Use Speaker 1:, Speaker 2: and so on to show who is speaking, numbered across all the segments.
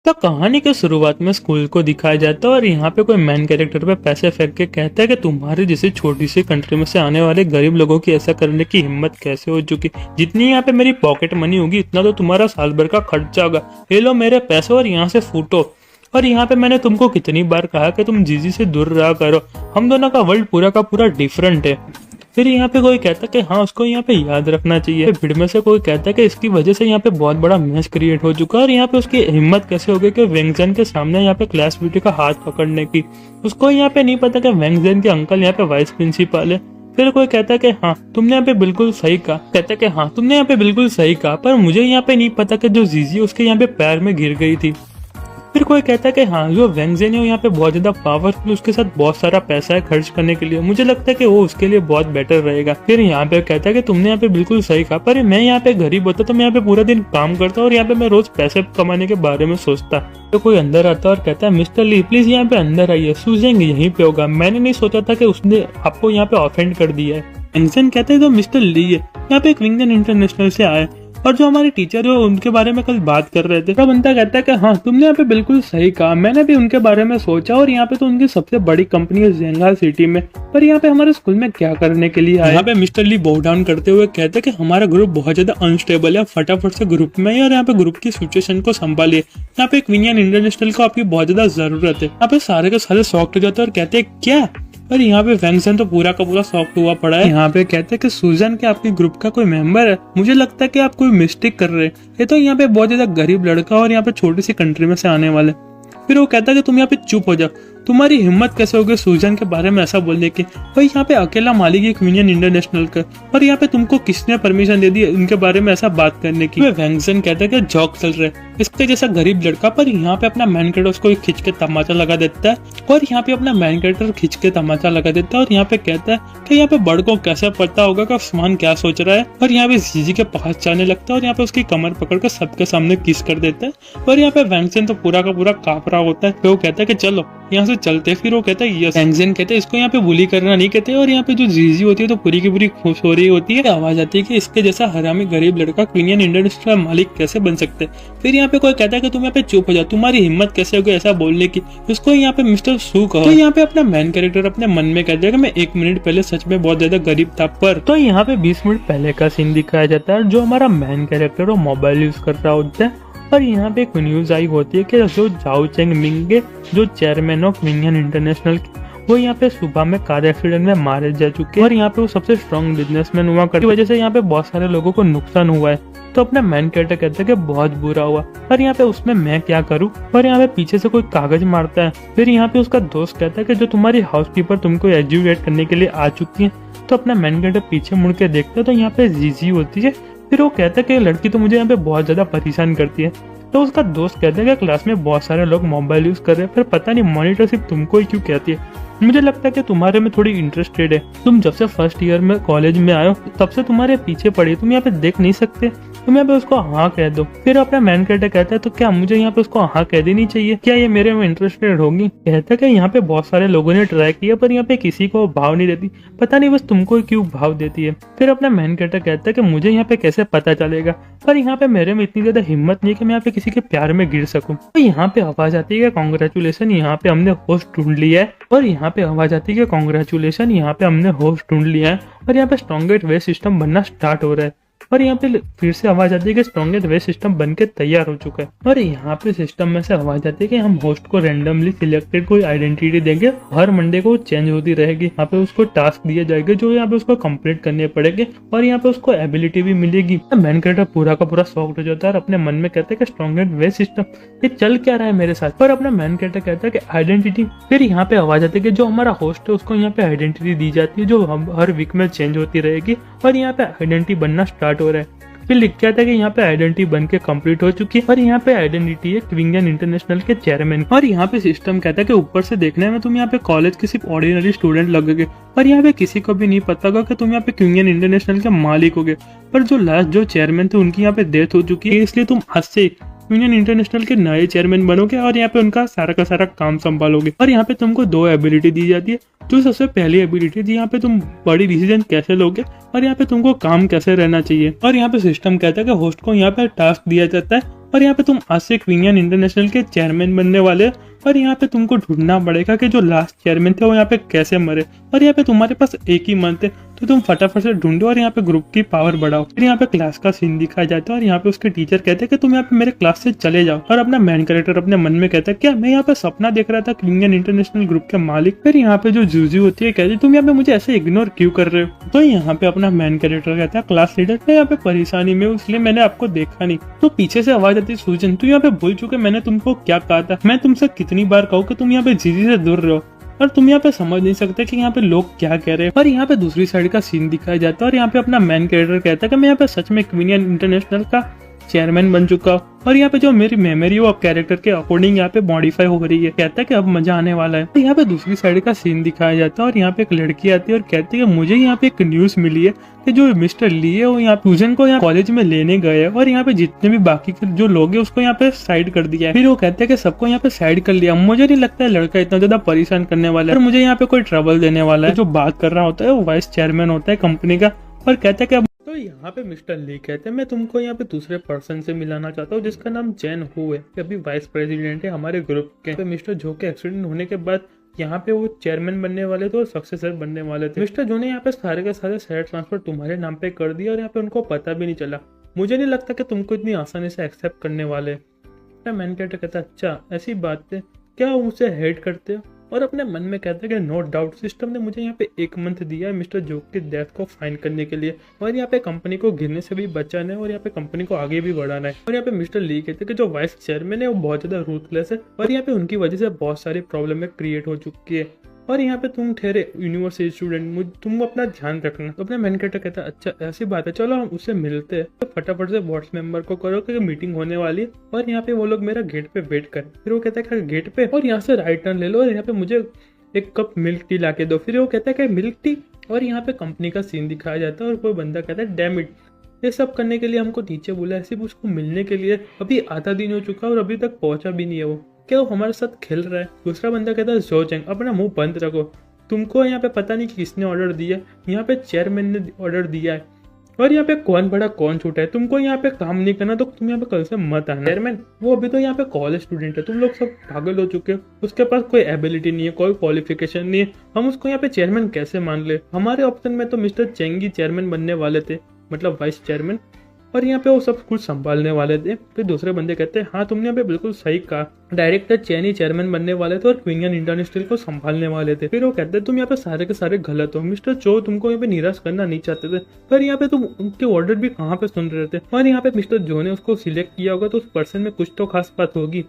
Speaker 1: तो कहानी के शुरुआत में स्कूल को दिखाया जाता है और यहाँ पे कोई मेन कैरेक्टर पे पैसे फेंक के कहता है कि तुम्हारे जैसे छोटी सी कंट्री में से आने वाले गरीब लोगों की ऐसा करने की हिम्मत कैसे हो चुकी। जितनी यहाँ पे मेरी पॉकेट मनी होगी इतना तो तुम्हारा साल भर का खर्चा होगा। ये लो मेरे पैसे और यहाँ से फूटो। और यहाँ पे मैंने तुमको कितनी बार कहा कि तुम जीजी से दूर रहा करो, हम दोनों का वर्ल्ड पूरा का पूरा डिफरेंट है। फिर यहाँ पे कोई कहता कि हाँ उसको यहाँ पे याद रखना चाहिए। भीड़ में से कोई कहता कि इसकी वजह से यहाँ पे बहुत बड़ा मैच क्रिएट हो चुका है और यहाँ पे उसकी हिम्मत कैसे हो गई कि वेंगजन के सामने यहाँ पे क्लास ब्यूटी का हाथ पकड़ने की। उसको यहाँ पे नहीं पता कि वेंगजन के अंकल यहाँ पे वाइस प्रिंसिपल है। फिर कोई कहता कि हाँ तुमने यहाँ पे बिल्कुल सही कहा, कहता कि हाँ तुमने यहाँ पे बिल्कुल सही कहा, पर मुझे यहाँ पे नहीं पता कि जो जीजी उसके यहाँ पे पैर में गिर गई थी। फिर कोई कहता है कि हाँ जो वेंगजेन है यहाँ पे बहुत ज्यादा पावरफुल, उसके साथ बहुत सारा पैसा है खर्च करने के लिए, मुझे लगता है कि वो उसके लिए बहुत बेटर रहेगा। फिर यहाँ पे कहता है कि तुमने यहाँ पे बिल्कुल सही कहा, पर मैं यहाँ पे गरीब होता तो मैं यहाँ पे पूरा दिन काम करता और यहाँ पे मैं रोज पैसे कमाने के बारे में सोचता। तो कोई अंदर आता और कहता है मिस्टर ली प्लीज यहाँ पे अंदर आइए, सूझेंगे यहीं पे होगा, मैंने नहीं सोचा था कि उसने आपको यहाँ पे ऑफेंड कर दिया है। वेंगजेन कहते हैं तो मिस्टर ली है यहाँ पे एक विंगजन इंटरनेशनल से आए और जो हमारे टीचर है उनके बारे में कल बात कर रहे थे। तो बंदा कहता है कि हाँ तुमने यहाँ पे बिल्कुल सही कहा, मैंने भी उनके बारे में सोचा और यहाँ पे तो उनकी सबसे बड़ी कंपनी है जेंगा सिटी में, पर यहाँ पे हमारे स्कूल में क्या करने के लिए आए। यहाँ पे मिस्टर ली बो डाउन करते हुए कहते हैं कि हमारा ग्रुप बहुत ज्यादा अनस्टेबल है, फटाफट से ग्रुप में और यहाँ पे ग्रुप की सिचुएशन को संभालिए। यहाँ पे एक विंगजन इंटरनेशनल को आपकी बहुत ज्यादा जरूरत है। यहाँ पे सारे के सारे शॉक्ड हो जाते हैं और कहते हैं क्या, और यहाँ पे वेंगजन तो पूरा का पूरा सॉफ्ट हुआ पड़ा है। यहाँ पे कहते हैं कि सूजन के आपके ग्रुप का कोई मेंबर है, मुझे लगता है कि आप कोई मिस्टेक कर रहे हैं, ये तो यहाँ पे बहुत ज्यादा गरीब लड़का और यहाँ पे छोटी सी कंट्री में से आने वाले। फिर वो कहता है कि तुम यहाँ पे चुप हो जाओ, तुम्हारी हिम्मत कैसे होगी सूजन के बारे में ऐसा बोलने की, भाई यहाँ पे अकेला मालिक एक विंगजन इंटरनेशनल का, और यहाँ पे तुमको किसने परमिशन दे दी उनके बारे में ऐसा बात करने की। वेंगजन कहता है कि जॉक चल रहे इसके जैसा गरीब लड़का, पर यहाँ पे अपना मैन कैरेक्टर उसको खींच के तमाचा लगा देता है और यहाँ पे अपना मैन कैरेक्टर खींच के तमाचा लगा देता है और यहाँ पे कहता है कि यहाँ पे बड़ को कैसे पता होगा कि उस्मान क्या सोच रहा है, और यहाँ पे जीजी के पास जाने लगता है और यहाँ पे उसकी कमर पकड़ कर सबके सामने किस कर देता है। और यहाँ पे वेंगजन तो पूरा का पूरा कांप रहा होता है। फिर वो कहता है कि चलो यहाँ से चलते। फिर वो कहता है यस। वेंगजन कहते हैं इसको यहाँ पे बुली करना नहीं कहते, और यहाँ पे जो जीजी होती है तो पूरी की पूरी खुश हो रही होती है। आवाज आती है कि इसके जैसा हरामी गरीब लड़का विंगजन इंटरनेशनल का मालिक कैसे बन सकते हैं। फिर यहाँ पे कोई कहता है कि तुम यहाँ पे चुप हो जाओ, तुम्हारी हिम्मत कैसे होगी ऐसा बोलने की, उसको यहाँ पे मिस्टर सू कहो। तो यहाँ पे अपना मैन कैरेक्टर अपने मन में कहता है कि मैं 1 मिनट पहले सच में बहुत ज्यादा गरीब था। पर तो यहाँ पे 20 मिनट पहले का सीन दिखाया जाता है, जो हमारा मैन कैरेक्टर वो मोबाइल यूज कर रहा होता है और यहाँ पे एक न्यूज आई होती है कि जो जाओ चेंग मिंगे जो चेयरमैन ऑफ विंगजन इंटरनेशनल वो यहाँ पे सुबह में कार एक्सीडेंट में मारे जा चुके हैं और यहाँ पे वो सबसे स्ट्रॉन्ग बिजनेसमैन हुआ करने की वजह से यहाँ पे बहुत सारे लोगों को नुकसान हुआ है। तो अपना मैन कैरेक्टर कहता है कि बहुत बुरा हुआ, पर यहाँ पे उसमें मैं क्या करूँ। और यहाँ पे पीछे से कोई कागज मारता है। फिर यहाँ पे उसका दोस्त कहता है कि जो तुम्हारी हाउसकीपर तुमको एजुकेट करने के लिए आ चुकी है। तो अपना मैन कैरेक्टर पीछे मुड़ के देखता है तो यहाँ पे जीजी होती है। फिर वो कहता है कि लड़की तो मुझे यहाँ पे बहुत ज्यादा परेशान करती है। तो उसका दोस्त कहता है कि क्लास में बहुत सारे लोग मोबाइल यूज कर रहे हैं, फिर पता नहीं मॉनिटर सिर्फ तुमको ही क्यों कहती है। मुझे लगता है कि तुम्हारे में थोड़ी इंटरेस्टेड है, तुम जब से फर्स्ट ईयर में कॉलेज में आयो तब से तुम्हारे पीछे पड़ी, तुम यहाँ पे देख नहीं सकते, तुम यहाँ पे उसको हाँ कह दो। फिर अपना मैन कैरेक्टर कहता है तो क्या मुझे यहाँ पे उसको हाँ कह देनी चाहिए, क्या ये मेरे में इंटरेस्टेड होगी। कहता है कि यहाँ पे बहुत सारे लोगों ने ट्राई किया पर यहाँ पे किसी को भाव नहीं देती, पता नहीं बस तुमको क्यों भाव देती है। फिर अपना मैन कैरेक्टर कहता है कि मुझे यहाँ पे कैसे पता चलेगा, पर यहाँ पे मेरे में इतनी ज्यादा हिम्मत नहीं है कि मैं यहाँ पे किसी के प्यार में गिर सकूं। तो यहाँ पे आवाज आती है कॉन्ग्रेचुलेशन, यहाँ पे हमने होस्ट ढूंढ लिया है। और यहाँ पे आवाज आती है कॉन्ग्रेचुलेशन, यहाँ पे हमने होस्ट ढूंढ लिया है और यहाँ पे स्ट्रॉन्गेस्ट वे सिस्टम बनना स्टार्ट हो रहा है। और यहाँ पे फिर से आवाज आती है कि स्ट्रॉन्गेस्ट वे सिस्टम बनके तैयार हो चुका है। और यहाँ पे सिस्टम में से आवाज आती है कि हम होस्ट को रैंडमली सिलेक्टेड कोई आइडेंटिटी देंगे, हर मंडे को चेंज होती रहेगी। यहाँ पे उसको टास्क दिए जाएंगे जो यहाँ पे उसको कंप्लीट करने पड़ेंगे और यहाँ पे उसको एबिलिटी भी मिलेगी। मैन कैरेक्टर पूरा का पूरा शॉक्ड हो जाता है और अपने मन में कहते हैं कि स्ट्रॉन्गेस्ट वे सिस्टम ये चल क्या रहा है मेरे साथ। पर अपना मैन कैरेक्टर कहता है कि आइडेंटिटी। फिर यहाँ पे आवाज आती है कि जो हमारा होस्ट है उसको यहाँ पे आइडेंटिटी दी जाती है जो हर वीक में चेंज होती रहेगी और यहाँ पे आइडेंटिटी बनना स्टार्ट हो रहा है। फिर लिख के आता है कि यहाँ पे आइडेंटिटी बन के कम्प्लीट हो चुकी है और यहाँ पे आइडेंटिटी है विंगजन इंटरनेशनल के चेयरमैन। और यहाँ पे सिस्टम कहता है कि ऊपर से देखने में तुम यहाँ पे कॉलेज के सिर्फ ऑर्डिनरी स्टूडेंट लगोगे, पर यहाँ पे किसी को भी नहीं पता होगा कि तुम यहाँ पे विंगजन इंटरनेशनल के मालिक होगे। पर जो लास्ट जो चेयरमैन थे उनकी यहाँ पे डेथ हो चुकी है, इसलिए तुम आज से विंगजन इंटरनेशनल के नए चेयरमैन बनोगे और यहाँ पे उनका सारा का सारा काम संभालोगे। और यहाँ पे तुमको 2 एबिलिटी दी जाती है। जो सबसे पहली एबिलिटी थी यहाँ पे तुम बड़ी डिसीजन कैसे लोगे और यहाँ पे तुमको काम कैसे रहना चाहिए। और यहाँ पे सिस्टम कहता है कि होस्ट को यहाँ पे टास्क दिया जाता है और यहाँ पे तुम आज से क्वीनियन इंटरनेशनल के चेयरमैन बनने वाले हो। और यहाँ पे तुमको ढूंढना पड़ेगा कि जो लास्ट चेयरमैन थे वो यहाँ पे कैसे मरे। और यहाँ पे तुम्हारे पास एक ही मंथ है, तो तुम फटाफट से ढूंढो और यहाँ पे ग्रुप की पावर बढ़ाओ। फिर यहाँ पे क्लास का सीन दिखाया जाता है और यहाँ पे उसके टीचर कहते हैं कि तुम यहाँ पे मेरे क्लास से चले जाओ। और अपना मेन कैरेक्टर अपने मन में कहता है क्या मैं यहाँ पे सपना देख रहा था क्वीनियन इंटरनेशनल ग्रुप के मालिक। फिर यहाँ पे जो जूजी होती है कहती है तुम यहाँ पे मुझे ऐसे इग्नोर क्यों कर रहे हो। तो यहाँ पे अपना मेन कैरेक्टर कहता है क्लास लीडर मैं यहाँ पे परेशानी में हूँ इसलिए मैंने आपको देखा नहीं। तो पीछे से आवाज आती है सूजन तू यहाँ पे भूल चुके मैंने तुमको क्या कहा था, मैं तुमसे कितनी बार कहूँ कि तुम यहाँ पे जीजी से दूर रहो और तुम यहाँ पे समझ नहीं सकते कि यहाँ पे लोग क्या कह रहे हैं। और यहाँ पे दूसरी साइड का सीन दिखाया जाता है और यहाँ पे अपना मेन कैरेक्टर कहता है कि मैं यहाँ पे सच में क्वीनियन इंटरनेशनल का चेयरमैन बन चुका हूँ और यहाँ पे जो मेरी मेमोरी वो कैरेक्टर के अकॉर्डिंग यहाँ पे मॉडिफाई हो रही है। कहता है कि अब मजा आने वाला है। तो यहाँ पे दूसरी साइड का सीन दिखाया जाता है और यहाँ पे एक लड़की आती है और कहती है कि मुझे यहाँ पे एक न्यूज मिली है कि जो मिस्टर ली है वो यहाँ सूजन को यहाँ कॉलेज में लेने गए हैं और यहाँ पे जितने भी बाकी के जो लोग हैं उसको यहाँ पे साइड कर दिया है। फिर वो कहते हैं कि सबको यहाँ पे साइड कर लिया, मुझे नहीं लगता है लड़का इतना ज्यादा परेशान करने वाला है और मुझे यहाँ पे कोई ट्रबल देने वाला है। जो बात कर रहा होता है वो वाइस चेयरमैन होता है कंपनी का और कहता है कि तो यहाँ पे मिस्टर ली कहते हैं मैं तुमको यहाँ पे दूसरे पर्सन से मिलाना चाहता हूँ जिसका नाम चैन हु है, अभी वाइस प्रेसिडेंट है हमारे ग्रुप के। तो मिस्टर जो के एक्सीडेंट होने के बाद यहाँ पे वो चेयरमैन बनने वाले थे और सक्सेसर बनने वाले थे। मिस्टर जो ने यहाँ पे सारे के सारे शेयर ट्रांसफर तुम्हारे नाम पे कर दिया और यहाँ पे उनको पता भी नहीं चला। मुझे नहीं लगता कि तुमको इतनी आसानी से एक्सेप्ट करने वाले। मैन कैरेक्टर कहता अच्छा ऐसी बात है क्या, मुझसे हेट करते हो। और अपने मन में कहता है कि नो डाउट सिस्टम ने मुझे यहाँ पे 1 मंथ दिया है मिस्टर जोक की डेथ को फाइंड करने के लिए और यहाँ पे कंपनी को गिरने से भी बचाना है और यहाँ पे कंपनी को आगे भी बढ़ाना है। और यहाँ पे मिस्टर ली कहते हैं कि जो वाइस चेयरमैन है वो बहुत ज्यादा रूथलेस है और यहाँ पे उनकी वजह से बहुत सारी प्रॉब्लम क्रिएट हो चुकी है और यहाँ पे तुम ठहरे यूनिवर्सिटी स्टूडेंट तुम अपना ध्यान रखना। तो अपना मेन कैरेक्टर कहता है अच्छा ऐसी बात है चलो हम उससे मिलते हैं। तो फटाफट से व्हाट्स मेंबर को करो कि मीटिंग होने वाली है और यहाँ पे वो लोग मेरा गेट पे वेट करें। फिर वो कहता है गेट पे और यहाँ से राइट टर्न ले लो और यहाँ पे मुझे 1 कप मिल्क टी ला के दो। फिर वो कहता है कि मिल्क टी और यहाँ पे कंपनी का सीन दिखाया जाता है और कोई बंदा कहता है डैम इट ये सब करने के लिए हमको नीचे बोला है, सिर्फ उसको मिलने के लिए अभी आधा दिन हो चुका और अभी तक पहुंचा भी नहीं है, वो क्या वो हमारे साथ खेल रहा है। दूसरा बंदा कहता है जोचेंग अपना मुंह बंद रखो, तुमको यहाँ पे पता नहीं किसने ऑर्डर दिया, यहाँ पे चेयरमैन ने ऑर्डर दिया है और यहाँ पे कौन बड़ा कौन छोटा है, तुमको यहाँ पे काम नहीं करना तो तुम यहाँ पे कल से मत आना। चेयरमैन वो अभी तो यहाँ पे कॉलेज स्टूडेंट है, तुम लोग सब पागल हो चुके हो, उसके पास कोई एबिलिटी नहीं है, कोई क्वालिफिकेशन नहीं है, हम उसको यहाँ पे चेयरमैन कैसे मान ले। हमारे ऑप्शन में तो मिस्टर चेंगी चेयरमैन बनने वाले थे, मतलब वाइस चेयरमैन, और यहाँ पे वो सब कुछ संभालने वाले थे। फिर दूसरे बंदे कहते हैं हाँ तुमने यहाँ पे बिल्कुल सही कहा, डायरेक्टर चैन ही चेयरमैन बनने वाले थे और क्वीनियन इंटरनेशनल को संभालने वाले थे। फिर वो कहते हैं तुम यहाँ पे सारे के सारे गलत हो, मिस्टर चो तुमको यहाँ पे निराश करना नहीं चाहते थे, पर यहाँ पे तुम उनके ऑर्डर भी कहाँ पे सुन रहे थे और यहाँ पे मिस्टर जो ने उसको सिलेक्ट किया होगा तो उस पर्सन में कुछ तो खास बात होगी।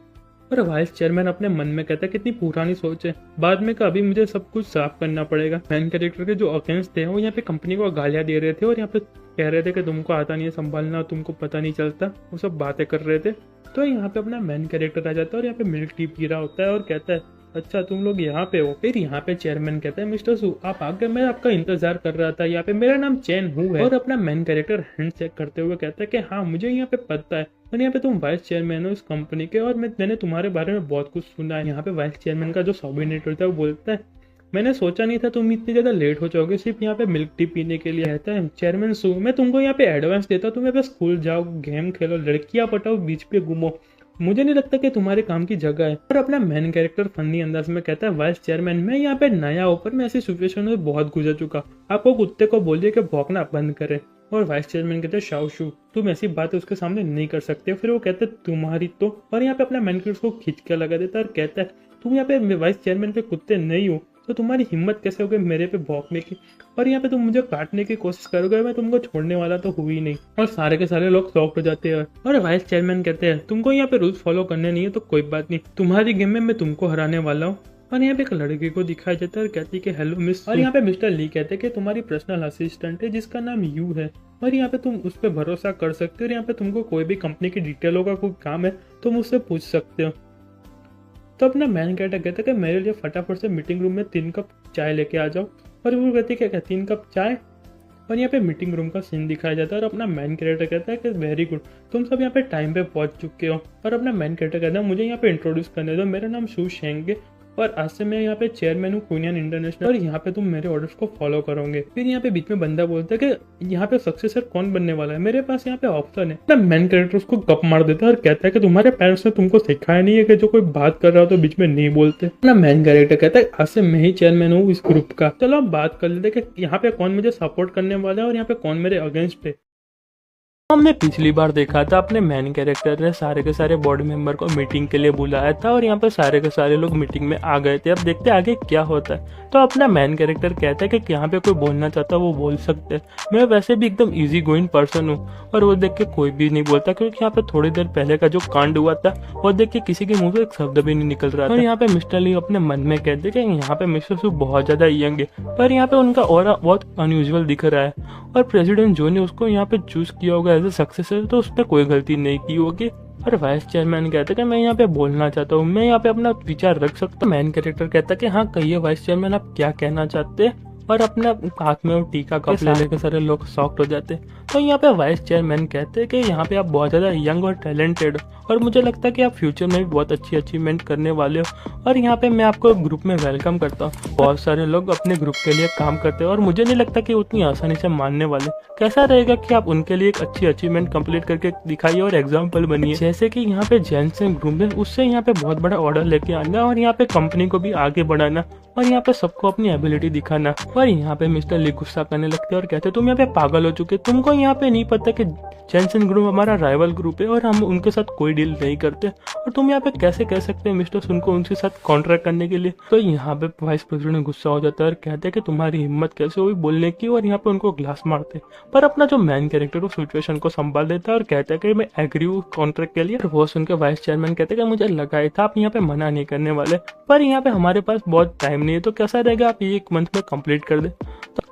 Speaker 1: और वाइस चेयरमैन अपने मन में कहता है कितनी पुरानी सोच है, बाद में कभी मुझे सब कुछ साफ करना पड़ेगा। मेन कैरेक्टर के जो अगेंस्ट थे वो यहाँ पे कंपनी को गालियां दे रहे थे और यहाँ पे कह रहे थे कि तुमको आता नहीं है संभालना, तुमको पता नहीं चलता, वो सब बातें कर रहे थे। तो यहाँ पे अपना मेन कैरेक्टर आ जाता है और यहाँ पे मिल्क टी पी रहा होता है और कहता है अच्छा तुम लोग यहाँ पे हो। फिर यहाँ पे चेयरमैन कहता है मिस्टर सू आप आ गए, मैं आपका इंतजार कर रहा था, यहाँ पे मेरा नाम चैन हु है। और अपना मेन कैरेक्टर हैंड चेक करते हुए कहता है कि हाँ मुझे यहाँ पे पता है और यहाँ पे तुम वाइस चेयरमैन हो इस कंपनी के और मैंने तुम्हारे बारे में बहुत कुछ सुना है। यहाँ पे वाइस चेयरमैन का जो सबऑर्डिनेट होता है वो बोलता है मैंने सोचा नहीं था तुम इतनी ज्यादा लेट हो जाओगे सिर्फ यहाँ पे मिल्क टी पीने के लिए। कहता है चेयरमैन सू मैं तुमको यहाँ पे एडवांस देता हूँ, तुम यहाँ पे स्कूल जाओ, गेम खेलो, लड़कियां पटाओ, बीच पे घूमो, मुझे नहीं लगता कि तुम्हारे काम की जगह है। और अपना मेन कैरेक्टर फनी अंदाज में कहता है वाइस चेयरमैन मैं यहाँ पे नया ऊपर मैं ऐसी सिचुएशन में बहुत गुजर चुका, आपको कुत्ते को बोलिए कि भौंकना बंद करे। और वाइस चेयरमैन कहते हैं शाओशू तुम ऐसी बात उसके सामने नहीं कर सकते। फिर वो कहते तुम्हारी तो, और यहाँ पे अपना मेन कैरेक्टर को खींच के लगा देता है और कहता है तुम यहाँ पे वाइस चेयरमैन के कुत्ते नहीं हो तो तुम्हारी हिम्मत कैसे होगी मेरे पे भौंकने की, और यहाँ पे तुम मुझे काटने की कोशिश करोगे, मैं तुमको छोड़ने वाला तो हुई नहीं। और सारे के सारे लोग शॉक्ड हो जाते हैं और वाइस चेयरमैन कहते हैं तुमको यहाँ पे रूल्स फॉलो करने नहीं है तो कोई बात नहीं, तुम्हारी गेम में मैं तुमको हराने वाला हूँ। और यहाँ पे एक लड़की को दिखाया जाता है और कहती है कि हेलो मिस, और यहाँ पे मिस्टर ली कहते हैं कि तुम्हारी पर्सनल असिस्टेंट है जिसका नाम यू है और यहाँ पे तुम उस पर भरोसा कर सकते हो और यहाँ पे तुमको कोई भी कंपनी की डिटेलों का कोई काम है तुम उससे पूछ सकते हो। तो अपना मैन कैरेक्टर कहता है कि मेरे लिए फटाफट से मीटिंग रूम में 3 कप चाय लेके आ जाओ, और वो कहती है क्या 3 कप चाय, और यहाँ पे मीटिंग रूम का सीन दिखाया जाता है और अपना मैन कैरेक्टर कहता है कि वेरी गुड तुम सब यहाँ पे टाइम पे पहुंच चुके हो। और अपना मैन कैरेक्टर कहता है मुझे यहाँ पे इंट्रोड्यूस करने दो, मेरा नाम शू शेंग है और आज से मैं यहाँ पे चेयरमैन हूँ क्वीनियन इंटरनेशनल और यहाँ पे तुम मेरे ऑर्डर्स को फॉलो करोगे। फिर यहाँ पे बीच में बंदा बोलता है कि यहाँ पे सक्सेसर कौन बनने वाला है, मेरे पास यहाँ पे ऑप्शन है ना। मेन कैरेक्टर उसको गप मार देता है और कहता है कि तुम्हारे पेरेंट्स ने तुमको सिखाया नहीं है कि जो कोई बात कर रहा हो तो बीच में नहीं बोलते ना। मेन कैरेक्टर कहता है आज से मैं ही चेयरमैन हूँ इस ग्रुप का। चलो अब बात कर लेते कि यहाँ पे कौन मुझे सपोर्ट करने वाला है और यहाँ पे कौन मेरे अगेंस्ट है। हमने पिछली बार देखा था अपने मेन कैरेक्टर ने सारे के सारे बोर्ड मेंबर को मीटिंग के लिए बुलाया था और यहाँ पे सारे के सारे लोग मीटिंग में आ गए थे। अब देखते आगे क्या होता है। तो अपना मेन कैरेक्टर कहता है कि यहाँ पे कोई बोलना चाहता है वो बोल सकते हैं, मैं वैसे भी एकदम इजी गोइंग पर्सन हूँ। और वो देख के कोई भी नहीं बोलता क्योंकि यहाँ पे थोड़ी देर पहले का जो कांड हुआ था वो देख के किसी के मुंह से एक शब्द भी नहीं निकल रहा था। और यहाँ पे मिस्टर ली अपने मन में कहते कि यहाँ पे मिस्टर सू बहुत ज्यादा यंग है, पर यहाँ पे उनका ऑरा बहुत अनयूजुअल दिख रहा है और प्रेसिडेंट जो ने उसको यहाँ पे चूज किया होगा एज ए सक्सेसर तो उसने कोई गलती नहीं की होगी। और वाइस चेयरमैन कहता है कि मैं यहाँ पे बोलना चाहता हूँ, मैं यहाँ पे अपना विचार रख सकता हूँ। मैन कैरेक्टर कहता है कि हाँ कहिए वाइस चेयरमैन आप क्या कहना चाहते हैं। और अपने हाथ में वो टीका कप ले लेकर सारे लोग शॉक्ड हो जाते हैं। तो यहाँ पे वाइस चेयरमैन कहते हैं कि यहाँ पे आप बहुत ज़्यादा यंग और टैलेंटेड हो और मुझे लगता है कि आप फ्यूचर में भी बहुत अच्छी अचीवमेंट करने वाले हो और यहाँ पे मैं आपको ग्रुप में वेलकम करता हूँ। बहुत सारे लोग अपने ग्रुप के लिए काम करते हैं और मुझे नहीं लगता कि उतनी आसानी से मानने वाले। कैसा रहेगा कि आप उनके लिए एक अच्छी अचीवमेंट कंप्लीट करके दिखाइए और एग्जाम्पल बनिए। जैसे कि यहाँ पे जेनसन ग्रुप है उससे यहाँ पे बहुत बड़ा ऑर्डर लेके आना और यहाँ पे कंपनी को भी आगे बढ़ाना और यहाँ पे सबको अपनी एबिलिटी दिखाना। और यहाँ पे मिस्टर ली गुस्सा करने लगते हैं और कहते हैं तुम यहाँ पे पागल हो चुके, तुमको यहाँ पे नहीं पता कि जेनसन ग्रुप हमारा राइवल ग्रुप है और हम उनके साथ कोई डील नहीं करते और तुम यहाँ पे कैसे कह सकते हैं मिस्टर सुन को उनके साथ कॉन्ट्रैक्ट करने के लिए। तो यहाँ पे वाइस प्रेसिडेंट गुस्सा हो जाता है और कहते हैं कि तुम्हारी हिम्मत कैसे हुई बोलने की और यहाँ पे उनको ग्लास मारते। पर अपना जो मैन कैरेक्टर वो सिचुएशन को संभाल देता है और कहता है कि मैं एग्री हूँ कॉन्ट्रैक्ट के लिए। वो सुन के वाइस चेयरमैन कहते हैं कि मुझे लगा था आप यहाँ पे मना नहीं करने वाले, पर यहाँ पे हमारे पास बहुत टाइम नहीं है तो कैसा रहेगा आप ये 1 मंथ में कंप्लीट कर दे।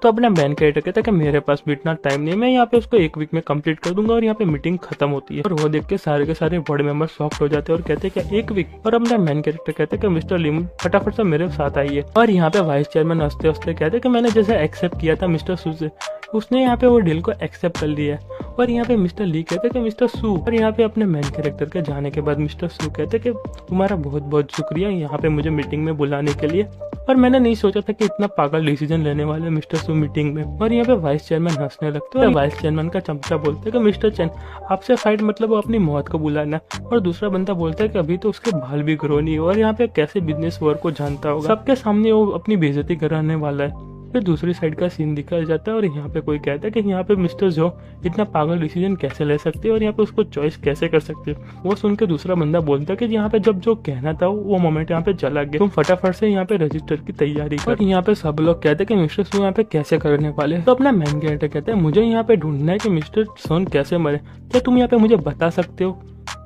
Speaker 1: तो अपना मैन कैरेक्टर कहता है कि मेरे पास भी इतना टाइम नहीं है, मैं यहाँ पे उसको 1 वीक में कंप्लीट कर दूंगा और यहाँ पे मीटिंग खत्म होती है। और वो देख के सारे बोर्ड मेंबर शॉक्ड हो जाते हैं और कहते हैं कि 1 वीक। और अपना मैन कैरेक्टर कहते हैं कि मिस्टर लिम फटाफट से मेरे साथ आइए। और यहाँ पे वाइस चेयरमैन हंसते हंसते कहते हैं कि मैंने जैसे एक्सेप्ट किया था मिस्टर सू से, उसने यहाँ पे वो डील को एक्सेप्ट कर लिया है। और यहाँ पे मिस्टर ली कहते हैं कि मिस्टर सू। और यहाँ पे अपने मैन कैरेक्टर के जाने के बाद मिस्टर सू कहते हैं कि तुम्हारा बहुत बहुत शुक्रिया यहाँ पे मुझे मीटिंग में बुलाने के लिए, और मैंने नहीं सोचा था कि इतना पागल डिसीजन लेने वाले मिस्टर सू मीटिंग में। और यहाँ पे वाइस चेयरमैन हंसने लगते हैं और वाइस चेयरमैन का चमचा बोलते हैं कि मिस्टर चैन आपसे फाइट मतलब वो अपनी मौत को बुलाना। और दूसरा बंदा बोलता है कि अभी तो उसके बाल भी ग्रो नहीं हो और यहाँ पे कैसे बिजनेस वर्क को जानता होगा, सबके सामने वो अपनी बेइज्जती कराने वाला है। फिर दूसरी साइड का सीन दिखाया जाता है और यहाँ पे कोई कहता है कि यहाँ पे मिस्टर जो इतना पागल डिसीजन कैसे ले सकते हैं और यहाँ पे उसको चॉइस कैसे कर सकते हैं। वो सुन के दूसरा बंदा बोलता है कि यहाँ पे जब जो कहना था वो मोमेंट यहाँ पे चला गया, तुम फटाफट से यहाँ पे रजिस्टर की तैयारी कर। और यहाँ पे सब लोग कहते हैं कि मिस्टर सो यहाँ पे कैसे करने वाले। तो अपना मैन कैरेक्टर कहते हैं मुझे यहाँ पे ढूंढना है कि मिस्टर सोन कैसे मरे, क्या तुम यहाँ पे मुझे बता सकते हो।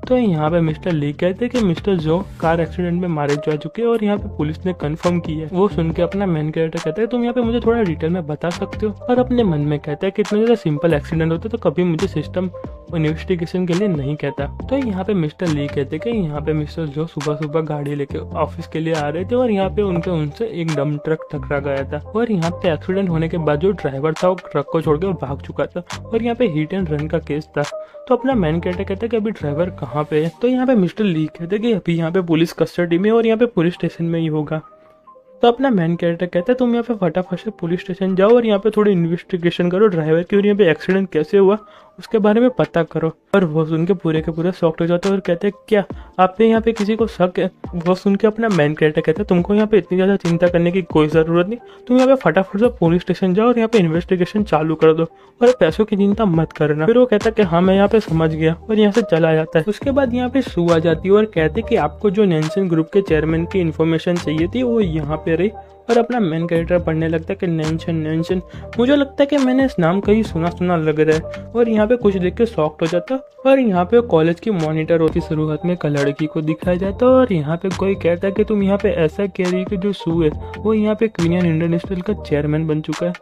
Speaker 1: तो यहाँ पे मिस्टर ली कहते हैं कि मिस्टर जो कार एक्सीडेंट में मारे जा चुके हैं और यहाँ पे पुलिस ने कंफर्म किया है। वो सुन के अपना मैन कैरेक्टर कहता है तुम यहाँ पे मुझे थोड़ा डिटेल में बता सकते हो। और अपने मन में कहता है कि इतना ज़्यादा सिंपल एक्सीडेंट होता तो कभी मुझे सिस्टम इन्वेस्टिगेशन के लिए नहीं कहता। तो यहाँ पे मिस्टर ली कहते हैं कि यहाँ पे मिस्टर जो सुबह सुबह गाड़ी लेके ऑफिस के लिए आ रहे थे और यहाँ पे उनसे एक डम ट्रक टकरा गया था। और यहाँ पे एक्सीडेंट होने के बाद जो ड्राइवर था वो ट्रक को छोड़ के भाग चुका था और यहाँ पे हिट एंड रन का केस था। तो अपना मैन कैरेक्टर कहता है कि अभी ड्राइवर कहाँ पे है। तो यहाँ पे मिस्टर ली कहते हैं कि अभी यहाँ पे पुलिस कस्टडी में और यहाँ पे पुलिस स्टेशन में ही होगा। तो अपना मैन कैरेक्टर कहता है तुम यहाँ पे फटाफट से पुलिस स्टेशन जाओ और यहाँ पे थोड़ी इन्वेस्टिगेशन करो ड्राइवर की और यहाँ पे एक्सीडेंट कैसे हुआ उसके बारे में पता करो। और वो सुन के पूरे शॉक्ड हो जाते हैं और कहते हैं क्या आप पे यहाँ पे किसी को शक है। वो सुन के अपना मैन कैरेक्टर कहता है तुमको यहाँ पे इतनी ज़्यादा चिंता करने की कोई ज़रूरत नहीं, तुम यहाँ पे फटाफट से पुलिस स्टेशन जाओ और यहाँ पे इन्वेस्टिगेशन चालू कर दो और पैसों की चिंता मत करना। फिर वो कहता है कि हाँ मैं यहाँ पे समझ गया और यहाँ से चला जाता है। उसके बाद यहाँ पे सू आ जाती है और कहते कि आपको जो नेंसन ग्रुप के चेयरमैन की इन्फॉर्मेशन चाहिए थी वो यहाँ पे रही। और अपना मेन कैरेक्टर पढ़ने लगता है कि नेंशन मुझे लगता है कि मैंने इस नाम कहीं सुना लग रहा है। और यहाँ पे कुछ देख के शॉक्ड हो जाता है। और यहाँ पे कॉलेज की मॉनिटर होती शुरुआत में एक लड़की को दिखाया जाता है और यहाँ पे कोई कहता है कि तुम यहाँ पे ऐसा कह रही है कि जो सू है वो यहाँ पे क्वीनियन इंटरनेशनल का चेयरमैन बन चुका है।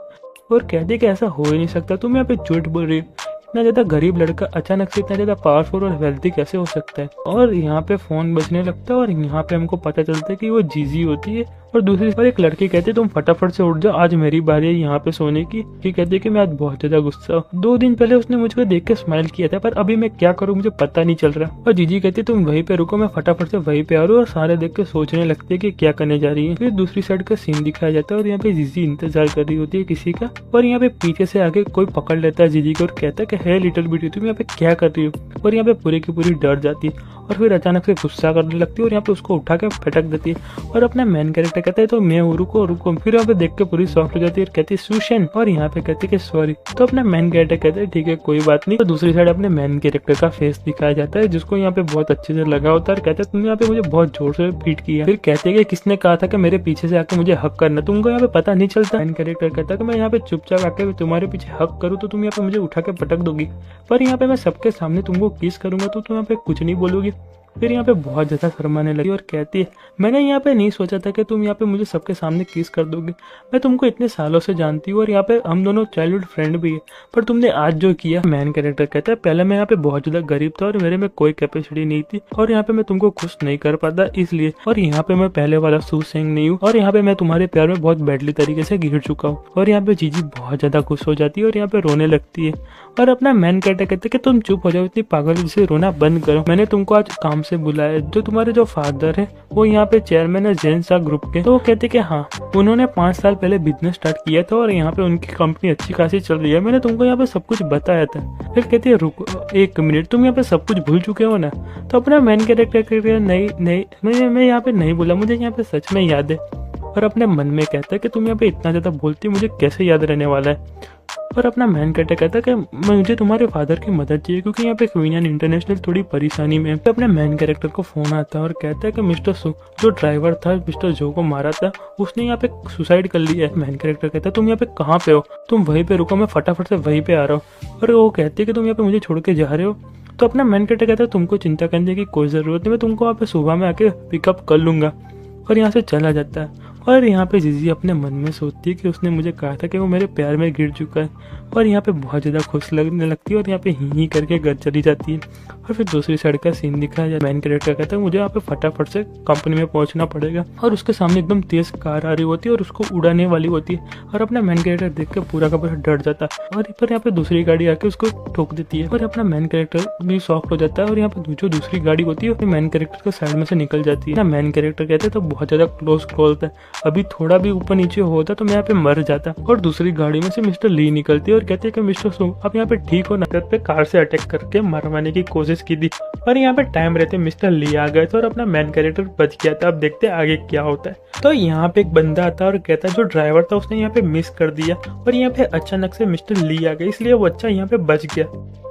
Speaker 1: और कहते कि ऐसा हो ही नहीं सकता, तुम यहाँ पे झूठ बोल रही हो। इतना ज्यादा गरीब लड़का अचानक से इतना ज्यादा पावरफुल और वेल्थी कैसे हो सकता है। और यहाँ पे फोन बजने लगता है और यहाँ पे हमको पता चलता है कि वो जीजी होती है। और दूसरी बार एक लड़की कहती है तुम फटाफट से उठ जाओ, आज मेरी बारी है यहाँ पे सोने की। ये कहती है कि मैं आज बहुत ज्यादा गुस्सा हूँ, 2 दिन पहले उसने मुझको देख के स्माइल किया था, पर अभी मैं क्या करूँ मुझे पता नहीं चल रहा। और जीजी कहती है तुम वहीं पे रुको, मैं फटाफट से वहीं पे आ रहा हूँ। और सारे देख के सोचने लगते हैं कि क्या करने जा रही है। फिर दूसरी साइड का सीन दिखाया जाता है और यहाँ पे जीजी इंतजार कर रही होती है किसी का। और यहाँ पे पीछे से आके कोई पकड़ लेता है जीजी को और कहता है कि हे लिटिल बिटी तुम यहाँ पे क्या कर रही हो। और यहाँ पे पूरी की पूरी डर जाती है और फिर अचानक से गुस्सा करने लगती है और यहाँ पे उसको उठा के फटक देती है। और अपना मेन कैरेक्टर कहता है तो मैं हूँ, रुको रुको। फिर यहाँ पे देख के पूरी सॉफ्ट हो जाती है और कहती है सुशन, और यहाँ पे कहती है कि सॉरी। तो अपना मेन कैरेक्टर कहता है ठीक है कोई बात नहीं। तो दूसरी साइड अपने मेन कैरेक्टर का फेस दिखाया जाता है जिसको यहाँ पे बहुत अच्छे से लगा होता है और कहता है तुमने यहाँ पे मुझे बहुत जोर से पीट किया। फिर कहते हैं कि किसने कहा था कि मेरे पीछे से आके मुझे हक करना, तुमको यहाँ पे पता नहीं चलता। मेन कैरेक्टर कहता है कि मैं यहाँ पे चुपचाप आके तुम्हारे पीछे हक करूँ तो तुम यहाँ पे मुझे उठा के पटक दोगी, पर यहाँ पे मैं सबके सामने तुमको किस करूंगा तो तुम यहाँ पे कुछ नहीं बोलोगी। फिर यहाँ पे बहुत ज़्यादा शर्माने लगी और कहती है मैंने यहाँ पे नहीं सोचा था कि तुम यहाँ पे मुझे सबके सामने किस कर दोगे, मैं तुमको इतने सालों से जानती हूँ और यहाँ पे हम दोनों चाइल्डहुड फ्रेंड भी है, पर तुमने आज जो किया। मैन कैरेक्टर कहता है पहले मैं यहाँ पे बहुत ज़्यादा गरीब था और मेरे में कोई कैपेसिटी नहीं थी और यहाँ पे मैं तुमको खुश नहीं कर पाता इसलिए, और यहाँ पे मैं पहले वाला सूसेंग नहीं हूँ और यहाँ पे मैं तुम्हारे प्यार में बहुत बैडली तरीके से गिर चुका हूँ। और यहाँ पे जीजी बहुत ज़्यादा खुश हो जाती है और यहाँ पे रोने लगती है। और अपना मैन कैरेक्टर कहते हैं कि तुम चुप हो जाओ, इतनी पागल जैसे रोना बंद करो, मैंने तुमको आज काम से बुलाया, जो तुम्हारे जो फादर है वो यहाँ पे चेयरमैन है जेनसा ग्रुप के। तो वो कहते कि हाँ उन्होंने 5 साल पहले बिजनेस स्टार्ट किया था और यहाँ पे उनकी कंपनी अच्छी खासी चल रही है, मैंने तुमको यहाँ पे सब कुछ बताया था। फिर कहती है रुको 1 मिनट, तुम यहाँ पे सब कुछ भूल चुके हो ना। तो अपना मैन कैरेक्टर कहते नहीं मैं यहाँ पे नहीं बोला, मुझे यहाँ पे सच में याद है। और अपने मन में कहता है कि तुम यहाँ पे इतना ज्यादा बोलती मुझे कैसे याद रहने वाला है। और अपना मैन कैरेक्टर कहता है कि मुझे तुम्हारे फादर की मदद चाहिए क्योंकि यहाँ पे क्वीनियन इंटरनेशनल थोड़ी परेशानी में है। तो अपने मैन कैरेक्टर को फोन आता है और कहता है कि मिस्टर सु जो ड्राइवर था मिस्टर जो को मारा था उसने यहाँ पे सुसाइड कर लिया है। मैन कैरेक्टर कहता है तुम यहाँ पे कहाँ पे हो, तुम वहीं पे रुको, मैं फटाफट से वहीं पे आ रहा हूँ। और वो कहती है कि तुम यहाँ पे मुझे छोड़ के जा रहे हो। तो अपना मैन कैरेक्टर कहता है तुमको चिंता करने की कोई जरूरत नहीं, मैं तुमको वहाँ पे सुबह में आके पिकअप कर लूंगा। और यहाँ से चला जाता है। और यहाँ पे जीजी अपने मन में सोचती है कि उसने मुझे कहा था कि वो मेरे प्यार में गिर चुका है, और यहाँ पे बहुत ज़्यादा खुश लगने लगती है और यहाँ पे ही करके घर चली जाती है। और फिर दूसरी साइड का सीन दिखाया जाए, मैन कैरेक्टर कहता है मुझे यहाँ पे फटाफट से कंपनी में पहुंचना पड़ेगा, और उसके सामने एकदम तेज कार आ रही होती है और उसको उड़ाने वाली होती है। और अपना मैन कैरेक्टर देख के पूरा का पूरा डर जाता है और फिर यहाँ पे दूसरी गाड़ी आके उसको ठोक देती है। और अपना मैन कैरेक्टर भी शॉक्ड हो जाता है और यहाँ पे जो दूसरी गाड़ी होती है मैन कैरेक्टर के साइड में से निकल जाती है। मैन कैरेक्टर कहते हैं तो बहुत ज्यादा क्लोज कॉल था, अभी थोड़ा भी ऊपर नीचे होता तो मैं यहाँ पे मर जाता। और दूसरी गाड़ी में से मिस्टर ली निकलती है और कहते हैं कि मिस्टर सो आप यहाँ पे ठीक हो, नजर पे कार से अटैक करके मरवाने की कोशिश की थी, पर यहाँ पे टाइम रहते मिस्टर ली आ गए थे और अपना मैन कैरेक्टर बच गया था। अब देखते हैं आगे क्या होता है। तो यहाँ पे एक बंदा आता है और कहता है जो ड्राइवर था उसने यहाँ पे मिस कर दिया और यहाँ पे अचानक से मिस्टर ली आ गए, इसलिए वो अच्छा यहाँ पे बच गया।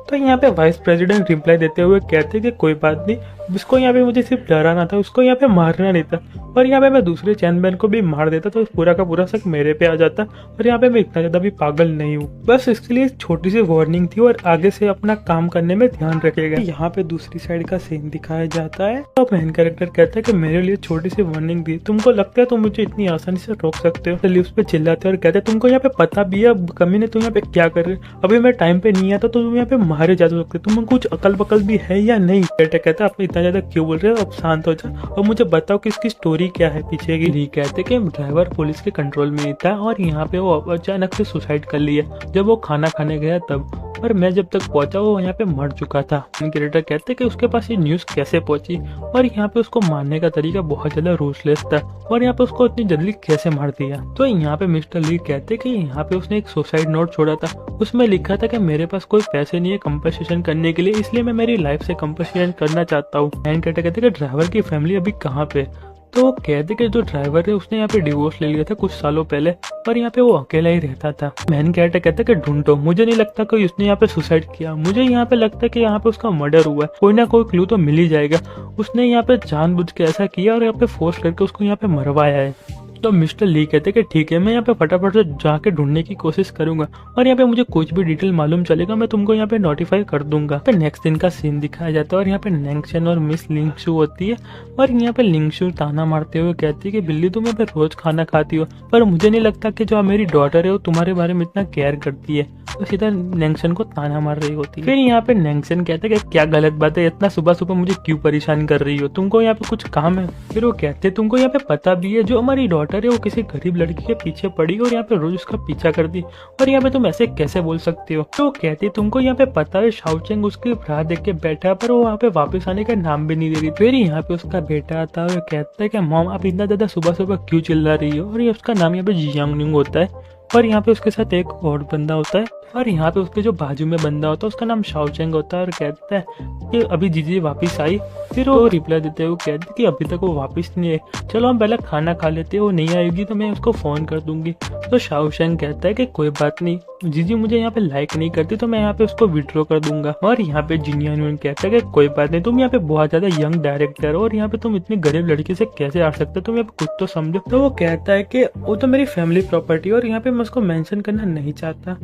Speaker 1: तो यहाँ पे वाइस प्रेसिडेंट रिप्लाई देते हुए कहते हैं कि कोई बात नहीं, जिसको यहाँ पे मुझे सिर्फ डराना था उसको यहाँ पे मारना नहीं था, और यहाँ पे मैं दूसरे चैनमैन को भी मार देता तो पूरा का पूरा शक मेरे पे आ जाता, और यहाँ पे मैं इतना ज्यादा भी पागल नहीं हूँ। बस इसके लिए छोटी सी वार्निंग थी और आगे से अपना काम करने में ध्यान रखेगा। यहाँ पे दूसरी साइड का सीन दिखाया जाता है तो मैन कैरेक्टर कहता है कि मेरे लिए छोटी सी वार्निंग दी, तुमको लगता है तुम मुझे इतनी आसानी से रोक सकते हो। चलिए उस पर चिल्लाते और कहते हैं तुमको यहाँ पे पता भी है कमी ने तुम यहाँ पे क्या कर रहे हो, अभी मैं टाइम पे नहीं आता तो तुम यहाँ पे मारे जा सकते, तुम कुछ अकल बकल भी है या नहीं। बेटा कहता है आप इतना ज्यादा क्यों बोल रहे हो, अब शांत हो जाओ और मुझे बताओ कि इसकी स्टोरी क्या है पीछे की। कहते कि ड्राइवर पुलिस के कंट्रोल में ही था और यहाँ पे वो अचानक से सुसाइड कर लिया जब वो खाना खाने गया तब, और मैं जब तक पहुंचा वो यहाँ पे मर चुका था। क्रिएटर कहते कि उसके पास ये न्यूज कैसे पहुंची और यहाँ पे उसको मारने का तरीका बहुत ज्यादा रूथलेस था और यहाँ पे उसको इतनी जल्दी कैसे मार दिया। तो यहाँ पे मिस्टर ली कहते कि यहाँ पे उसने एक सुसाइड नोट छोड़ा था, उसमें लिखा था कि मेरे पास कोई पैसे नहीं है कंपनसेशन करने के लिए, इसलिए मैं मेरी लाइफ से कंपनसेशन करना चाहता हूँ। एंड कहते कि ड्राइवर की फैमिली अभी कहाँ पे, तो वो कहते कि जो ड्राइवर है उसने यहाँ पे डिवोर्स ले लिया था कुछ सालों पहले, पर यहाँ पे वो अकेला ही रहता था। मैन कैरेक्टर कहता है कि ढूंढो, मुझे नहीं लगता कोई उसने यहाँ पे सुसाइड किया, मुझे यहाँ पे लगता है कि यहाँ पे उसका मर्डर हुआ है, कोई ना कोई क्लू तो मिल ही जाएगा, उसने यहाँ पे जानबूझ के ऐसा किया और यहाँ पे फोर्स करके उसको यहाँ पे मरवाया है। तो मिस्टर ली कहते कि ठीक है, मैं यहाँ पे फटाफट से जाके ढूंढने की कोशिश करूंगा और यहाँ पे मुझे कुछ भी डिटेल मालूम चलेगा मैं तुमको यहाँ पे नोटिफाई कर दूंगा। फिर नेक्स्ट दिन का सीन दिखाया जाता है और यहाँ पे नेंगशन और मिस लिंगशु होती है और यहाँ पे लिंगशु ताना मारते हुए कहती है कि बिल्ली तुम यहाँ पे रोज खाना खाती हो, पर मुझे नहीं लगता कि जो मेरी डॉटर है वो तुम्हारे बारे में इतना केयर करती है। तो सीधा नेंगशन को ताना मार रही होती है। फिर यहाँ पे नेंगशन कहते हैं कि क्या गलत बात है, इतना सुबह सुबह मुझे क्यों परेशान कर रही हो, तुमको यहाँ पे कुछ काम है। फिर वो कहते तुमको यहाँ पे पता भी है जो हमारी डॉटर है वो किसी गरीब लड़की के पीछे पड़ी और यहाँ पे रोज उसका पीछा करती और यहाँ पे तुम ऐसे कैसे बोल सकते हो। तो वो कहती तुमको यहाँ पे पता है शाओचेंग उसकी राह देख के बैठा है पर वो वहाँ पे वापस आने का नाम भी नहीं दे रही। फिर यहाँ पे उसका बेटा आता है और कहता है कि मॉम आप इतना ज्यादा सुबह सुबह क्यों चिल्ला रही हो, और ये उसका नाम यहाँ पे जियांगनिंग होता है और यहाँ पे उसके साथ एक और बंदा होता है और यहाँ पे उसके जो बाजू में बंदा होता है उसका नाम शाओचेंग होता है और कहता है कि अभी जीजी वापस आई। फिर वो रिप्लाई देते हुए कहते कि अभी तक वो वापस नहीं है, चलो हम पहले खाना खा लेते हैं, वो नहीं आएगी तो मैं उसको फोन कर दूंगी। तो शाओचेंग कहता है कि कोई बात नहीं, जीजी मुझे यहाँ पे लाइक नहीं करती तो मैं यहाँ पे उसको विड्रॉ कर दूंगा। और यहाँ पे जिनियन कहता है कि कोई बात नहीं, तुम यहाँ पे बहुत ज्यादा यंग डायरेक्टर हो और यहाँ पे तुम इतनी गरीब लड़की से कैसे आ सकते हो, तुम यहाँ पे कुछ तो समझो। तो वो कहता है कि वो तो मेरी फैमिली प्रॉपर्टी और यहाँ पे मैं उसको मेंशन करना नहीं चाहता।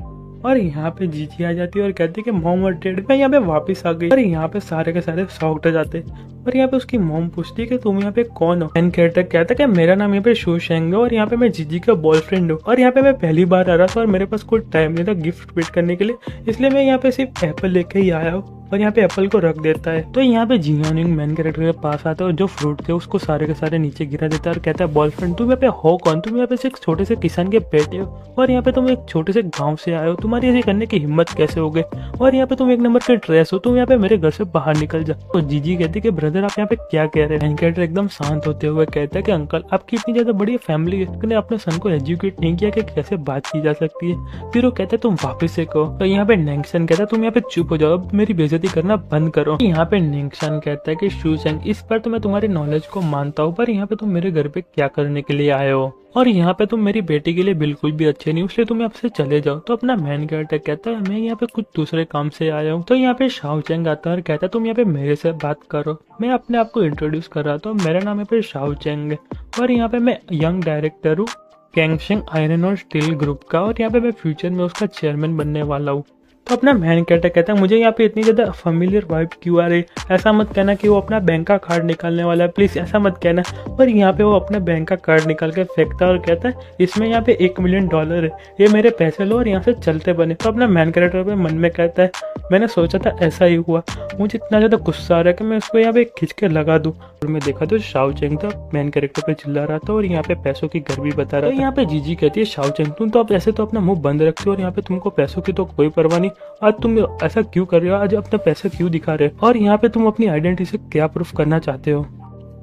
Speaker 1: और यहाँ पे जीजी आ जाती है और कहती है कि मॉम और डैड मैं यहाँ पे वापस आ गई। और यहाँ पे सारे के सारे शॉक्ड हो जाते और यहाँ पे उसकी मॉम पूछती है कि तुम यहाँ पे कौन हो। मैन कैरेक्टर कहता है कि मेरा नाम यहाँ पे शोशेंग है और यहाँ पे मैं जीजी का बॉयफ्रेंड हूँ और यहाँ पे मैं पहली बार आ रहा था और मेरे पास कोई टाइम नहीं था गिफ्ट वेट करने के लिए, इसलिए मैं यहाँ पे सिर्फ एप्पल लेके ही आया हूँ। और यहाँ पे एप्पल को रख देता है। तो यहाँ पे जियांगनिंग मैन कैरेक्टर के पास आता है और जो फ्रूट थे उसको सारे के सारे नीचे गिरा देता है और कहता है बॉयफ्रेंड तुम यहाँ पे हो कौन, तुम यहाँ पे एक छोटे से किसान के बेटे हो और यहाँ पे तुम एक छोटे से गांव से आए हो, तुम्हारी ऐसे करने की हिम्मत कैसे हो गई, और यहाँ पे तुम एक नंबर के ड्रेस हो, तुम यहाँ पे मेरे घर से बाहर निकल जाओ। तो जीजी कहती है कि ब्रदर आप यहाँ पे क्या कह रहे हैं। मैन कैरेक्टर एकदम शांत होते हुए कहता है कि अंकल आपकी इतनी ज्यादा बड़ी फैमिली है, अपने सन को एजुकेट नहीं किया कि कैसे बात की जा सकती है। फिर वो कहता है तुम वापस से कहो। तो यहाँ पे नेंगशन कहता है तुम यहाँ पे चुप हो जाओ, अब मेरी बेइज्जती करना बंद करो। यहाँ पे नेंगशन कहता है कि शूशेंग इस पर तो मैं तुम्हारी नॉलेज को मानता हूँ, पर यहाँ पे तुम मेरे घर पे क्या करने के लिए आए हो, और यहाँ पे तुम मेरी बेटी के लिए बिल्कुल भी अच्छे नहीं, इसलिए तुम यहाँ से चले जाओ। तो अपना मैन कैरेक्टर कहता है मैं यहाँ पे कुछ दूसरे काम से आया हूँ। तो यहाँ पे शाओचेंग आता है और कहता है तुम यहाँ पे मेरे से बात करो। मैं अपने आप को इंट्रोड्यूस कर रहा था, मेरा नाम यहाँ पे शाओचेंग है और यहाँ पे मैं यंग डायरेक्टर हूँ गैंगशेंग आयरन और स्टील ग्रुप का, और यहाँ पे मैं फ्यूचर में उसका चेयरमैन बनने वाला हूँ। तो अपना मैन कैरेक्टर कहता है मुझे यहाँ पे इतनी ज्यादा फेमिलियर वाइब क्यों आ रही, ऐसा मत कहना कि वो अपना बैंक का कार्ड निकालने वाला है, प्लीज ऐसा मत कहना। पर यहाँ पे वो अपना बैंक का कार्ड निकाल के फेंकता है और कहता है इसमें यहाँ पे $1 मिलियन है, ये मेरे पैसे लो और यहाँ से चलते बने। तो अपना मैन कैरेक्टर पे मन में कहता है मैंने सोचा था ऐसा ही हुआ, मुझे इतना ज्यादा गुस्सा आ रहा है कि मैं उसको यहाँ पे खींच के लगा दूं। और मैं देखा तो शाओचेंग था मैन कैरेक्टर पे चिल्ला रहा था और यहाँ पे पैसों की गर्मी बता रहा था। यहाँ पे जीजी कहती है शाओचेंग तुम तो अब ऐसे तो अपना मुंह बंद रखते हो और यहाँ पे तुमको पैसों की तो कोई परवाह नहीं, आज तुम ऐसा क्यों कर रहे हो, आज अपना पैसे क्यों दिखा रहे हो, और यहाँ पे तुम अपनी आइडेंटिटी से क्या प्रूफ करना चाहते हो।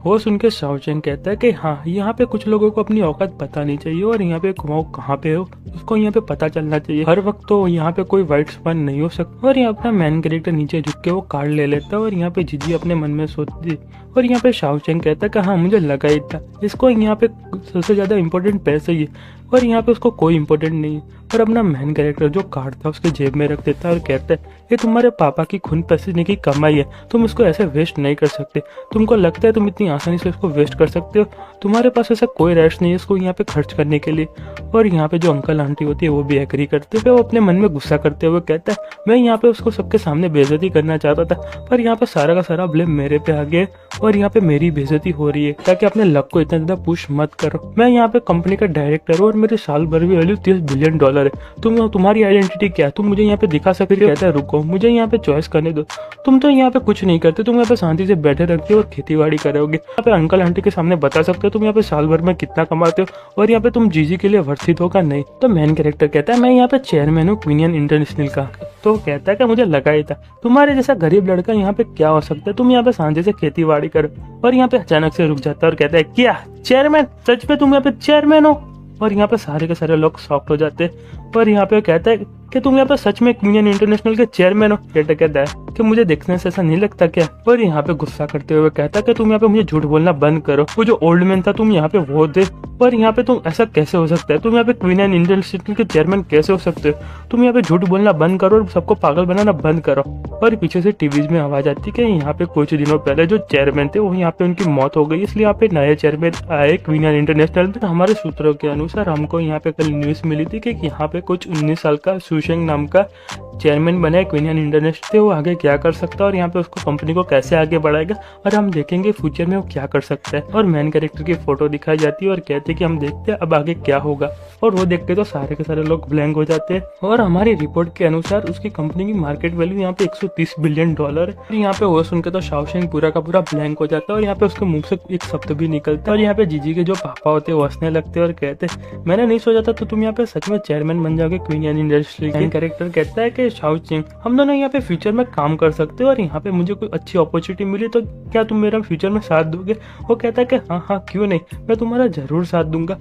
Speaker 1: वो सुन के शाओचेंग कहता है कि हाँ यहाँ पे कुछ लोगों को अपनी औकात बतानी चाहिए और यहाँ पे वो कहाँ पे हो उसको यहाँ पे पता चलना चाहिए, हर वक्त तो यहाँ पे कोई वाइट स्पन नहीं हो सकता। और यहाँ अपना मैन कैरेक्टर नीचे झुक के वो कार्ड ले लेता है और यहाँ पे जीजी अपने मन में सोचती और यहाँ पे शाओचेंग कहता है कि हाँ मुझे लगा ही था, इसको यहाँ पे सबसे ज्यादा इम्पोर्टेंट पैसे ही है और यहाँ पे उसको कोई इम्पोर्टेंट नहीं है। और अपना मैन कैरेक्टर जो कार्ड था उसके जेब में रख देता है और कहता है ये तुम्हारे पापा की खून पसीने की कमाई है, तुम इसको ऐसे वेस्ट नहीं कर सकते, तुमको लगता है तुम इतनी आसानी से इसको वेस्ट कर सकते हो, तुम्हारे पास ऐसा कोई राइट्स नहीं है इसको यहाँ पे खर्च करने के लिए। और यहाँ पे जो अंकल आंटी होती है वो भी एग्री करते हैं। वो अपने मन में गुस्सा करते हुए कहता है मैं यहाँ पे उसको सबके सामने बेइज्जती करना चाहता था, पर यहाँ पे सारा का सारा ब्लेम मेरे पे आ गया और यहाँ पे मेरी बेइज्जती हो रही है, ताकि अपने लक को इतना ज्यादा पुश मत करो। मैं यहाँ पे कंपनी का डायरेक्टर हूँ और मेरे साल भर की वैल्यू $30 बिलियन है, तुम्हारी आइडेंटिटी क्या है, तुम मुझे यहाँ पे दिखा सकते हो। कहता है रुको मुझे यहाँ पे चॉइस करने दो, तुम तो यहाँ पे कुछ नहीं करते, तुम यहाँ पे शांति से बैठे रहते हो और खेती बाड़ी करोगे, यहाँ पे अंकल आंटी के सामने बता सकते हो तुम यहाँ पे साल भर में कितना कमाते हो और यहाँ पे तुम जीजी के लिए वर्षित होगा नहीं। तो मैन कैरेक्टर कहता है मैं यहाँ पे चेयरमैन हूँ क्वीनियन इंटरनेशनल का। तो कहता है कि मुझे लगा ही था तुम्हारे जैसा गरीब लड़का यहाँ पे क्या हो सकता है, तुम यहाँ पे शांति से खेती बाड़ी करो। और यहाँ पे अचानक से रुक जाता है और कहता है क्या चेयरमैन, सच में तुम यहाँ पे चेयरमैन हो। और यहाँ पे सारे के सारे लोग शॉक्ड हो जाते हैं और यहाँ पे कहता है कि तुम यहाँ पे सच में क्वीनियन इंटरनेशनल के चेयरमैन हो। कैरेक्टर कहता है कि मुझे देखने से ऐसा नहीं लगता क्या। और यहाँ पे गुस्सा करते हुए कहता है कि तुम यहाँ पे मुझे झूठ बोलना बंद करो, वो जो ओल्ड मैन था तुम यहाँ पे वो दे पर यहाँ पे तुम ऐसा कैसे हो सकता है, तुम यहाँ पे क्वीन एंड इंडियन इंस्टीट्यूट के चेयरमैन कैसे हो सकते हो, तुम यहाँ पे झूठ बोलना बंद करो और सबको पागल बनाना बंद करो। और पीछे से टीवीज में आवाज आती कि यहाँ पे कुछ दिनों पहले जो चेयरमैन थे वो यहाँ पे उनकी मौत हो गई, इसलिए यहाँ पे नए चेयरमैन आए क्वीन एंड इंटरनेशनल। तो हमारे सूत्रों के अनुसार हमको यहाँ पे कल न्यूज मिली थी कि यहाँ पे कुछ 19 साल का सुशेंग नाम का चेयरमैन बना है क्वीन एंड इंटरनेशनल। वो आगे क्या कर सकता है और यहाँ पे उसको कंपनी को कैसे आगे बढ़ाएगा, और हम देखेंगे फ्यूचर में वो क्या कर सकता है। और मेन कैरेक्टर की फोटो दिखाई जाती है और कहते हैं कि हम देखते हैं अब आगे क्या होगा, और वो देखते तो सारे के सारे लोग ब्लैंक हो जाते हैं। और हमारी रिपोर्ट के अनुसार उसकी कंपनी की मार्केट वैल्यू यहाँ पे $130 बिलियन है। यहाँ पे वो सुनकर तो शाओशेंग पूरा का पूरा ब्लैंक हो जाता है और यहाँ पे उसके मुंह से एक शब्द भी निकलता है। और यहाँ पे जीजी के जो पापा होते हैं वो हंसने लगते हैं और कहते हैं मैंने नहीं सोचा था तो तुम यहाँ पे सच में चेयरमैन बन जाओगे क्वीन एंड इंडस्ट्री के। कैरेक्टर कहता है कि शाओशेंग हम दोनों यहाँ पे फ्यूचर में काम कर सकते हो और यहाँ पे मुझे कोई अच्छी अपॉर्चुनिटी मिली तो क्या तुम मेरा फ्यूचर में साथ दोगे। वो कहता है कि हाँ हाँ क्यों नहीं, मैं तुम्हारा जरूर साथ दूंगा।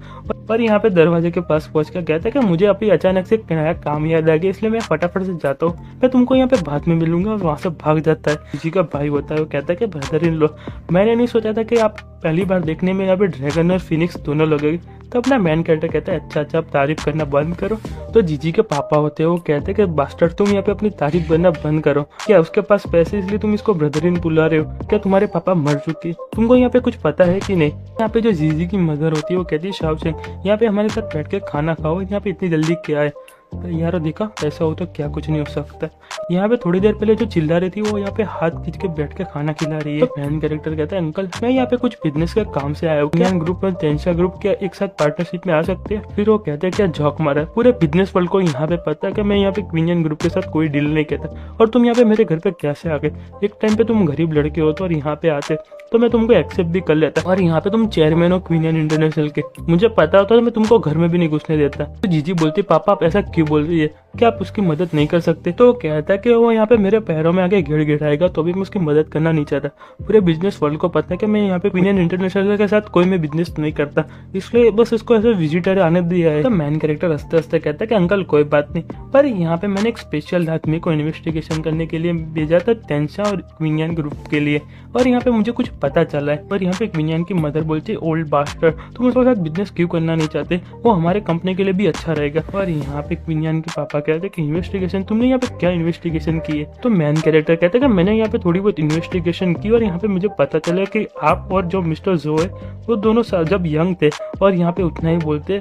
Speaker 1: पर यहाँ पे दरवाजे के पास पहुंच कर कहता है कि मुझे अभी अचानक से नया काम याद आ गया, इसलिए मैं फटाफट से जाता हूँ, मैं तुमको यहाँ पे बाद में मिलूंगा। और वहाँ से भाग जाता है। किसी का भाई होता है वो कहता है कि ब्रदर इन लो, मैंने नहीं सोचा था कि आप पहली बार देखने में यहाँ पे ड्रैगन और फिनिक्स दोनों लगेगी। तो अपना मैन कैरेक्टर कहता है अच्छा आप तारीफ करना बंद करो। तो जीजी के पापा होते हैं वो कहते हैं कि बास्टर्ड तुम यहाँ पे अपनी तारीफ करना बंद करो, क्या उसके पास पैसे इसलिए तुम इसको ब्रदर इन बुला रहे हो, क्या तुम्हारे पापा मर चुके, तुमको यहाँ पे कुछ पता है कि नहीं। यहाँ पे जो जीजी की मदर होती है वो कहती है शाओशेंग यहाँ पे हमारे साथ बैठ के खाना खाओ, यहाँ पे इतनी जल्दी क्या है। तो यार देखा ऐसा हो तो क्या कुछ नहीं हो सकता। यहाँ पे थोड़ी देर पहले जो चिल्ला रही थी वो यहाँ पे हाथ खींच के बैठ के खाना खिला रही है। तो मैन कैरेक्टर कहता है अंकल मैं यहाँ पे कुछ बिजनेस के काम से आया हूँ, क्या ग्रुप और तेंसा ग्रुप क्या एक साथ पार्टनरशिप में आ सकते हैं। फिर वो कहते हैं क्या झोंक मारा, पूरे बिजनेस वर्ल्ड को यहाँ पे पता है कि मैं यहाँ पे क्वीन ग्रुप के साथ कोई डील नहीं कहता, और तुम यहाँ पे मेरे घर पे कैसे आ गए। एक टाइम पे तुम गरीब लड़के हो तो और यहाँ पे आते तो मैं तुमको एक्सेप्ट भी कर लेता, और यहाँ पे तुम चेयरमैन हो क्वीन इंटरनेशनल के, मुझे पता होता तो मैं तुमको घर में भी नहीं घुसने देता। तो जीजी बोलती पापा आप ऐसा क्यों बोल रही है, क्या आप उसकी मदद नहीं कर सकते। तो वो कहता है कि वो यहाँ पे मेरे पैरों में आगे गिड़गिड़ाएगा तो भी मैं उसकी मदद करना नहीं चाहता। पूरे बिजनेस वर्ल्ड को पता है कि मैं यहाँ पे क्वीन इंटरनेशनल के साथ कोई मैं बिजनेस नहीं करता, इसलिए बस इसको ऐसे विजिटर आने दिया है। तो मैन कैरेक्टर हंसते हंसते कहता है कि अंकल कोई बात नहीं, पर यहाँ पे मैंने एक स्पेशल आदमी को इन्वेस्टिगेशन करने के लिए भेजा था तेंसा और क्वीन ग्रुप के लिए, और यहाँ पे मुझे कुछ पता चला है। और यहाँ पे क्वीन की मदर बोलती है ओल्ड बास्टर्ड तुम उसके साथ बिजनेस क्यों करना नहीं चाहते, वो हमारे कंपनी के लिए भी अच्छा रहेगा। और यहाँ पे क्वीन के पापा कहते हैं कि इन्वेस्टिगेशन, तुमने यहाँ पे क्या इन्वेस्टिगेशन की है। तो मैन कैरेक्टर कहते हैं कि मैंने यहाँ पे थोड़ी बहुत इन्वेस्टिगेशन की और यहाँ पे मुझे पता चला कि आप और जो मिस्टर जो है वो दोनों जब यंग थे, और यहाँ पे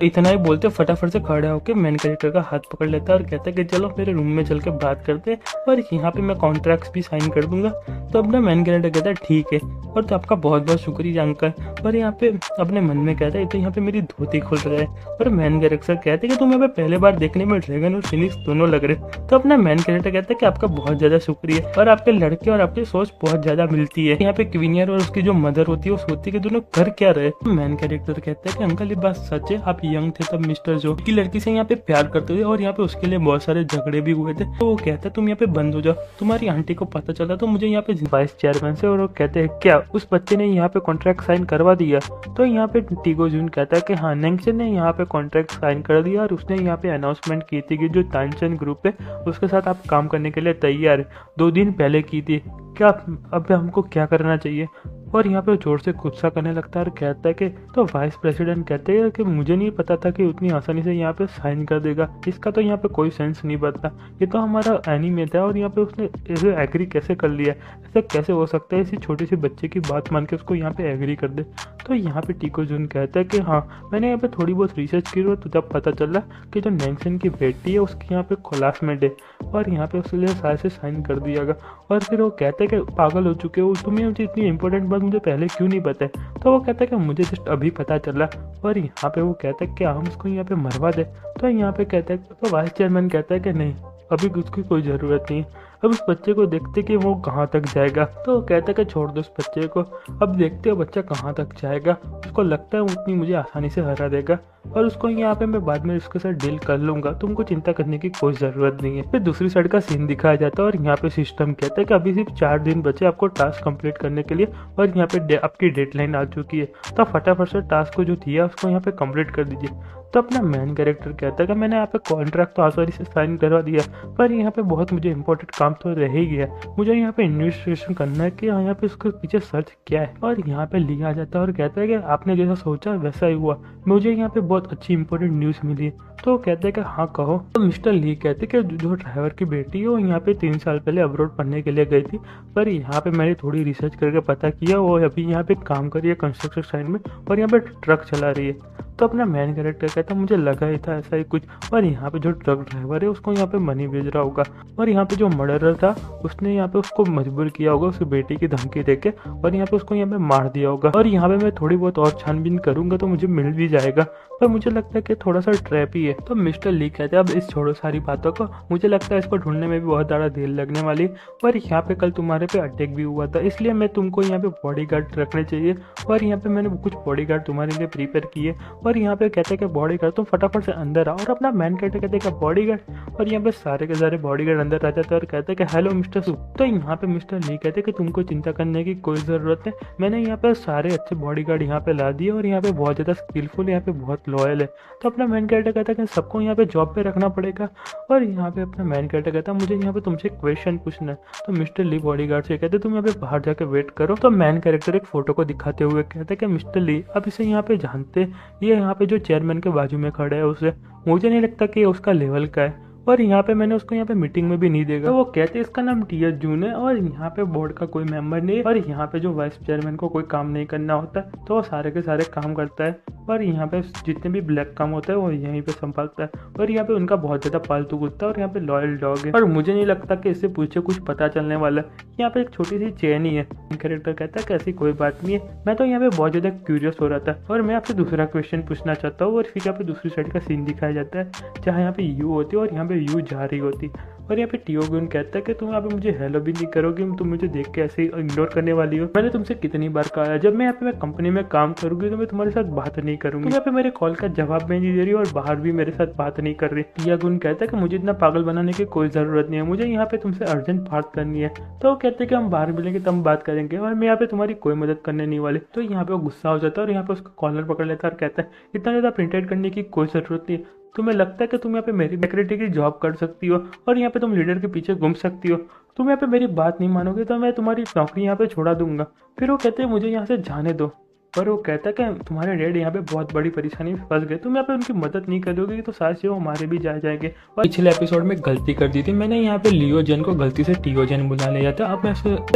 Speaker 1: इतना ही बोलते फटाफट से खड़ा होकर मैन कैरेक्टर का हाथ पकड़ लेता है और कहता है कि चलो मेरे रूम में चल के बात करते हैं और यहाँ पे मैं कॉन्ट्रैक्ट भी साइन कर दूंगा। तो अपना मैन कैरेक्टर कहता है ठीक है, और तो आपका बहुत बहुत शुक्रिया अंकल। और यहाँ पे अपने मन में कहता है तो यहाँ पे मेरी धोती खुल रहा है। और मैन कैरेक्टर कहते हैं कि तुम यहाँ पे पहले बार देखने में ड्रैगन और फिनिक्स दोनों लग रहे। तो अपना मैन कैरेक्टर कहता है कि आपका बहुत ज्यादा शुक्रिया, और आपके लड़के और आपकी सोच बहुत ज्यादा मिलती है। यहाँ पे क्वीनियर और उसकी जो मदर होती है वो सोचती है कि दोनों कर क्या रहे। तो मैन कैरेक्टर कहता है कि अंकल ये बात सच है, आप यंग थे तब मिस्टर जो की लड़की से यहाँ पे प्यार करते थे और यहाँ पे उसके लिए बहुत सारे झगड़े भी हुए थे। तो वो कहता है तुम यहाँ पे बंद हो जाओ, तुम्हारी आंटी को पता चला तो मुझे यहाँ पे वाइस चेयरमैन से। और वो कहते हैं क्या उस बच्चे ने यहाँ पे कॉन्ट्रैक्ट साइन करवा दिया। तो यहाँ पे टीगो जून कहता है कि हाँ नेंगचन ने यहाँ पे कॉन्ट्रैक्ट साइन कर दिया, और उसने यहाँ पे अनाउंसमेंट की थी कि जो तानचन ग्रुप है उसके साथ आप काम करने के लिए तैयार है, 2 दिन पहले की थी, क्या अब हमको क्या करना चाहिए। और यहाँ पे जोर से गुस्सा करने लगता है और कहता है कि तो वाइस प्रेसिडेंट कहते हैं कि मुझे नहीं पता था कि उतनी आसानी से यहाँ पे साइन कर देगा, इसका तो यहाँ पे कोई सेंस नहीं बनता, ये तो हमारा एनीमे था और यहाँ पे उसने ऐसे एग्री कैसे कर लिया, ऐसा कैसे हो सकता है, इसी छोटी सी बच्चे की बात मान के उसको यहाँ पे एग्री कर दे। तो यहाँ पे टीको जून कहता है कि हाँ मैंने यहाँ पे थोड़ी बहुत रिसर्च की और तो जब पता चला कि जो नेंगसन की बेटी है उसकी यहाँ पे क्लासमेट है, और यहाँ पे उसके लिए शायद से साइन कर दिया गया। और फिर वो कहते हैं कि पागल हो चुके हो, तुम्हें मुझे इतनी इंपॉर्टेंट बात मुझे पहले क्यों नहीं पता है। तो वो कहता है कि मुझे जस्ट अभी पता चला। और यहाँ पे वो कहता है कि हम उसको यहाँ पे मरवा दे। तो यहाँ पे कहता है तो वाइस चेयरमैन कहता है कि नहीं अभी उसकी कोई ज़रूरत नहीं है, अब उस बच्चे को देखते कि वो कहाँ तक जाएगा। तो वो कहता है कि छोड़ दो उस बच्चे को, अब देखते हो बच्चा कहाँ तक जाएगा, उसको लगता है वो उतनी मुझे आसानी से हरा देगा, और उसको यहाँ पे मैं बाद में उसके साथ डील कर लूंगा, तुमको चिंता करने की कोई ज़रूरत नहीं है। फिर दूसरी साइड का सीन दिखाया जाता है और यहाँ पे सिस्टम कहता है कि अभी सिर्फ 4 दिन बचे आपको टास्क कंप्लीट करने के लिए, और यहाँ पे आपकी डेडलाइन आ चुकी है, तो फटाफट से टास्क को जो दिया उसको यहाँ पे कंप्लीट कर दीजिए। तो अपना मेन कैरेक्टर कहता है कि मैंने यहाँ पे कॉन्ट्रैक्ट तो आसानी से साइन करवा दिया, पर यहाँ पे बहुत मुझे इंपॉर्टेंट काम तो रह ही गया। मुझे यहाँ पे इन्वेस्टिगेशन करना है कि यहाँ पे उसके पीछे सच क्या है। और यहाँ पे ली आ जाता है और कहता है कि आपने जैसा सोचा वैसा ही हुआ, मुझे यहाँ पे बहुत अच्छी इंपॉर्टेंट न्यूज़ मिली है। तो कहते हैं कि हाँ कहो। तो मिस्टर ली कहते हैं कि जो ड्राइवर की बेटी है वो यहाँ पे 3 साल पहले अब्रॉड पढ़ने के लिए गई थी, पर यहाँ पे मैंने थोड़ी रिसर्च करके पता किया वो अभी यहाँ पे काम कर रही है कंस्ट्रक्शन साइट में और यहाँ पे ट्रक चला रही है। तो अपना मेन कैरेक्टर कहता है मुझे लगा ही था ऐसा ही कुछ। और यहाँ पे जो ट्रक ड्राइवर है उसको यहाँ पे मनी भेज रहा होगा, और यहाँ पे जो मर्डरर था उसने यहाँ पे उसको मजबूर किया होगा उसकी बेटी की धमकी देके, और यहाँ पे उसको यहाँ पे मार दिया होगा। और यहाँ पे मैं थोड़ी बहुत और छानबीन करूंगा तो मुझे मिल भी जाएगा, पर मुझे लगता है कि थोड़ा सा ट्रैप ही है। तो मिस्टर ली कहते हैं अब इस छोड़ो सारी बातों को, मुझे लगता है इसको ढूंढने में भी बहुत ज़्यादा देर लगने वाली है, और यहाँ पे कल तुम्हारे पे अटैक भी हुआ था, इसलिए मैं तुमको यहाँ पे बॉडीगार्ड रखने चाहिए, और यहाँ पे मैंने कुछ बॉडीगार्ड तुम्हारे लिए प्रिपेयर किए। और यहाँ पे कहते हैं कि बॉडीगार्ड तुम फटाफट से अंदर आओ। और अपना मैन कैरेक्टर कहते हैं कि बॉडीगार्ड, और यहाँ पे सारे के सारे बॉडीगार्ड अंदर आ जाते हैं और कहते हैं कि हेलो मिस्टर सू। तो यहाँ पे मिस्टर ली कहते हैं कि तुमको चिंता करने की कोई ज़रूरत है, मैंने यहाँ पे सारे अच्छे बॉडीगार्ड यहाँ पे ला दिए, और यहाँ पे बहुत ज़्यादा स्किलफुल, यहाँ पे बहुत लॉयल है। तो अपना मैन कैरेक्टर कहता है कि सबको यहाँ पे जॉब पे रखना पड़ेगा। और यहाँ पे अपना मैन कैरेक्टर कहता है मुझे यहाँ पे तुमसे क्वेश्चन पूछना है। तो मिस्टर ली बॉडीगार्ड से कहते हैं तुम यहाँ पे बाहर जाके वेट करो। तो मैन कैरेक्टर एक फोटो को दिखाते हुए कहता है कि मिस्टर ली आप इसे यहाँ पे जानते, ये यहाँ पे जो चेयरमैन के बाजू में खड़ा है उसे मुझे नहीं लगता कि उसका लेवल का है, और यहाँ पे मैंने उसको यहाँ पे मीटिंग में भी नहीं देखा। तो वो कहते हैं इसका नाम टीएस जून है, और यहाँ पे बोर्ड का कोई मेंबर नहीं है, और यहाँ पे जो वाइस चेयरमैन को कोई काम नहीं करना होता तो वो सारे के सारे काम करता है, और यहाँ पे जितने भी ब्लैक काम होता है वो यहीं पे संभालता है। और यहाँ पे उनका बहुत ज़्यादा पालतू कुत्ता है, और यहाँ पे लॉयल डॉग है, और मुझे नहीं लगता कि इससे पूछे कुछ पता चलने वाला है। यहाँ पे एक छोटी सी चेन ही है। कैरेक्टर कहता है कि ऐसी कोई बात नहीं है, मैं तो यहाँ पे बहुत ज़्यादा क्यूरियस हो रहा था, और मैं आपसे दूसरा क्वेश्चन पूछना चाहता हूँ। और फिर यहाँ पे दूसरी साइड का सीन दिखाया जाता है जहाँ यहाँ पे यू होती है और यहाँ पे यू जा रही होती, और यहाँ पे टियोगुन कहता है कि तुम यहाँ पे मुझे हेलो भी नहीं करोगी, तुम मुझे देख के ऐसे ही इग्नोर करने वाली हो। मैंने तुमसे कितनी बार कहा है जब मैं यहाँ पे कंपनी में काम करूंगी तो मैं तुम्हारे साथ बात नहीं करूंगी, तुम यहाँ पे मेरे कॉल का जवाब भी नहीं दे रही और बाहर भी मेरे साथ बात नहीं कर रही। टियोगुन कहता है कि मुझे इतना पागल बनाने की कोई जरूरत नहीं है, मुझे यहाँ पे तुमसे अर्जेंट बात करनी है। तो वो कहते हैं कि हम बाहर मिलेंगे तब बात करेंगे, और मैं यहाँ पे तुम्हारी कोई मदद करने नहीं वाली। तो यहाँ पे वो गुस्सा हो जाता है और यहाँ पे उसका कॉलर पकड़ लेता है और कहता है इतना ज़्यादा प्रिंटेड करने की कोई जरूरत नहीं है, तुम्हें लगता है कि तुम यहाँ पे मेरी सेक्रेटरी की जॉब कर सकती हो और यहाँ पे तुम लीडर के पीछे घूम सकती हो, तुम यहाँ पे मेरी बात नहीं मानोगे तो मैं तुम्हारी नौकरी यहाँ पे छोड़ा दूंगा। फिर वो कहते हैं मुझे यहाँ से जाने दो, पर वो कहता है कि तुम्हारे डैड यहाँ पे बहुत बड़ी परेशानी में फंस गए, तुम यहाँ पे उनकी मदद नहीं करोगे तो साथ से वो हमारे भी जा जाएंगे। और पिछले एपिसोड में गलती कर दी थी, मैंने यहाँ पे लियो जेन को गलती से टियो जेन बुला लिया था, अब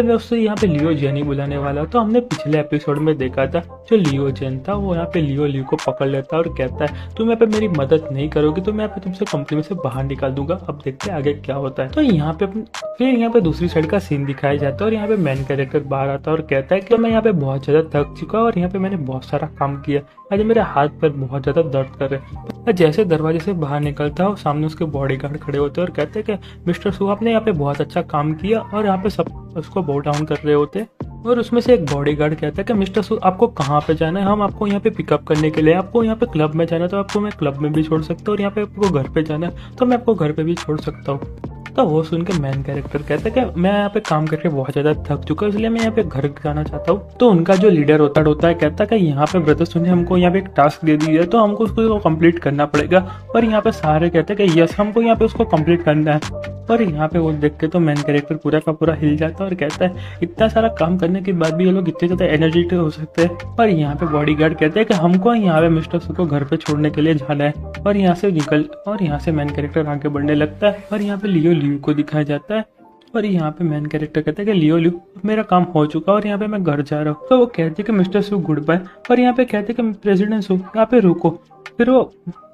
Speaker 1: मैं उससे यहाँ पे लियो जेन ही बुलाने वाला। तो हमने पिछले एपिसोड में देखा था जो लियो जेन था वो यहाँ पे लियो को पकड़ लेता है और कहता है तुम यहाँ पे मेरी मदद नहीं करोगे तो मैं यहाँ पे तुमसे कंपनी में से बाहर निकाल दूंगा। अब देखते हैं आगे क्या होता है। तो यहाँ पे फिर यहाँ पे दूसरी साइड का सीन दिखाया जाता है और यहाँ पे मेन कैरेक्टर बाहर आता है और कहता है कि मैं यहाँ पे बहुत ज्यादा थक चुका और यहाँ पे मैंने बहुत सारा काम किया, आज मेरे हाथ पर बहुत ज्यादा दर्द कर रहे हैं। जैसे दरवाजे से बाहर निकलता है सामने उसके बॉडीगार्ड खड़े होते हैं और कहते हैं कि मिस्टर सू आपने यहाँ पे बहुत अच्छा काम किया, और यहाँ पे सब उसको बो डाउन कर रहे होते। और उसमें से एक बॉडीगार्ड कहता है कि मिस्टर सू आपको कहाँ पे जाना है, हम आपको यहाँ पे पिकअप करने के लिए, आपको यहाँ पे क्लब में जाना है तो आपको मैं क्लब में भी छोड़ सकता हूँ, और यहाँ पे आपको घर पे जाना है तो मैं आपको घर पे भी छोड़ सकता हूँ। तो वो सुन के मैन कैरेक्टर कहता है कि मैं यहाँ पे काम करके बहुत ज्यादा थक चुका हूँ इसलिए मैं यहाँ पे घर जाना चाहता हूँ। तो उनका जो लीडर होता है कहता है कि यहाँ पे ब्रदर्स ने हमको यहाँ पे एक टास्क दे दी है तो हमको उसको कंप्लीट करना पड़ेगा, और यहाँ पे सारे कहते हैं कि यस हमको यहाँ पे उसको कंप्लीट करना है। और यहाँ पे वो देख के तो मैन कैरेक्टर पूरा का पूरा हिल जाता है और कहता है इतना सारा काम करने के बाद भी ये लोग इतने ज्यादा एनर्जेटिक हो सकते हैं। और यहाँ पे बॉडीगार्ड कहते हैं कि हमको यहाँ पे मिस्टर सू को घर पे छोड़ने के लिए जाना है, और यहाँ से मैन कैरेक्टर आगे बढ़ने लगता है। और यहाँ पे लियो को दिखाया जाता है, और यहाँ पे मैन कैरेक्टर कहता है कि लियो मेरा काम हो चुका और यहाँ पे मैं घर जा रहा हूँ। तो वो कहते हैं कि मिस्टर सू गुड बाय, और यहाँ पे कहते हैं कि प्रेसिडेंट सू यहाँ पे रुको। फिर वो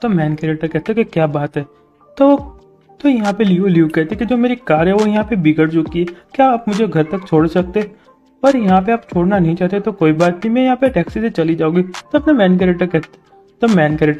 Speaker 1: तो मैन कैरेक्टर कहता है कि क्या बात है। तो यहाँ पे लियो कहते कि जो मेरी कार है वो यहाँ पे बिगड़ चुकी है, क्या आप मुझे घर तक छोड़ सकते, पर यहाँ पे आप छोड़ना नहीं चाहते तो कोई बात नहीं, मैं यहाँ पे टैक्सी से चली जाऊंगी। तो अपना मैन कैरेक्टर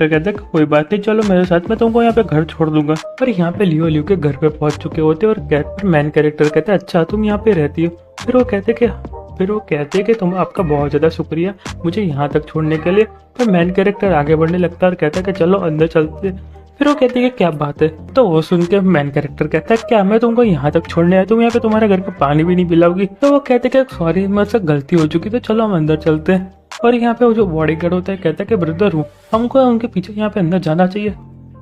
Speaker 1: कहता है कि कोई बात नहीं चलो मेरे साथ, मैं तुमको यहाँ पे घर छोड़ दूंगा। पर यहाँ पे लियो के घर पे पहुंच चुके होते और मैन कैरेक्टर कहता है अच्छा तुम यहाँ पे रहती हो। फिर वो कहते कि तुम आपका बहुत ज्यादा शुक्रिया मुझे यहाँ तक छोड़ने के लिए। तो मैन कैरेक्टर आगे बढ़ने लगता है और कहता है कि चलो अंदर चलते। फिर वो कहती है कि क्या बात है। तो वो सुन के मैन कैरेक्टर कहता है क्या मैं तुमको यहाँ तक छोड़ने आया, तुम यहाँ पे तुम्हारे घर का पानी भी नहीं पिलाओगी। तो वो कहते कि सॉरी मुझसे गलती हो चुकी तो चलो हम अंदर चलते हैं। और यहाँ पे वो जो बॉडीगार्ड होता है कहता है कि ब्रदर हूँ, हमको उनके पीछे यहाँ पे अंदर जाना चाहिए।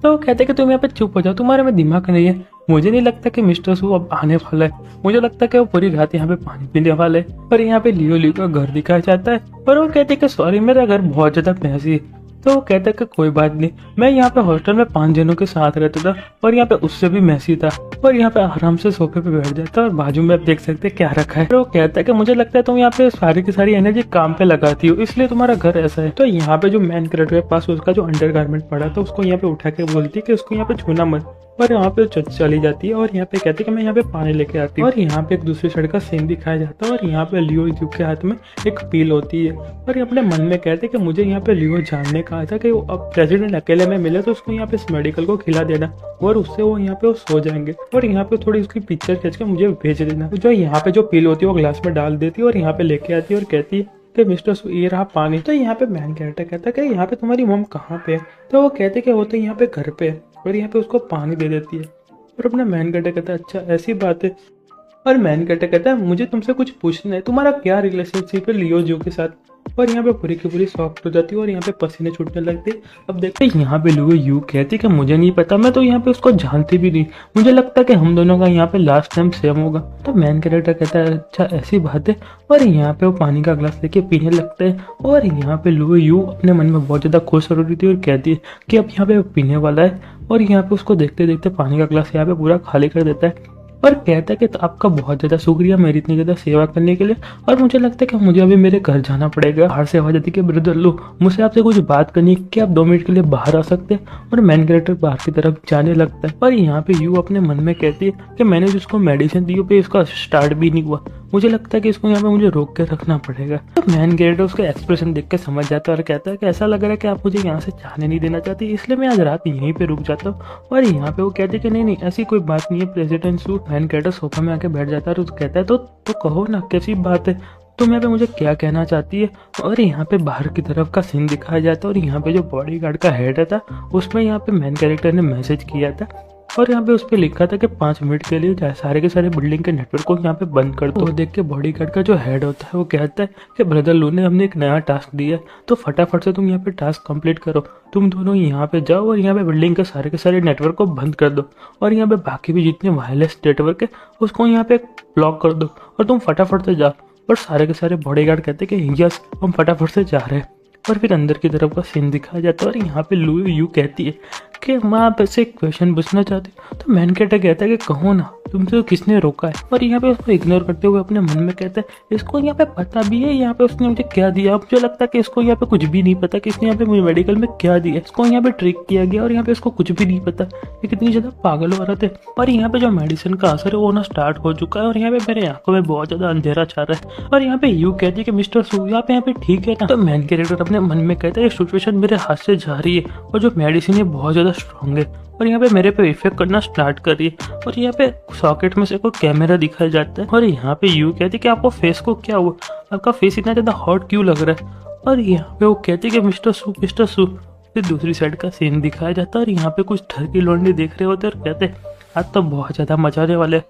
Speaker 1: तो वो कहते हैं कि तुम यहाँ पे चुप हो जाओ, तुम्हारे में दिमाग नहीं है। मुझे नहीं लगता कि मिस्टर सू अब आने वाला है, मुझे लगता है कि वो पूरी रात यहाँ पे पानी पीने वाला है। और यहाँ पे लियो का घर दिखाया जाता है और वो कहते हैं कि सॉरी मेरा घर बहुत ज्यादा मैसी है। तो वो कहता है कि कोई बात नहीं, मैं यहाँ पे हॉस्टल में 5 जनों के साथ रहता था और यहाँ पे उससे भी मैसी था, और यहाँ पे आराम से सोफे पे बैठ जाता है और बाजू में आप देख सकते हैं क्या रखा है। तो वो कहता है कि मुझे लगता है तुम यहाँ पे सारी की सारी एनर्जी काम पे लगाती हो, इसलिए तुम्हारा घर ऐसा है। तो यहाँ पे जो मैन कैरेक्टर के पास उसका जो अंडरगारमेंट पड़ा था उसको यहाँ पे उठा के बोलती है कि उसको यहाँ पे छूना मत, और यहाँ पे चली जाती है और यहाँ पे कहती है कि मैं यहाँ पे पानी लेके आती हूँ। और यहाँ पे एक दूसरी साइड का सीन दिखाया जाता है और यहाँ पे लियो के हाथ में एक पील होती है और अपने मन में कहते हैं कि मुझे यहाँ पे लियो जानने कहा था कि वो अब प्रेसिडेंट अकेले में मिले तो उसको यहाँ पे इस मेडिकल को खिला देना और उससे वो यहाँ पे वो सो जाएंगे, और यहाँ पे थोड़ी उसकी पिक्चर खींच के मुझे भेज देना। जो यहाँ पे जो पील होती है वो ग्लास में डाल देती है और यहाँ पे लेके आती है और कहती है कि मिस्टर सू ये रहा पानी। तो यहाँ पे मैन कैरेक्टर कहता है कि यहाँ पे तुम्हारी मॉम कहाँ पे है। तो वो कहते कि वो तो यहाँ पे घर पे है, और यहाँ पे उसको पानी दे देती है। और अपना मैन कैरेक्टर कहता है अच्छा ऐसी बात है। और मैन कैरेक्टर कहता है मुझे तुमसे कुछ पूछना है, तुम्हारा क्या रिलेशनशिप है लियो जो के साथ। और यहाँ पे पूरी की पूरी सॉफ्ट हो जाती है और यहाँ पे पसीने छूटने लगते। अब देखते हैं यहाँ पे लियो यू कहती कि मुझे नहीं पता, मैं तो यहाँ पे उसको जानती भी नहीं, मुझे लगता है कि हम दोनों का यहाँ पे लास्ट टाइम सेम होगा। तो मैन कैरेक्टर कहता है अच्छा ऐसी बात है, और यहाँ पे वो पानी का ग्लास लेके पीने लगता है। और यहाँ पे लियो यू अपने मन में बहुत ज्यादा खुश हो रही थी और कहती है कि अब यहाँ पे पीने वाला है, और यहाँ पे उसको देखते देखते पानी का ग्लास यहाँ पे पूरा खाली कर देता है और कहता है कि तो आपका बहुत ज्यादा शुक्रिया मेरी इतनी ज्यादा सेवा करने के लिए, और मुझे लगता है कि मुझे अभी मेरे घर जाना पड़ेगा। बाहर से आवाज आती है कि ब्रदर लो मुझसे आपसे कुछ बात करनी है, क्या आप 2 मिनट के लिए बाहर आ सकते हैं। और मैन कैरेक्टर बाहर की तरफ जाने लगता है और यहाँ पे यू अपने मन में कहती है कि मैंने जिसको मेडिसिन दी पे इसका स्टार्ट भी नहीं हुआ, मुझे लगता है कि इसको यहाँ पे मुझे रोक के रखना पड़ेगा। तो मैन कैरेक्टर उसका एक्सप्रेशन देख के समझ जाता है और कहता है कि ऐसा लग रहा है कि आप मुझे यहाँ से जाने नहीं देना चाहती, इसलिए मैं आज रात यहीं पे रुक जाता हूँ। और यहाँ पे वो कहती है कि नहीं ऐसी कोई बात नहीं है प्रेसिडेंट सू। मैन कैरेक्टर सोफा में आके बैठ जाता है और कहता है तो कहो ना कैसी बात है, तुम यहाँ पे मुझे क्या कहना चाहती है। और यहाँ पे बाहर की तरफ का सीन दिखाया जाता है और यहाँ पे जो बॉडीगार्ड का हेड था उसमें यहाँ पे मैन कैरेक्टर ने मैसेज किया था और यहाँ पे उस पर लिखा था कि 5 मिनट के लिए सारे के सारे बिल्डिंग के नेटवर्क को यहाँ पे बंद कर दो। तो देख के बॉडीगार्ड का जो हेड होता है वो कहता है कि ब्रदर लू ने हमने एक नया टास्क दिया है, तो फटाफट से तुम यहाँ पे टास्क कंप्लीट करो, तुम दोनों यहाँ पे जाओ और यहाँ पे बिल्डिंग के सारे नेटवर्क को बंद कर दो, और यहाँ पे बाकी भी जितने वायरलेस नेटवर्क है उसको यहाँ पे ब्लॉक कर दो, और तुम फटाफट से जाओ। और सारे के सारे बॉडीगार्ड कहते हैं कि यस हम फटाफट से जा रहे हैं। और फिर अंदर की तरफ का सीन दिखाया जाता है और यहाँ पे लू यू कहती है कि मैं आप ऐसे एक क्वेश्चन पूछना चाहती हूँ। तो मैन कैरेक्टर कहता है कि कहो ना तुमसे तो किसने रोका है। और यहाँ पे उसको इग्नोर करते हुए अपने मन में कहता है इसको यहाँ पे पता भी है यहाँ पे उसने मुझे क्या दिया। मुझे लगता है कि इसको यहाँ पे कुछ भी नहीं पता कि इसने यहाँ पे मुझे मेडिकल में क्या दिया, इसको यहाँ पे ट्रिक किया गया और यहाँ पे इसको कुछ भी नहीं पता, ये कितनी ज्यादा पागल हो रहे थे। और यहाँ पे जो मेडिसिन का असर है वो होना स्टार्ट हो चुका है और यहाँ पे मेरे आंखों में बहुत ज्यादा अंधेरा छा रहा है। और यहाँ पे यू कहती है कि मिस्टर सू आप यहाँ पे ठीक है ना। तो मैन कैरेक्टर अपने मन में कहता है ये सिचुएशन मेरे हाथ से जा रही है और जो मेडिसिन है बहुत ज्यादा स्ट्रांग है और यहाँ पे मेरे पे इफेक्ट करना स्टार्ट कर रही है। और यहाँ पे सॉकेट में से कोई कैमरा दिखाया जाता है और यहाँ पे यू कहती है कि आपको फेस को क्या हुआ, आपका फेस इतना ज्यादा हॉट क्यों लग रहा है। और यहाँ पे वो कहती है कि मिस्टर सू। फिर दूसरी साइड का सीन दिखाया जाता है और यहाँ पे कुछ ठर की लौंडे देख रहे होते और कहते आज तो बहुत ज्यादा मचाने वाले,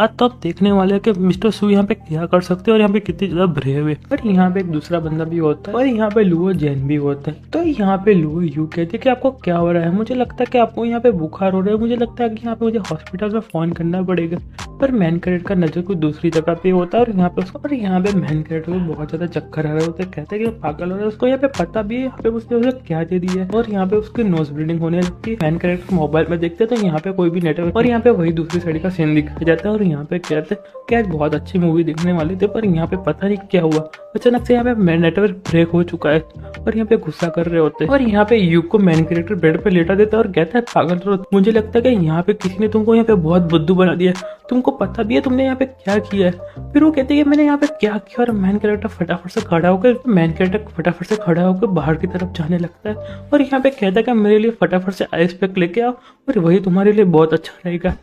Speaker 1: आज तो आप देखने वाले कि मिस्टर सू यहाँ पे क्या कर सकते हैं और यहाँ पे कितनी ज्यादा ब्रेव है। और यहाँ पे एक दूसरा बंदा भी होता है और यहाँ पे लुओ जैन भी होता है। तो यहाँ पे लुओ यू कहते हैं कि आपको क्या हो रहा है, मुझे लगता है कि आपको यहाँ पे बुखार हो रहा है, मुझे लगता है कि यहाँ पे मुझे हॉस्पिटल में फोन करना पड़ेगा। पर मैन कैरेक्टर का नजर कुछ दूसरी जगह पे होता है और यहाँ पे मैन कैरेक्टर को बहुत ज्यादा चक्कर आ रहे होते हैं, कहते हैं कि पागल हो रहा है, उसको यहाँ पे पता भी है यहाँ पे उसने क्या दे दिया है। और यहाँ पे उसकी नोज ब्लीडिंग होने लगती है। मैन कैरेक्टर मोबाइल में देखते हैं तो यहाँ पे कोई भी नेटवर्क, और यहाँ पे वही दूसरी साइड का सीन दिखाया जाता है और यहाँ पे कहते हैं कि आज बहुत अच्छी मूवी देखने वाले थे पर यहाँ पे पता नहीं क्या हुआ, अचानक से यहाँ पे नेटवर्क ब्रेक हो चुका है और यहाँ पे गुस्सा कर रहे होते हैं। और यहाँ पे यू को मैन कैरेक्टर बेड पे लेटा देता है और कहता है पागल रहो, मुझे लगता है कि यहाँ पे किसी ने तुमको यहाँ पे बहुत बुद्धू बना दिया, तुमको पता भी है तुमने यहाँ पे क्या किया है। फिर वो कहते हैं मैंने यहाँ पे क्या किया और मैन कैरेक्टर फटाफट से खड़ा होकर बाहर की तरफ जाने लगता है और यहाँ पे कहता है कि मेरे लिए फटाफट से आइस पैक लेके आओ और वही तुम्हारे लिए बहुत अच्छा रहेगा।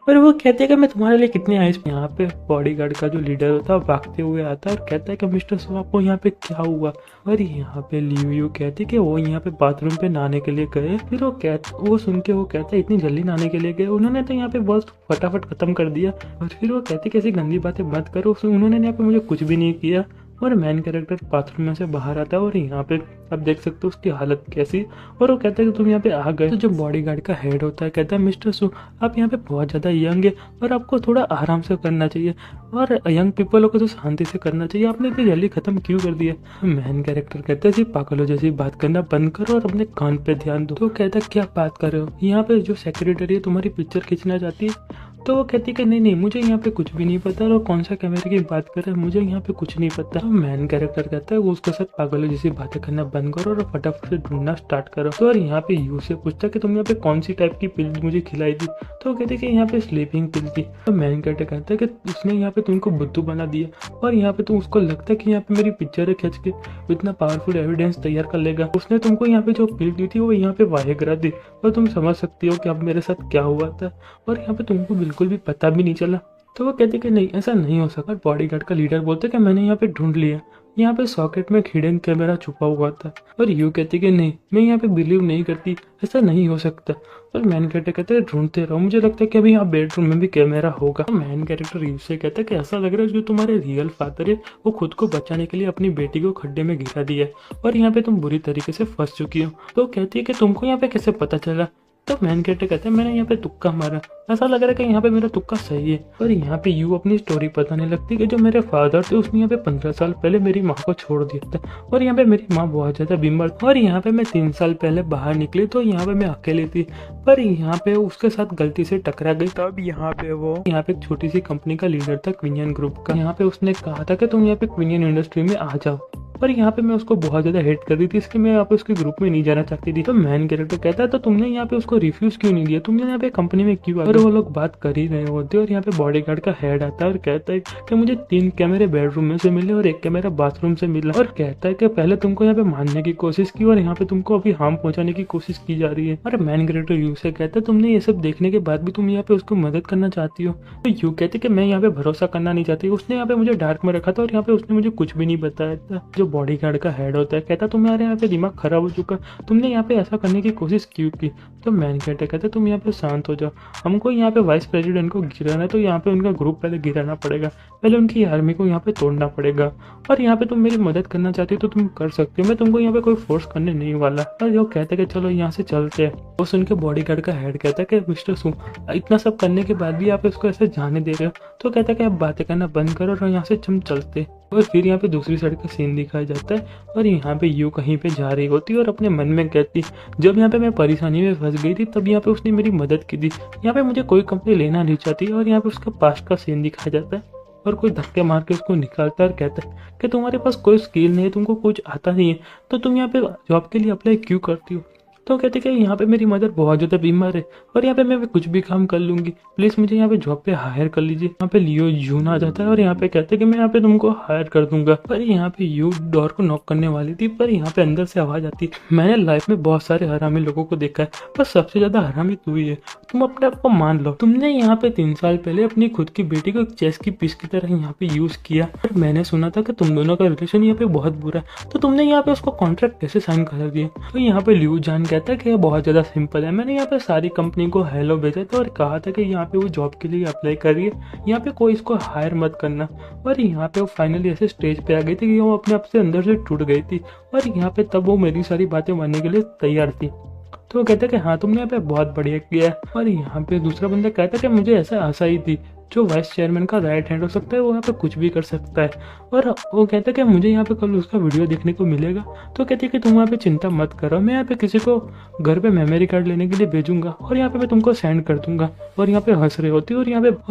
Speaker 1: पर वो कहते हैं कि मैं तुम्हारे लिए कितने आइस। यहाँ पे बॉडीगार्ड का जो लीडर होता है भागते हुए आता है और कहता है कि मिस्टर सू आपको यहाँ पे क्या हुआ। और यहाँ पे लियो कहती है कि वो यहाँ पे बाथरूम पे नहाने के लिए गए। फिर वो सुन के वो कहता है इतनी जल्दी नहाने के लिए गए, उन्होंने तो यहाँ पे बहुत फटाफट खत्म कर दिया। और फिर वो कहती है कैसी गंदी बातें मत करो, उन्होंने यहाँ पे मुझे कुछ भी नहीं किया। और मैन कैरेक्टर बाथरूम में से बाहर आता है और यहाँ पे आप देख सकते हो उसकी हालत कैसी। और वो कहता है कि तुम यहाँ पे आ गए। तो जो बॉडीगार्ड का हेड होता है कहता है मिस्टर सू आप यहाँ पे बहुत ज़्यादा यंग है और आपको थोड़ा आराम से करना चाहिए और यंग पीपलों को तो शांति से करना चाहिए, आपने इतनी जल्दी खत्म क्यों कर दिया। मैन कैरेक्टर कहता है जी पागलों जैसी बात करना बंद करो और अपने कान पे ध्यान दो। तो कहता है क्या बात कर रहे हो, यहाँ पे जो सेक्रेटरी है तुम्हारी पिक्चर खींचना चाहती है। तो वो कहती है कि नहीं मुझे यहाँ पे कुछ भी नहीं पता और कौन सा कैमरे की बात कर रहे हैं, मुझे यहाँ पे कुछ नहीं पता। तो मैन कैरेक्टर कहता है वो उसके साथ पागलों जैसी बातें करना बंद करो और फटाफट से ढूंढना स्टार्ट करो। तो और यहाँ पे यू से पूछता है कि तुम यहाँ पे कौन सी टाइप की पिल मुझे खिलाई थी। तो वो कहते हैं कि यहाँ पे स्लीपिंग पिल थी। तो मैन कैरेक्टर कहता है कि उसने यहाँ पे तुमको बुद्धू बना दिया और यहाँ पे तुम उसको लगता है कि यहाँ पे मेरी पिक्चर खींच के इतना पावरफुल एविडेंस तैयार कर लेगा। उसने तुमको यहाँ पे जो पिल दी थी वो यहाँ पे वायग्रा दी और तुम समझ सकती हो कि अब मेरे साथ क्या हुआ था और यहाँ पे तुमको बिल्कुल भी पता भी नहीं चला। तो वो कहते कि नहीं ऐसा नहीं हो सका। बॉडीगार्ड का लीडर बोलते कि मैंने यहाँ पे ढूंढ लिया, यहाँ पे सॉकेट में हिडन कैमरा छुपा हुआ था। और यू कहती कि नहीं मैं यहाँ पे बिलीव नहीं करती, ऐसा नहीं हो सकता। और मैन कैरेक्टर कहते हैं ढूंढते रहो, मुझे लगता है कि अभी यहाँ बेडरूम में भी कैमरा होगा। तो मैन कैरेक्टर यू से कहता है कि ऐसा लग रहा है जो तुम्हारे रियल फादर है वो खुद को बचाने के लिए अपनी बेटी को खड्डे में गिरा दिया है और यहाँ पे तुम बुरी तरीके से फंस चुकी हो। तो कहती है कि तुमको यहाँ पे कैसे पता चला। तो मैन कैरेक्टर कहते हैं मैंने यहाँ पे तुक्का मारा, ऐसा लग रहा है कि यहाँ पे मेरा तुक्का सही है। और यहाँ पे यू अपनी स्टोरी बताने लगती है कि जो मेरे फादर थे उसने यहाँ पे 15 साल पहले मेरी माँ को छोड़ दिया था और यहाँ पे मेरी माँ बहुत ज्यादा बीमार थी और यहाँ पे मैं 3 साल पहले बाहर निकली तो यहाँ पे मैं अकेली थी पर यहाँ पे उसके साथ गलती से टकरा गई। तब यहाँ पे वो यहाँ पे एक छोटी सी कंपनी का लीडर था क्विनियन ग्रुप का। यहाँ पे उसने कहा था कि तुम यहाँ पे क्विनियन इंडस्ट्री में आ जाओ पर यहाँ पे मैं उसको बहुत ज्यादा हेट कर रही थी इसलिए मैं यहाँ पे उसके ग्रुप में नहीं जाना चाहती थी। तो मैन कैरेक्टर कहता है तो तुमने यहाँ पे उसको रिफ्यूज क्यों नहीं दिया, तुमने यहाँ पे कंपनी में क्यों। और वो लोग बात कर ही रहे होते और यहाँ पे बॉडीगार्ड का हेड आता है और कहता है कि मुझे 3 कैमरे बेडरूम में से मिले और 1 कैमरा बाथरूम से मिला और कहता है कि पहले तुमको यहाँ पे मारने की कोशिश की और यहाँ पे तुमको अभी हार्म पहुंचाने की कोशिश की जा रही है। और मैन कैरेक्टर यू से कहता है तुमने ये सब देखने के बाद भी तुम यहाँ पे उसको मदद करना चाहती हो। तो यू कहते कि मैं यहाँ पे भरोसा करना नहीं चाहती, उसने यहाँ पे मुझे डार्क में रखा था और यहाँ पे उसने मुझे कुछ भी नहीं बताया था। जो बॉडीगार्ड का हेड होता है कहता तुम्हारे यहाँ पे दिमाग खराब हो चुका, तुमने यहाँ पे ऐसा करने की कोशिश क्यों की। तो मैन कैरेक्टर कहता तुम यहाँ पे शांत हो जाओ, हमको यहाँ पे वाइस प्रेसिडेंट को गिराना है तो यहाँ पे उनका ग्रुप पहले गिराना पड़ेगा, पहले उनकी आर्मी को यहाँ पे तोड़ना पड़ेगा और यहाँ पे तुम मेरी मदद करना चाहती हो तो तुम कर सकते हो, मैं तुमको यहाँ पे कोई फोर्स करने नहीं वाला। और जो कहता है कि चलो यहाँ से चलते हैं। वो सुन के बॉडीगार्ड का हेड कहता है कि मिस्टर सू इतना सब करने के बाद भी आप इसको ऐसे जाने दे रहे हो। तो कहता है कि आप बातें करना बंद करो और यहाँ से हम चलते। और फिर यहाँ पे दूसरी साइड का सीन दिखाया जाता है और यहाँ पे यू कहीं पे जा रही होती है और अपने मन में कहती जब यहाँ पे मैं परेशानी में फंस गई थी तब यहाँ पे उसने मेरी मदद की थी, यहाँ पे मुझे कोई कंपनी लेना नहीं चाहती। और यहाँ पे उसका पास्ट का सीन दिखाया जाता है और कोई धक्के मार के उसको निकालता है और कहता है कि तुम्हारे पास कोई स्किल नहीं है, तुमको कुछ आता नहीं है तो तुम यहाँ पे जॉब के लिए अप्लाई क्यों करती हो। तो कहते कि यहाँ पे मेरी मदर बहुत ज़्यादा बीमार है और यहाँ पे मैं कुछ भी काम कर लूंगी, प्लीज़ मुझे यहाँ पे जॉब पे हायर कर लीजिए। यहाँ पे लियो जून आ जाता है और यहाँ पे कहते कि मैं यहाँ पे तुमको हायर कर दूंगा। पर यहाँ पे यू डोर को नॉक करने वाली थी पर यहाँ पे अंदर से आवाज़ आती है मैंने लाइफ में बहुत सारे हरामी लोगों को देखा है पर सबसे ज़्यादा हरामी तू ही है, तुम अपने आप को मान लो। तुमने यहाँ पे 3 साल पहले अपनी खुद की बेटी को एक चेस की पीस की तरह यहाँ पे यूज़ किया। मैंने सुना था कि तुम दोनों का रिलेशन यहाँ पे बहुत बुरा है तो तुमने यहाँ पे उसको कॉन्ट्रैक्ट कैसे साइन कर दिया। तो यहाँ पे लियो जान कहता है कि बहुत ज़्यादा सिंपल है, मैंने यहाँ पे सारी कंपनी को हेलो भेजा था और कहा था कि यहाँ पे वो जॉब के लिए अप्लाई कर रही है, यहाँ पे कोई इसको हायर मत करना। और यहाँ पे वो फाइनली ऐसे स्टेज पे आ गई थी कि वो अपने आप से अंदर से टूट गई थी और यहाँ पे तब वो मेरी सारी बातें मानने के लिए तैयार थी। तो वो कहता है कि हाँ तुमने यहाँ पे बहुत बढ़िया किया है। और यहाँ पे दूसरा बंदा कहता है कि मुझे ऐसा आशा ही थी जो वाइस चेयरमैन का राइट हैंड हो सकता है वो यहाँ पे कुछ भी कर सकता है। और वो कहता है कि मुझे यहाँ पे कल उसका वीडियो देखने को मिलेगा। तो कहती है कि तुम यहाँ पे चिंता मत करो, मैं यहाँ पे किसी को घर पे मेमोरी कार्ड लेने के लिए भेजूंगा और यहाँ पे मैं तुमको सेंड कर दूंगा। और यहाँ पे हंस रही होती है और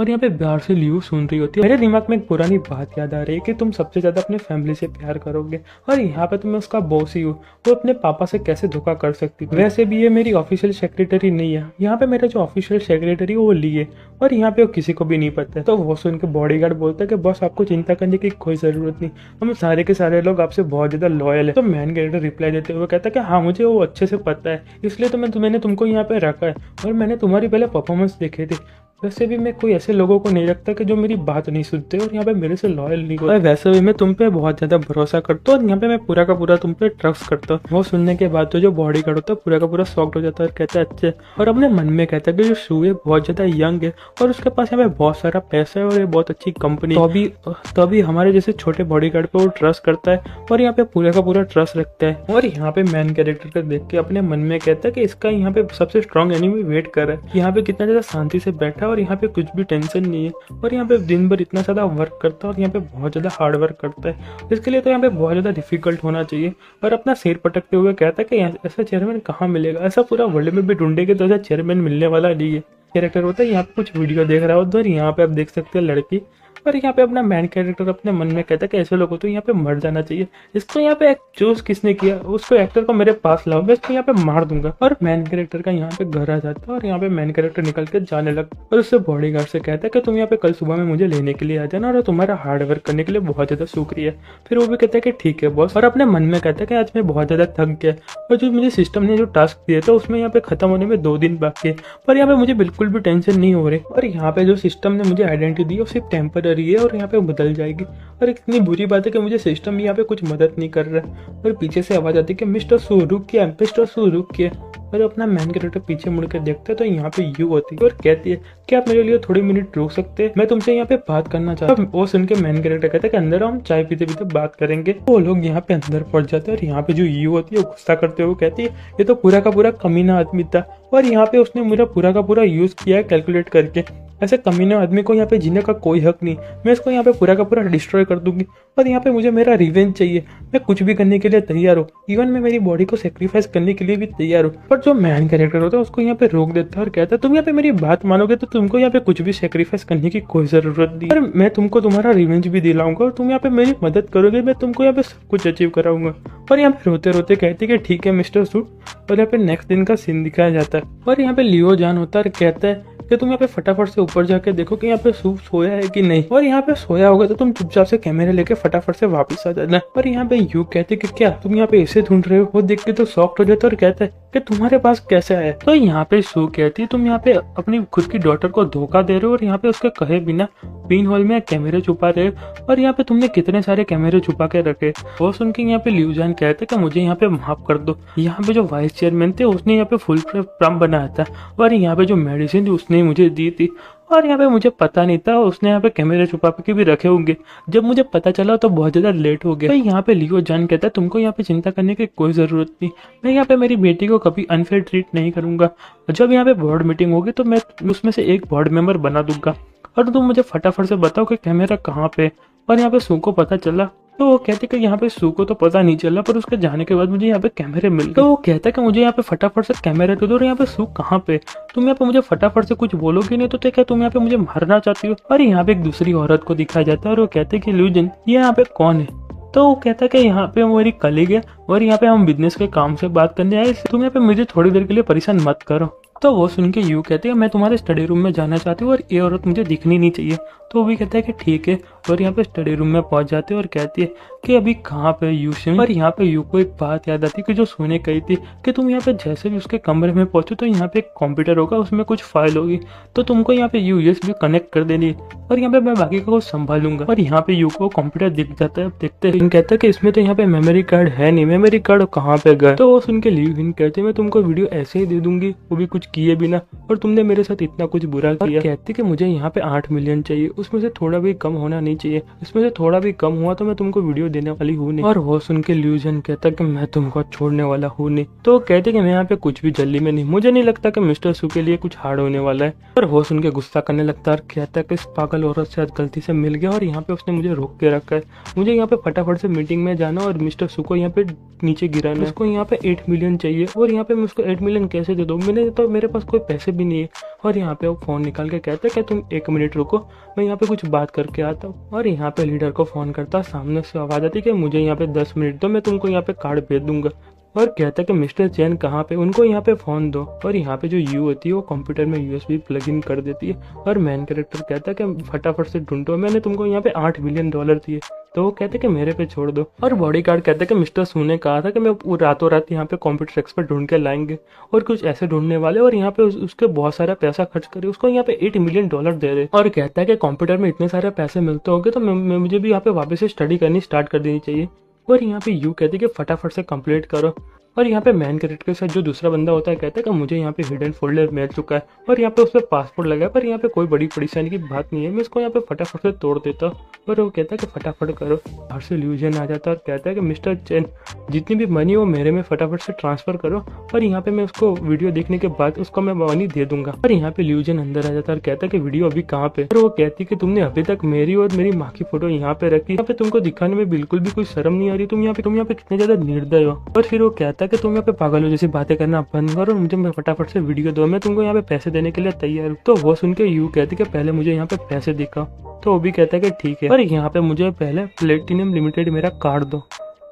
Speaker 1: यहाँ पे बाहर से लियो सुन रही होती है। मेरे दिमाग में एक पुरानी बात याद आ रही है कि तुम सबसे ज्यादा अपने फैमिली से प्यार करोगे और यहाँ पे तुम्हें उसका बॉस ही हो, वो अपने पापा से कैसे धोखा कर सकती थी। वैसे भी ये मेरी ऑफिशियल सेक्रेटरी नहीं है, यहाँ पे मेरा जो ऑफिशियल सेक्रेटरी वो ली है और यहाँ पे वो किसी को भी नहीं पता है। तो वो सुन के बॉडीगार्ड बोलता है कि बॉस आपको चिंता करने की कोई जरूरत नहीं, हम सारे के सारे लोग आपसे बहुत ज्यादा लॉयल है। तो मैन कैरेक्टर रिप्लाई देते हुए कहता है कि हाँ मुझे वो अच्छे से पता है, इसलिए तो मैंने तुमको यहाँ पे रखा है और मैंने तुम्हारी पहले परफॉर्मेंस देखे थे, वैसे भी मैं कोई ऐसे लोगों को नहीं रखता कि जो मेरी बात नहीं सुनते और यहाँ पे मेरे से लॉयल नहीं होते। वैसे भी मैं तुम पे बहुत ज्यादा भरोसा करता हूँ और यहाँ पे मैं पूरा का पूरा तुम पे ट्रस्ट करता हूँ। वो सुनने के बाद तो जो बॉडी गार्ड होता है पूरा का पूरा शॉक्ड हो जाता है और कहता है अच्छे, और अपने मन में कहता है कि जो शू है बहुत ज्यादा यंग है और उसके पास यहाँ पे बहुत सारा पैसा है और ये बहुत अच्छी कंपनी, तो अभी हमारे जैसे छोटे बॉडी गार्ड पे वो ट्रस्ट करता है और यहाँ पे पूरा का पूरा ट्रस्ट रखता है। और यहाँ पे मेन कैरेक्टर को देख के अपने मन में कहता है कि इसका यहाँ पे सबसे स्ट्रॉन्ग एनिमी वेट कर रहा है, यहाँ पे कितना ज्यादा शांति से बैठा है और यहाँ पे कुछ भी टेंशन नहीं है और यहाँ पे दिन भर इतना ज्यादा वर्क करता है और यहाँ पे बहुत ज्यादा हार्ड वर्क करता है। इसके लिए तो यहाँ पे बहुत ज्यादा डिफिकल्ट होना चाहिए। और अपना सिर पटकते हुए कहता है कि ऐसा चेयरमैन कहाँ मिलेगा, ऐसा पूरा वर्ल्ड में भी ढूंढेंगे तो ऐसा चेयरमैन मिलने वाला नहीं है। कैरेक्टर होता है यहाँ पे कुछ वीडियो देख रहा होता है और यहाँ पे आप देख सकते हैं लड़की, और यहाँ पे अपना मैन कैरेक्टर अपने मन में कहता है कि ऐसे लोगों तो यहाँ पे मर जाना चाहिए, इसको यहाँ पे चूज किसने किया, उसको एक्टर को मेरे पास लाओ, मैं इसको यहाँ पे मार दूंगा। और मैन कैरेक्टर का यहाँ पे घर आ जाता है और यहाँ पे मैन कैरेक्टर निकल के जाने लगता है और उससे बॉडीगार्ड से कहता है कि तुम यहाँ पे कल सुबह में मुझे लेने के लिए आ जाना और तुम्हारा हार्ड वर्क करने के लिए बहुत ज्यादा शुक्रिया। फिर वो भी कहता है कि ठीक है बॉस, और अपने मन में कहता है कि आज मैं बहुत ज्यादा थक गया और जो मुझे सिस्टम ने जो टास्क दिया था उसमें यहाँ पे खत्म होने में 2 दिन बाकी है, पर यहाँ पे मुझे बिल्कुल भी टेंशन नहीं हो रही और यहाँ पे जो सिस्टम ने मुझे आइडेंटिटी दी वो सिर्फ टेम्पररी है और यहाँ पे बदल जाएगी। और इतनी बुरी बात है कि मुझे सिस्टम यहाँ पे कुछ मदद नहीं कर रहा है और पीछे से आवाज आती है कि मिस्टर सू रुकिए, मिस्टर सू रुकिए। और अपना मैन कैरेक्टर पीछे मुड़ के देखते हैं तो यहाँ पे यू होती है और कहती है कि आप मेरे लिए थोड़ी मिनट रुक सकते हैं, मैं तुमसे यहाँ पे बात करना चाहता हूँ। वो सुन के मैन कैरेक्टर कहता है कि अंदर हम चाय पीते पीते बात करेंगे। वो लोग यहाँ पे अंदर पहुंच जाते हैं और यहाँ पे जो यू होती है वो गुस्सा करते हुए कहती है ये तो पूरा का पूरा कमीना आदमी था और यहाँ पे उसने मेरा पूरा का पूरा यूज किया है कैलकुलेट करके, ऐसे कमीने आदमी को यहाँ पे जीने का कोई हक नहीं, मैं इसको यहाँ पे पूरा का पूरा डिस्ट्रॉय कर दूंगी और यहाँ पे मुझे मेरा रिवेंज चाहिए, मैं कुछ भी करने के लिए तैयार हूँ, इवन मैं मेरी बॉडी को सेक्रीफाइस करने के लिए भी तैयार हूँ। पर जो मैन कैरेक्टर होता है उसको यहाँ पे रोक देता है और कहता है तुम यहाँ पे मेरी बात मानोगे तो तुमको यहाँ पे कुछ भी सेक्रीफाइस करने की कोई जरूरत नहीं, और मैं तुमको तुम्हारा रिवेंज भी दिलाऊंगा और तुम यहाँ पे मेरी मदद करोगे, मैं तुमको यहाँ पे सब कुछ अचीव कराऊंगा। और यहाँ पे रोते रोते कहती है कि ठीक है मिस्टर सूट। और यहाँ पे नेक्स्ट दिन का सीन दिखाया जाता है और यहाँ पे लियो जान होता है और कहता है कि तुम यहाँ पे फटाफट से ऊपर जाके देखो कि यहाँ पे सूप सोया है कि नहीं, और यहाँ पे सोया होगा तो तुम चुपचाप से कैमरे लेके फटाफट से वापस आ जाना। और यहाँ पे यू कहते कि क्या तुम यहाँ पे ऐसे ढूंढ रहे हो, वो देख के तो शॉक्ड हो जाता है और कहता है कि तुम्हारे पास कैसे आया। तो यहाँ पे सू कहती है तुम यहाँ पे अपनी खुद की डॉटर को धोखा दे रहे हो और यहाँ पे उसके कहे बिना पिन हॉल में कैमरे छुपा रहे हो और यहाँ पे तुमने कितने सारे कैमरे छुपा के रखे। वो सुन के यहाँ पे ल्यूजान कहते कि मुझे यहाँ पे माफ कर दो, यहाँ पे जो वाइस चेयरमैन थे उसने यहाँ पे फुल प्रॉम्प्ट बनाया था और यहाँ पे जो मेडिसिन थी उसने मुझे दी थी और यहाँ पे मुझे पता नहीं था उसने यहाँ पे कैमरे छुपा के भी रखे होंगे, जब मुझे पता चला तो बहुत ज्यादा लेट हो गया। तो यहाँ पे लियो जान कहता है तुमको यहाँ पे चिंता करने की कोई जरूरत नहीं, मैं यहाँ पे मेरी बेटी को कभी अनफेयर ट्रीट नहीं करूंगा, जब यहाँ पे बोर्ड मीटिंग होगी तो मैं उसमें से एक बोर्ड मेंबर बना दूंगा और तुम मुझे फटाफट से बताओ कि कैमरा कहाँ पे। और यहाँ पे सू को पता चला तो वो कहते कि यहाँ पे सू को तो पता नहीं चला पर उसके जाने के बाद मुझे यहाँ पे कैमरे मिल गए। तो वो कहता है कि मुझे यहाँ पे फटाफट से कैमरे दे दो और यहाँ पे सू कहाँ पे, तुम यहाँ पे मुझे फटाफट से कुछ बोलोगे नहीं तो क्या तुम यहाँ पे मुझे मारना चाहती हो। और यहाँ पे एक दूसरी औरत को दिखाया जाता है और वो कहते हैं कि ल्यूजन ये यहाँ पे कौन है। तो वो कहता है कि यहाँ पे मेरी कलीग है और यहाँ पे हम बिजनेस के काम से बात करने आए, तुम यहाँ पे मुझे थोड़ी देर के लिए परेशान मत करो। तो वो सुन के यू कहते हैं मैं तुम्हारे स्टडी रूम में जाना चाहती हूँ और ये औरत मुझे दिखनी नहीं चाहिए। तो वो भी कहता है कि ठीक है और यहाँ पे स्टडी रूम में पहुंच जाते हैं और कहती है कि अभी कहाँ पे यू सिंह। और यहाँ पे यू को एक बात याद आती है कि जो सोने कही थी कि तुम यहाँ पे जैसे भी उसके कमरे में पहुंचो तो यहाँ पे एक कंप्यूटर होगा उसमें कुछ फाइल होगी तो तुमको यहाँ पे यूएसबी कनेक्ट कर देनी है और यहाँ पे मैं बाकी का कुछ संभालूंगा। और यहाँ पे यू को कंप्यूटर दिख जाता है, देखते हैं कहता है कि इसमें तो यहाँ पे मेमोरी कार्ड है नहीं, मेमोरी कार्ड कहाँ पे गए। तो वो सुन के ल्यू हिन कहते मैं तुमको वीडियो ऐसे ही दे दूंगी वो भी कुछ किए बिना, और तुमने मेरे साथ इतना कुछ बुरा किया। कहती कि मुझे यहाँ पे 8 मिलियन चाहिए, उसमें से थोड़ा भी कम होना नहीं चाहिए, इसमें से थोड़ा भी कम हुआ तो मैं तुमको वीडियो देने वाली हूँ नहीं। और वो सुन के ल्यूजन कहता कि मैं तुमको छोड़ने वाला हूँ नहीं। तो कहते कि मैं यहाँ पे कुछ भी जल्दी में नहीं, मुझे नहीं लगता कि मिस्टर सू के लिए कुछ हार्ड होने वाला है। और वो सुन के गुस्सा करने लगता है और कहता कि इस पागल औरत से गलती से मिल गया और यहाँ पे उसने मुझे रोक के रखा है, मुझे यहाँ पे फटाफट से मीटिंग में जाना और मिस्टर सू को यहाँ पे नीचे गिराना, उसको यहाँ पे 8 मिलियन चाहिए और यहाँ पे मैं उसको 8 मिलियन कैसे दे दूँ, मेरे पास कोई पैसे भी नहीं है। और यहाँ पे वो फोन निकाल के कहते हैं कि तुम 1 मिनट रुको मैं यहाँ पे कुछ बात करके आता हूँ। और यहाँ पे लीडर को फोन करता, सामने से आवाज आती कि मुझे यहाँ पे 10 मिनट दो मैं तुमको यहाँ पे कार्ड भेज दूंगा। और कहता है कि मिस्टर चैन कहाँ पे, उनको यहाँ पे फ़ोन दो। और यहाँ पे जो यू होती है वो कंप्यूटर में यूएसबी प्लग इन कर देती है। और मैन कैरेक्टर कहता है कि फटाफट से ढूंढो, मैंने तुमको यहाँ पे $8 मिलियन दिए। तो वो कहते हैं कि मेरे पे छोड़ दो। और बॉडीगार्ड कहता है कि मिस्टर सू ने कहा था कि मैं वो रातों रात यहाँ पे कंप्यूटर एक्सपर्ट ढूंढ के लाएंगे और कुछ ऐसे ढूंढने वाले, और यहाँ पे उसके बहुत सारा पैसा खर्च करे, उसको यहाँ पे $8 मिलियन दे रहे। और कहता है कि कंप्यूटर में इतने सारे पैसे मिलते होंगे तो मुझे भी यहाँ पे वापस से स्टडी करनी स्टार्ट कर देनी चाहिए। और यहाँ पे यू कहती है कि फटाफट से कंप्लीट करो। और यहाँ पे मैन कैरेक्टर के साथ जो दूसरा बंदा होता है कहता है कि मुझे यहाँ पे हिडन फोल्डर मिल चुका है और यहाँ पे उस पर पासपोर्ट लगा है, पर यहाँ पे कोई बड़ी परेशानी की बात नहीं है, मैं इसको यहाँ पे फटाफट से तोड़ देता हूँ। और वो कहता है कि फटाफट करो। बाहर से ल्यूजन आ जाता है और कहता है कि मिस्टर चैन जितनी भी मनी हो मेरे में फटाफट से ट्रांसफर करो, और यहाँ पे मैं उसको वीडियो देखने के बाद उसको मैं मनी दे दूंगा। और यहाँ पे ल्यूजन अंदर आ जाता है और कहता है कि वीडियो अभी कहाँ पे। और वो कहती है कि तुमने अभी तक मेरी और मेरी माँ की फोटो यहाँ पे रखी, यहाँ पे तुमको दिखाने में बिल्कुल भी कोई शर्म नहीं आ रही, तुम यहाँ पे कितने ज्यादा निर्दय हो। और फिर वो कहता है कि तुम यहाँ पे पागल हो जैसी बातें करना बंद करो, मुझे फटाफट से वीडियो दो, मैं तुमको यहाँ पे पैसे देने के लिए तैयार हूँ। तो वो सुन के यू कहती कि पहले मुझे यहाँ पे पैसे दिखाओ। तो वो भी कहता है कि ठीक है, और यहाँ पे मुझे पहले प्लेटिनम लिमिटेड मेरा कार्ड दो।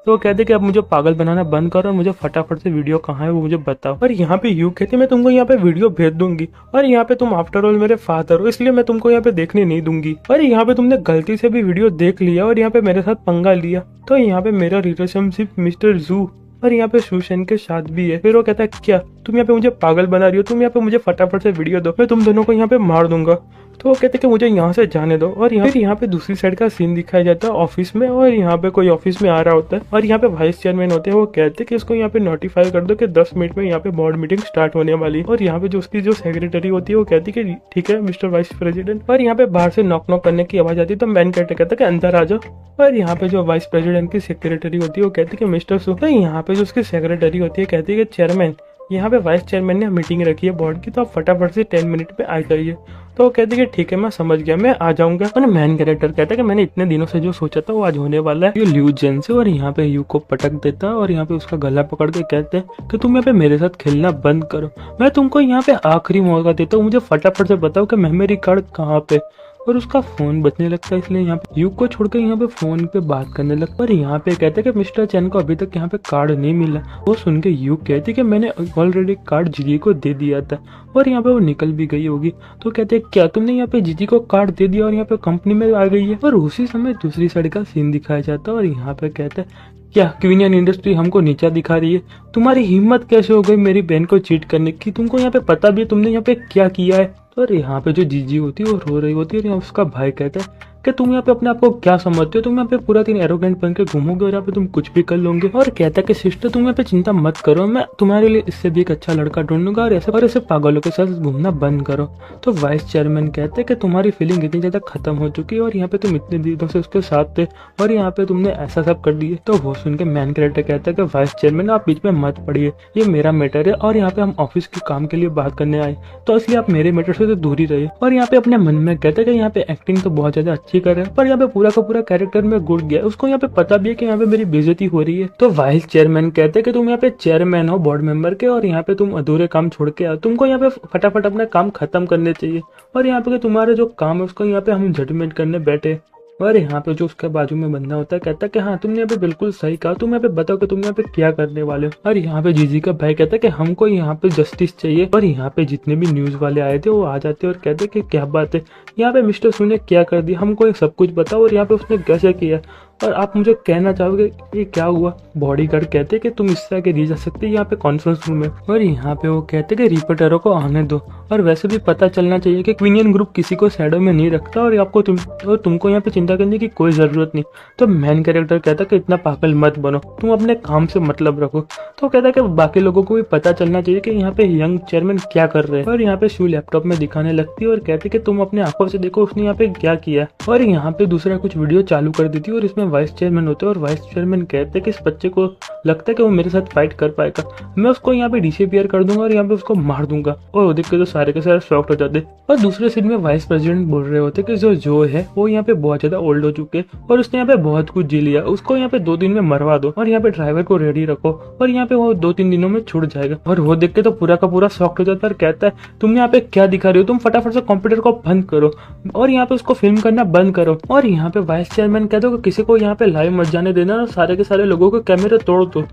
Speaker 1: तो वो कहते कि अब मुझे पागल बनाना बंद करो और मुझे फटाफट से वीडियो कहाँ है वो मुझे बताओ। और यहाँ पे यू कहती मैं तुमको यहाँ पे वीडियो भेज दूंगी, और यहाँ पे तुम आफ्टर ऑल मेरे फादर हो इसलिए मैं तुमको यहाँ पे देखने नहीं दूंगी। और यहाँ पे तुमने गलती से भी वीडियो देख लिया और यहाँ पे मेरे साथ पंगा लिया, तो यहाँ पे मेरा रिलेशनशिप मिस्टर जू और यहाँ पे सुशेन के साथ भी है। फिर वो कहता है क्या तुम यहाँ पे मुझे पागल बना रही हो, तुम यहाँ पे मुझे फटाफट से वीडियो दो, मैं तुम दोनों को यहाँ पे मार दूंगा। तो वो कहते हैं कि मुझे यहाँ से जाने दो। और यहाँ पे दूसरी साइड का सीन दिखाया जाता है ऑफिस में, और यहाँ पे कोई ऑफिस में आ रहा होता है और यहाँ पे वाइस चेयरमैन होते हैं, वो कहते हैं कि इसको यहाँ पे नोटिफाई कर दो कि 10 मिनट में यहाँ पे बोर्ड मीटिंग स्टार्ट होने वाली। और यहाँ पे जो उसकी जो सेक्रेटरी होती है वो कहती है कि ठीक है मिस्टर वाइस प्रेसिडेंट। और यहाँ पे बाहर से नॉक नॉक करने की आवाज आती है, तो मैन कहता है कि अंदर आ जाओ। और यहाँ पे जो वाइस प्रेसिडेंट की सेक्रेटरी होती है वो कहती है कि मिस्टर सू। तो यहाँ पे जो उसकी सेक्रेटरी होती है कहती है कि चेयरमैन यहाँ पे वाइस चेयरमैन ने मीटिंग रखी है बोर्ड की, तो आप फटाफट से 10 मिनट पे आ जाइए। तो वो कहते हैं कि ठीक है मैं समझ गया, मैं आ जाऊंगा। और मैन कैरेक्टर कहता है कि मैंने इतने दिनों से जो सोचा था वो आज होने वाला है। ये ल्यू जेन से और यहाँ पे यू को पटक देता है और यहाँ पे उसका गला पकड़ के कहते हैं कि तुम यहाँ पे मेरे साथ खेलना बंद करो, मैं तुमको यहाँ पे आखिरी मौका देता हूँ, मुझे फटाफट से बताओ कि मेमोरी कार्ड कहाँ पे। और उसका फोन बचने लगता है, इसलिए यहाँ पे यू को छोड़कर यहाँ पे फोन पे बात करने लगता है। और यहाँ पे कहते हैं कि मिस्टर चैन को अभी तक यहाँ पे कार्ड नहीं मिला। वो सुन के यू कहती है कि मैंने ऑलरेडी कार्ड जीजी को दे दिया था, और यहाँ पे वो निकल भी गई होगी। तो कहते हैं क्या तुमने यहाँ पे जीजी को कार्ड दे दिया और यहाँ पे कंपनी में आ गई है। और उसी समय दूसरी साइड का सीन दिखाया जाता है और यहाँ पे कहते हैं क्या क्वीनियन इंडस्ट्री हमको नीचा दिखा रही है, तुम्हारी हिम्मत कैसे हो गई मेरी बहन को चीट करने की, तुमको यहाँ पे पता भी है तुमने यहाँ पे क्या किया है। और यहाँ पे जो जीजी होती है वो रो रही होती है, और यहाँ उसका भाई कहता है कि तुम यहाँ पे अपने आप को क्या समझते हो, तुम यहाँ पे पूरा दिन एरोगेंट बन के घूमोगे और यहाँ पे तुम कुछ भी कर लोगे। और कहता है कि सिस्टर तुम यहाँ पे चिंता मत करो, मैं तुम्हारे लिए इससे भी एक अच्छा लड़का ढूंढूंगा, और ऐसे पागलों के साथ घूमना बंद करो। तो वाइस चेयरमैन कहते हैं कि तुम्हारी फीलिंग इतनी ज्यादा खत्म हो चुकी है और यहाँ पे तुम इतने दिनों से उसके साथ थे और यहाँ पे तुमने ऐसा सब कर दिए। तो वो सुन के मैन कैरेक्टर कहता है कि वाइस चेयरमैन आप बीच में मत पड़िए, ये मेरा मैटर है और यहाँ पे हम ऑफिस के काम के लिए बात करने आए, तो इसलिए आप मेरे मैटर से तो दूर ही रहिए। और यहाँ पे अपने मन में कहते हैं कि यहाँ पे एक्टिंग तो बहुत ज्यादा अच्छी कर रहे हैं, पर यहाँ पे पूरा का पूरा कैरेक्टर में घुट गया, उसको यहाँ पे पता भी है कि यहाँ पे मेरी बेइज्जती हो रही है। तो वाइस चेयरमैन कहते हैं कि तुम यहाँ पे चेयरमैन हो बोर्ड मेंबर के और यहाँ पे तुम अधूरे काम छोड़ के आओ, तुमको यहाँ पे फटाफट अपना काम खत्म करने चाहिए। और यहाँ पे तुम्हारा जो काम है उसको यहाँ पे हम जजमेंट करने बैठे। और यहाँ पे जो उसके बाजू में बंदा होता है कहता है कि हाँ तुमने यहाँ पे बिल्कुल सही कहा, तुम यहाँ पे बताओ कि तुम यहाँ पे क्या करने वाले हो। और यहाँ पे जीजी का भाई कहता है कि हमको यहाँ पे जस्टिस चाहिए। और यहाँ पे जितने भी न्यूज वाले आए थे वो आ जाते हैं और कहते हैं कि क्या बात है, यहाँ पे मिस्टर सू ने क्या कर दिया, हमको सब कुछ बताओ और यहाँ पे उसने कैसे किया, और आप मुझे कहना चाहोगे ये क्या हुआ। बॉडीगार्ड कहते हैं कि तुम इससे आगे नहीं जा सकते यहाँ पे कॉन्फ्रेंस रूम में। और यहाँ पे वो कहते हैं कि रिपोर्टरों को आने दो, और वैसे भी पता चलना चाहिए कि क्वीनियन ग्रुप किसी को शैडो में नहीं रखता और आपको तुमको यहाँ पे चिंता करने की कोई जरूरत नहीं। तो मैन कैरेक्टर कहता है कि इतना पागल मत बनो, तुम अपने काम से मतलब रखो। तो कहता है कि बाकी लोगों को भी पता चलना चाहिए कि यहाँ पे यंग चेयरमैन क्या कर रहे हैं। और यहाँ पे शू लैपटॉप में दिखाने लगती है और कहते हैं कि तुम अपने आंखों से देखो उसने यहाँ पे क्या किया। और यहाँ पे दूसरा कुछ वीडियो चालू कर देती है और इसमें वाइस चेयरमैन होते हैं और वाइस चेयरमैन कहते हैं कि इस बच्चे को लगता है कि वो मेरे साथ फाइट कर पाएगा, मैं उसको यहाँ पे डिसअपीयर कर दूंगा और यहाँ पे उसको मार दूंगा। और वो देख के तो सारे के सारे शॉक्ड हो जाते। और दूसरे सीन में वाइस प्रेसिडेंट बोल रहे होते कि जो है वो यहाँ पे बहुत ज्यादा ओल्ड हो चुके और उसने यहाँ पे बहुत कुछ जी लिया, उसको यहाँ पे 2 दिन में मरवा दो और यहाँ पे ड्राइवर को रेडी रखो और यहाँ पे वो 2-3 दिनों में छूट जाएगा। और वो देख के तो पूरा का पूरा शॉक्ड हो जाता है और कहता है तुम यहाँ पे क्या दिखा रही हो, तुम फटाफट से कंप्यूटर को बंद करो और यहाँ पे उसको फिल्म करना बंद करो। और यहाँ पे वाइस चेयरमैन कहते हो कि किसी को यहाँ पे लाइव मत जाने देना और सारे के सारे लोगों के कैमरे तोड़ दो।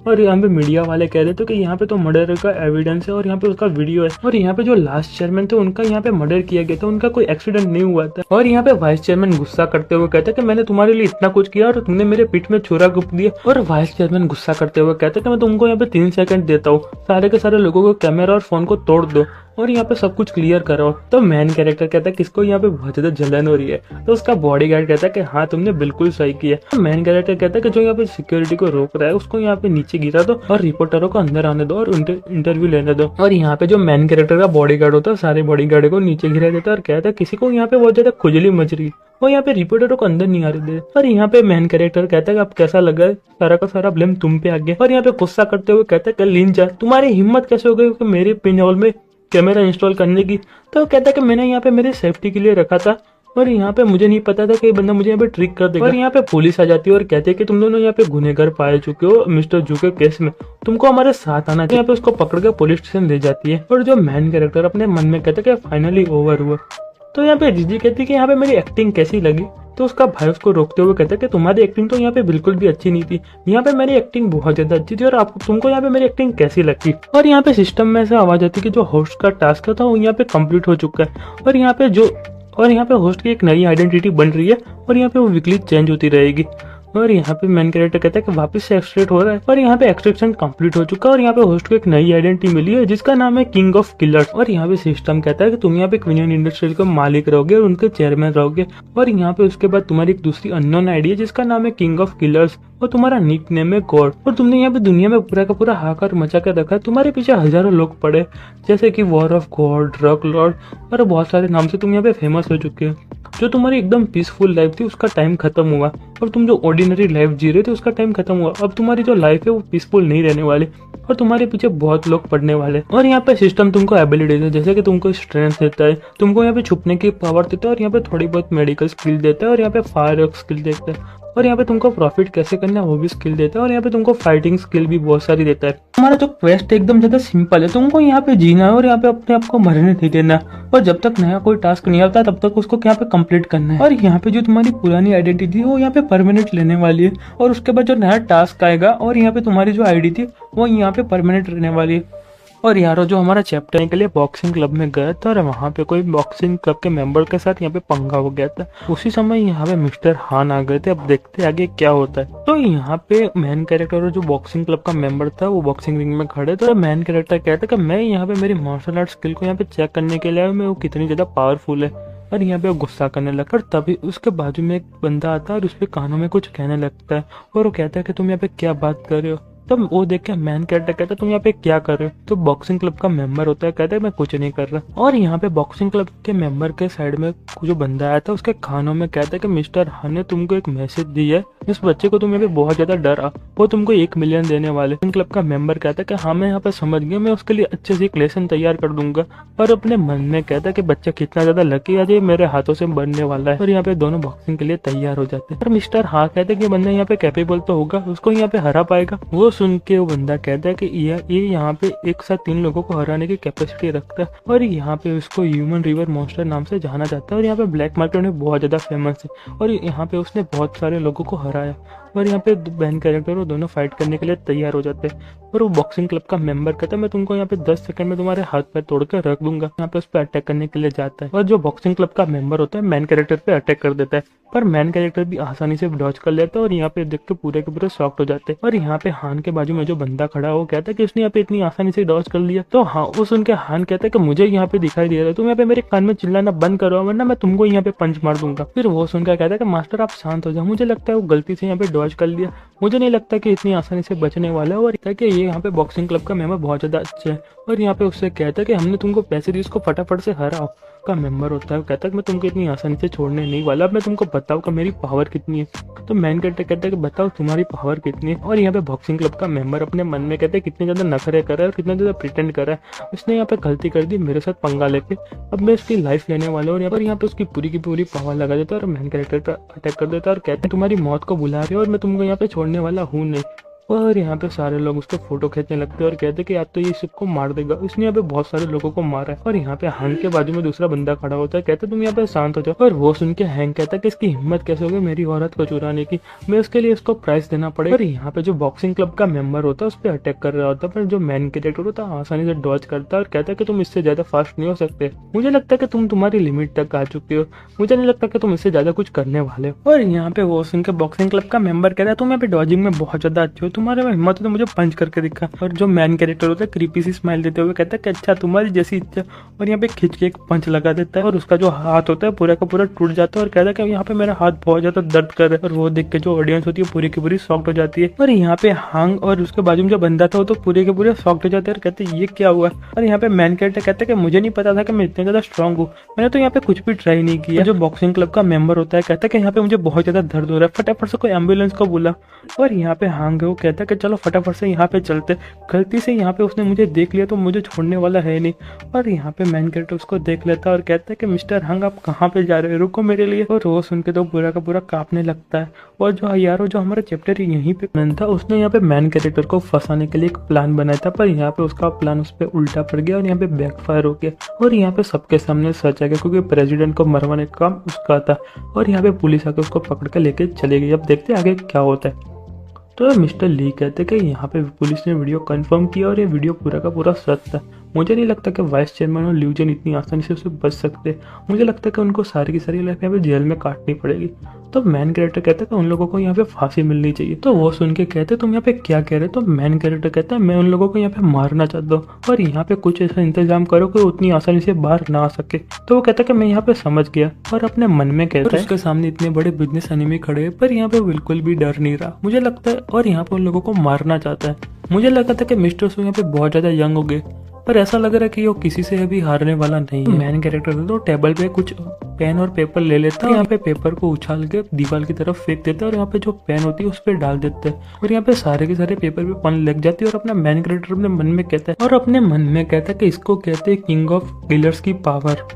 Speaker 1: और यहाँ पे मीडिया वाले कह रहे थे कि यहाँ पे तो मर्डर का एविडेंस है और यहाँ पे उसका वीडियो है, और यहाँ पे जो लास्ट चेयरमैन थे उनका यहाँ पे मर्डर किया गया था, उनका कोई एक्सीडेंट नहीं हुआ था। और यहाँ पे वाइस चेयरमैन गुस्सा करते हुए कहते कि मैंने तुम्हारे लिए इतना कुछ किया और तुमने मेरे पीठ में छुरा घुप दिया। और वाइस चेयरमैन गुस्सा करते हुए कहते कि मैं तुमको यहाँ पे 3 सेकंड देता हूँ, सारे के सारे लोगों को कैमरा और फोन को तोड़ दो और यहाँ पे सब कुछ क्लियर करो। तो मेन कैरेक्टर कहता है किसको यहाँ पे बहुत ज्यादा जलन हो रही है, तो उसका बॉडीगार्ड कहता है कि हाँ तुमने बिल्कुल सही किया। मेन कैरेक्टर कहता है कि जो यहाँ पे सिक्योरिटी को रोक रहा है उसको यहाँ पे नीचे गिरा दो और रिपोर्टरों को अंदर आने दो और इंटरव्यू लेने दो। और यहाँ पे जो मेन कैरेक्टर का बॉडीगार्ड होता है सारे बॉडीगार्ड को नीचे गिरा देता है और कहता है किसी को यहाँ पे बहुत ज्यादा खुजली मच रही है, वो यहाँ पे रिपोर्टरों को अंदर नहीं आ रहे थे। और यहाँ पे मेन कैरेक्टर कहता है कि अब कैसा लगा, सारा का सारा ब्लेम तुम पे आ गया। और यहाँ पे गुस्सा करते हुए कहता है कि लिंचा तुम्हारी हिम्मत कैसे हो गई कि मेरे पिन हॉल में कैमरा इंस्टॉल करने की। तो कहता है कि मैंने यहाँ पे मेरी सेफ्टी के लिए रखा था और यहाँ पे मुझे नहीं पता था कि बंदा मुझे यहाँ पे ट्रिक कर देगा। और यहाँ पे पुलिस आ जाती है और कहते हैं कि तुम दोनों यहाँ पे गुनहगार पाए चुके हो मिस्टर जू के केस में, तुमको हमारे साथ आना चाहिए। यहाँ पे उसको पकड़ के पुलिस स्टेशन ले जाती है। और जो मेन कैरेक्टर अपने मन में कहता है कि फाइनली ओवर हुआ। तो यहाँ पे रिजी कहती है कि यहाँ पे मेरी एक्टिंग कैसी लगी, तो उसका भाई उसको रोकते हुए कहता है कि तुम्हारी एक्टिंग तो यहाँ पे बिल्कुल भी अच्छी नहीं थी, यहाँ पे मेरी एक्टिंग बहुत ज्यादा अच्छी थी और आपको तुमको यहाँ पे मेरी एक्टिंग कैसी लगी। और यहाँ पे सिस्टम में से आवाज आती है कि जो होस्ट का टास्क था वो यहाँ पे कंप्लीट हो चुका है और यहाँ पे होस्ट की एक नई आइडेंटिटी बन रही है और यहाँ पे वो वीकली चेंज होती रहेगी। और यहाँ पे मेन कैरेक्टर कहता है कि वापस से एक्सट्रैक्ट हो रहा है और यहाँ पे एक्सट्रैक्शन कंप्लीट हो चुका है और यहाँ पे होस्ट को एक नई आइडेंटिटी मिली है जिसका नाम है किंग ऑफ किलर्स। और यहाँ पे सिस्टम कहता है कि तुम यहाँ पे क्वीनियन इंडस्ट्रीज के मालिक रहोगे और उनके चेयरमैन रहोगे। और यहाँ पे उसके बाद तुम्हारी एक दूसरी अननोन आईडी है जिसका नाम है किंग ऑफ किलर्स और तुम्हारा निक नेम है गॉड। और तुमने यहाँ पे दुनिया में पूरा का पूरा हाहाकार मचा कर रखा है, तुम्हारे पीछे हजारों लोग पड़े जैसे कि war of God, drug Lord और बहुत सारे नाम से तुम यहाँ पे फेमस हो चुके हो। जो तुम्हारी एकदम पीसफुल लाइफ थी उसका टाइम खत्म हुआ और तुम जो ऑर्डिनरी लाइफ जी रहे थे उसका टाइम खत्म हुआ। अब तुम्हारी जो लाइफ है वो पीसफुल नहीं रहने वाली और तुम्हारे पीछे बहुत लोग पड़ने वाले। और यहाँ पे सिस्टम तुमको एबिलिटीज है जैसे कि तुमको स्ट्रेंथ देता है, तुमको यहाँ पे छुपने की पावर देता है और यहाँ पे थोड़ी बहुत मेडिकल स्किल देता है और यहाँ पे फायर स्किल देता है और यहाँ पे तुमको प्रॉफिट कैसे करना है वो भी स्किल देता है और यहाँ पे तुमको फाइटिंग स्किल भी बहुत सारी देता है। हमारा जो क्वेस्ट एकदम ज्यादा सिंपल है, तुमको यहाँ पे जीना है और यहाँ पे अपने आप को मरने नहीं देना और जब तक नया कोई टास्क नहीं आता तब तक उसको यहाँ पे कंप्लीट करना है। और यहाँ पे जो तुम्हारी पुरानी आइडेंटिटी है वो यहाँ पे परमानेंट लेने वाली है और उसके बाद जो नया टास्क आएगा और यहाँ पे तुम्हारी जो आईडी थी वो यहाँ पे परमानेंट रहने वाली है। और यारो जो हमारा चैप्टर के लिए बॉक्सिंग क्लब में गया था और वहाँ पे कोई बॉक्सिंग क्लब के मेंबर के साथ यहाँ पे पंगा हो गया था, उसी समय यहाँ पे मिस्टर हान आ गए थे। अब देखते आगे क्या होता है। तो यहाँ पे मेन कैरेक्टर और जो बॉक्सिंग क्लब का मेंबर था वो बॉक्सिंग रिंग में खड़े थे। मेन कैरेक्टर कहता है कि मैं यहाँ पे मेरी मार्शल आर्ट स्किल को यहाँ पे चेक करने के लिए मैं वो कितनी ज्यादा पावरफुल है। और यहाँ पे वो गुस्सा करने लगता है और तभी उसके बाजू में एक बंदा आता है और उसके कानों में कुछ कहने लगता है और वो कहता है कि तुम यहाँ पे क्या बात कर रहे हो। तब वो देख के मैन कैरेक्टर कहता है तुम यहाँ पे क्या कर रहे हो। तो बॉक्सिंग क्लब का मेंबर होता है कहता है मैं कुछ नहीं कर रहा। और यहाँ पे बॉक्सिंग क्लब के मेंबर के साइड में जो बंदा आया था उसके कानों में कहता है कि मिस्टर हान ने तुमको एक मैसेज दी है, इस बच्चे को तुम यहाँ पे बहुत ज्यादा डरा, वो तुमको 1 मिलियन देने वाले। क्लब का मेंबर कहता है कि हाँ मैं यहाँ पे समझ गया, मैं उसके लिए अच्छे से एक लेसन तैयार कर दूंगा। और अपने मन में कहता है कि बच्चा कितना ज्यादा लकी है, ये मेरे हाथों से बनने वाला है। और यहाँ पे दोनों बॉक्सिंग के लिए तैयार हो जाते हैं। और मिस्टर हाँ कहते हैं कि बंदा यहाँ पे कैपेबल तो होगा, उसको यहाँ पे हरा पाएगा। वो सुन के वो बंदा कहता है कि ये यहाँ पे एक साथ 3 लोगों को हराने की कैपेसिटी रखता है और यहाँ पे उसको ह्यूमन रिवर मॉन्स्टर नाम से जाना जाता है और यहाँ पे ब्लैक मार्केट में बहुत ज्यादा फेमस है और यहाँ पे उसने बहुत सारे लोगों को हराया। और यहाँ पे मेन कैरेक्टर वो दोनों फाइट करने के लिए तैयार हो जाते हैं। और वो बॉक्सिंग क्लब का मेंबर कहता है मैं तुमको यहाँ पे 10 सेकंड में तुम्हारे हाथ पैर तोड़ कर रख दूंगा। यहाँ पे उस पर अटैक करने के लिए जाता है और जो बॉक्सिंग क्लब का मेंबर होता है मेन कैरेक्टर पे अटैक कर देता है, पर मेन कैरेक्टर भी आसानी से डॉज कर लेता है और यहाँ पे देख के पूरे शॉक्ड हो जाते हैं। और यहाँ पे हान के बाजू में जो बंदा खड़ा वो कहता है कि उसने यहाँ पे इतनी आसानी से डॉज कर लिया। तो हाँ वो सुन के हान कहता है कि मुझे यहाँ पे दिखाई दे रहा है, तुम यहाँ पे मेरे कान में चिल्लाना बंद करो वरना मैं तुमको यहाँ पे पंच मार दूंगा। फिर वो सुनकर कहता है कि मास्टर आप शांत हो जाओ, मुझे लगता है वो गलती से यहाँ पे डॉज कर लिया, मुझे नहीं लगता कि इतनी आसानी से बचने वाला है। और कि ये यहाँ पे बॉक्सिंग क्लब का मेंबर बहुत ज्यादा अच्छा है और यहाँ पे उससे कहता है कि हमने तुमको पैसे दिए, उसको फटाफट से हराओ। का मेंबर होता है कहता है कि मैं तुमको इतनी आसानी से छोड़ने नहीं वाला, अब मैं तुमको बताऊँ कि मेरी पावर कितनी है। तो मैन कैरेक्टर कहता है कि बताओ तुम्हारी पावर कितनी है। और यहाँ पे बॉक्सिंग क्लब का मेंबर अपने मन में कहते हैं कितने ज्यादा नखरे कर रहा है और कितना ज्यादा प्रिटेंड कर रहा है, उसने यहाँ पे गलती कर दी मेरे साथ पंगा लेके, अब मैं इसकी लाइफ लेने वाला हूँ। और यहाँ पे उसकी पूरी की पूरी पावर लगा देता है और मैन कैरेक्टर पर अटैक कर देता है और कहते हैं तुम्हारी मौत को बुला रहे हो और मैं तुमको यहाँ पे छोड़ने वाला हूँ नहीं। और यहाँ पे सारे लोग उसके फोटो खींचने लगते हैं और कहते हैं कि आज तो ये सबको मार देगा, इसने यहाँ पे बहुत सारे लोगों को मारा है। और यहाँ पे हैंक के बाजू में दूसरा बंदा खड़ा होता है, कहता है तुम यहाँ पे शांत हो जाओ। और वो सुन के हैंक कहता है कि इसकी हिम्मत कैसे होगी मेरी औरत को चुराने की, मैं उसके लिए इसको प्राइस देना पड़ेगा। और यहाँ पे जो बॉक्सिंग क्लब का मेंबर होता है उस पर अटैक कर रहा होता है, पर जो मेन कैरेक्टर होता है आसानी से डॉज करता है और कहता है कि तुम इससे ज्यादा फास्ट नहीं हो सकते, मुझे लगता है कि तुम तुम्हारी लिमिट तक आ चुके हो, मुझे नहीं लगता कि तुम इससे ज्यादा कुछ करने वाले हो। और यहाँ पे वो सुन के बॉक्सिंग क्लब का मेंबर कहता है तुम यहाँ पे डॉजिंग में बहुत ज्यादा अच्छे हो, तुम्हारे में हिम्मत है तो मुझे पंच करके दिखा। और जो मैन कैरेक्टर होता है क्रीपी सी स्माइल देते हुए कहता है कि अच्छा तुम्हारी जैसी इच्छा, और यहाँ पे खींच के एक पंच लगा देता है और उसका जो हाथ होता है पूरा का पूरा टूट जाता है और कहता है कि यहाँ पे मेरा हाथ बहुत ज्यादा दर्द कर रहा है। और वो देख के जो ऑडियंस होती है पूरी की पूरी शॉक्ड हो जाती है। और यहाँ पे हांग और उसके बाजू में जो बंदा था वो तो पूरे के पूरे शॉक्ड हो जाते हैं और कहते हैं ये क्या हुआ। और यहाँ पे मैन कैरेक्टर कहता है कि मुझे नहीं पता था कि मैं इतने ज्यादा स्ट्रांग हूँ, मैंने तो यहाँ पे कुछ भी ट्राई नहीं किया। जो बॉक्सिंग क्लब का मेंबर होता है कहता है कि यहाँ पे मुझे बहुत ज्यादा दर्द हो रहा है, फटाफट से कोई एम्बुलेंस को बुला। और यहाँ पे हांग है वो कहता है कि चलो फटाफट से यहाँ पे चलते, गलती से यहाँ पे उसने मुझे देख लिया तो मुझे छोड़ने वाला है नहीं। और यहाँ पे मैन कैरेक्टर उसको देख लेता है और कहता है कि मिस्टर हांग आप कहाँ पे जा रहे हो, रुको मेरे लिए। और वो सुन के तो पूरा का पूरा कांपने लगता है। और जो यारो जो हमारा चैप्टर यहीं पे मैन था उसने यहाँ पे मैन कैरेक्टर को फंसाने के लिए एक प्लान बनाया था, पर यहाँ पे उसका प्लान उस पर उल्टा पड़ गया और यहाँ पे बैकफायर हो गया। और यहाँ पे सबके सामने सच आ गया क्योंकि प्रेसिडेंट को मरवाने का काम उसका था। और यहाँ पे पुलिस आके उसको पकड़ के लेके चले गई। अब देखते हैं आगे क्या होता है। तो मिस्टर ली कहते कि यहाँ पे पुलिस ने वीडियो कंफर्म किया और ये वीडियो पूरा का पूरा सच था। मुझे नहीं लगता कि वाइस चेयरमैन और ल्यूजन इतनी आसानी से उससे बच सकते, मुझे लगता है कि उनको सारी की सारी लाइफ यहाँ पे जेल में काटनी पड़ेगी। तो मैन कैरेक्टर कहता है कि उन लोगों को यहाँ पे फांसी मिलनी चाहिए। तो वो सुन के कहते तुम यहाँ पे क्या कह रहे हो। तो मैन कैरेक्टर कहता है मैं उन लोगों को यहाँ पे मारना चाहता हूँ और यहाँ पे कुछ ऐसा इंतजाम करो कि उतनी आसानी से बाहर ना आ सके। तो वो कहता है कि मैं यहाँ पे समझ गया और अपने मन में कहता है उसके सामने इतने बड़े बिजनेस एनिमी खड़े हैं पर यहाँ पे बिल्कुल भी डर नहीं रहा, मुझे लगता है, और यहाँ पे उन लोगों को मारना चाहता है। मुझे लगा था कि मिस्टर सू यहाँ पे बहुत ज्यादा यंग हो गए, पर ऐसा लग रहा है कि वो किसी से अभी हारने वाला नहीं है। मैन कैरेक्टर तो टेबल पे कुछ पेन और पेपर ले लेता है, यहाँ पे पेपर को उछाल के दीवार की तरफ फेंक देता है और यहाँ पे जो पेन होती है उस पर डाल देता है और यहाँ पे सारे के सारे पेपर पे पन लग जाती है। और अपना मैन कैरेक्टर अपने मन में कहता है कि इसको कहते हैं किंग ऑफ किलर्स की पावर।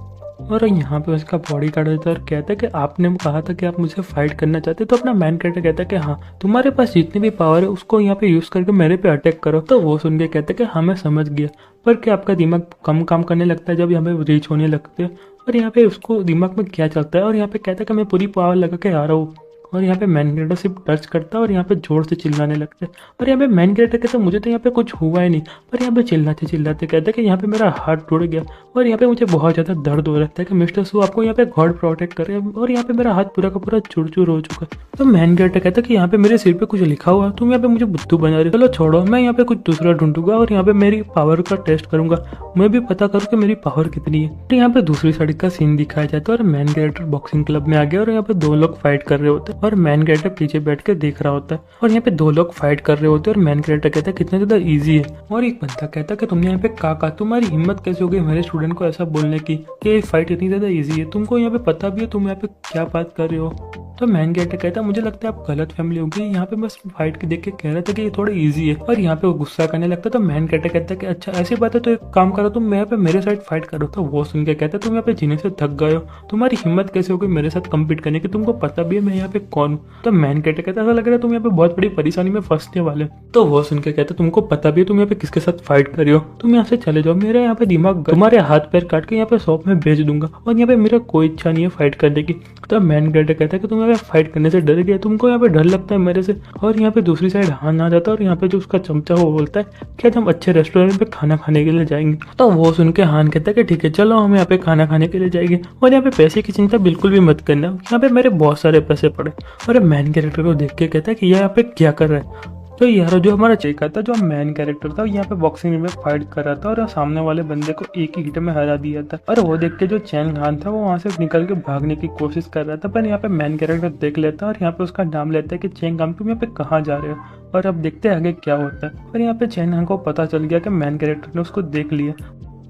Speaker 1: और यहाँ पे उसका बॉडी गार्ड होता है और कहता है कि आपने कहा था कि आप मुझे फाइट करना चाहते, तो अपना मैन कैरेक्टर कहता है कि हाँ तुम्हारे पास जितनी भी पावर है उसको यहाँ पे यूज करके मेरे पे अटैक करो। तो वो सुन के कहता है कि हाँ मैं समझ गया, पर क्या आपका दिमाग कम काम करने लगता है जब यहाँ पे रीच होने लगते हैं। और यहाँ पे उसको दिमाग में क्या चलता है और यहाँ पे कहता है कि मैं पूरी पावर लगा के आ रहा हूँ। और यहाँ पे मैन कैरेक्टर सिर्फ टच करता है और यहाँ पे जोर से चिल्लाने लगता है। और यहाँ पे मैन कैरेक्टर कहता है मुझे तो यहाँ पे कुछ हुआ ही नहीं, पर यहाँ पे चिल्लाते चिल्लाते कहता है कि यहाँ पे मेरा हाथ टूट गया और यहाँ पे मुझे बहुत ज़्यादा दर्द हो रहा है कि मिस्टर सू आपको यहाँ पे गॉड प्रोटेक्ट करे, और यहाँ पे मेरा हाथ पूरा का पूरा चूर हो चुका है। तो मैन कैरेक्टर कहता है कि यहाँ पे मेरे सिर पे कुछ लिखा हुआ, तुम यहाँ पे मुझे बुद्धू बना रहे हो, चलो छोड़ो मैं यहाँ पे कुछ दूसरा ढूंढूंगा और यहाँ पे मेरी पावर का टेस्ट करूंगा, मैं भी पता करूँ कि मेरी पावर कितनी है। तो यहाँ पे दूसरी साइड का सीन दिखाया जाता है और मैन कैरेक्टर बॉक्सिंग क्लब में आ गया और यहाँ पे दो लोग फाइट कर रहे होते हैं और मैन कैरेक्टर पीछे बैठ के देख रहा होता है। और यहाँ पे दो लोग फाइट कर रहे होते हैं और मैन कैरेक्टर कहता है कितना ज्यादा इजी है। और एक बंदा कहता है कि तुमने यहाँ पे कहा तुम्हारी हिम्मत कैसे हो गई मेरे स्टूडेंट को ऐसा बोलने की कि ये फाइट इतनी ज्यादा इजी है, तुमको यहाँ पे पता भी है तुम यहाँ पे क्या बात कर रहे हो। तो मैन कैरेक्टर कहता है मुझे लगता है आप गलत फैमिली हो गई, यहाँ पे बस फाइट के देख के कह रहे थे कि ये थोड़ा इजी है। और यहाँ पे वो गुस्सा करने लगता है। तो मैन कैरेक्टर कहता है कि अच्छा ऐसी बात है तो एक काम करो तुम यहाँ पे मेरे साइड फाइट करो। तो वो सुन के कहता है तुम यहाँ पे जीने से थक गए हो, तुम्हारी हिम्मत कैसे हो गई मेरे साथ कम्पीट करने की, तुमको पता भी है मैं यहाँ पे कौन हूँ। तो मैन कैरेक्टर कहता है ऐसा लग रहा है तुम यहाँ पे बहुत बड़ी परेशानी में फंसने वाले। तो वो सुन के कहता है तुमको पता भी है तुम यहाँ पे किसके साथ फाइट कर रही हो, तुम यहाँ से चले जाओ, मेरे यहाँ पे दिमाग तुम्हारे हाथ पैर काट के यहाँ पे शॉप में भेज दूंगा और यहाँ पे मेरा कोई इच्छा नहीं है फाइट करने की। तो मैन कैरेक्टर कहता है कि तुम यहाँ पे फाइट करने से डर गया, तुमको यहाँ पे डर लगता है मेरे से। और यहाँ पे दूसरी साइड हान आ जाता है और यहाँ पे जो उसका चमचा वो बोलता है कि आज हम अच्छे रेस्टोरेंट पे खाना खाने के लिए जाएंगे। तो वो सुन के हान कहता है कि ठीक है चलो हम यहाँ पे खाना खाने के लिए जाएंगे और यहाँ पे पैसे की चिंता बिल्कुल भी मत करना, यहाँ पे मेरे बहुत सारे पैसे पड़े। और मैन कैरेक्टर को देख के कहता है कि यहाँ पे क्या कर रहा है। तो यार जो हमारा चेका था जो मैन कैरेक्टर था यहाँ पे बॉक्सिंग में फाइट कर रहा था और सामने वाले बंदे को एक ही हिट में हरा दिया था। और वो देख के जो चैन खान था वो वहां से निकल के भागने की कोशिश कर रहा था, पर यहाँ पे मैन कैरेक्टर देख लेता है और यहाँ पे उसका नाम लेता है कि चैन खान तुम यहाँ पे कहाँ जा रहे हो। और अब देखते हैं आगे क्या होता है। और यहाँ पे चैन खान को पता चल गया कि मैन कैरेक्टर ने उसको देख लिया।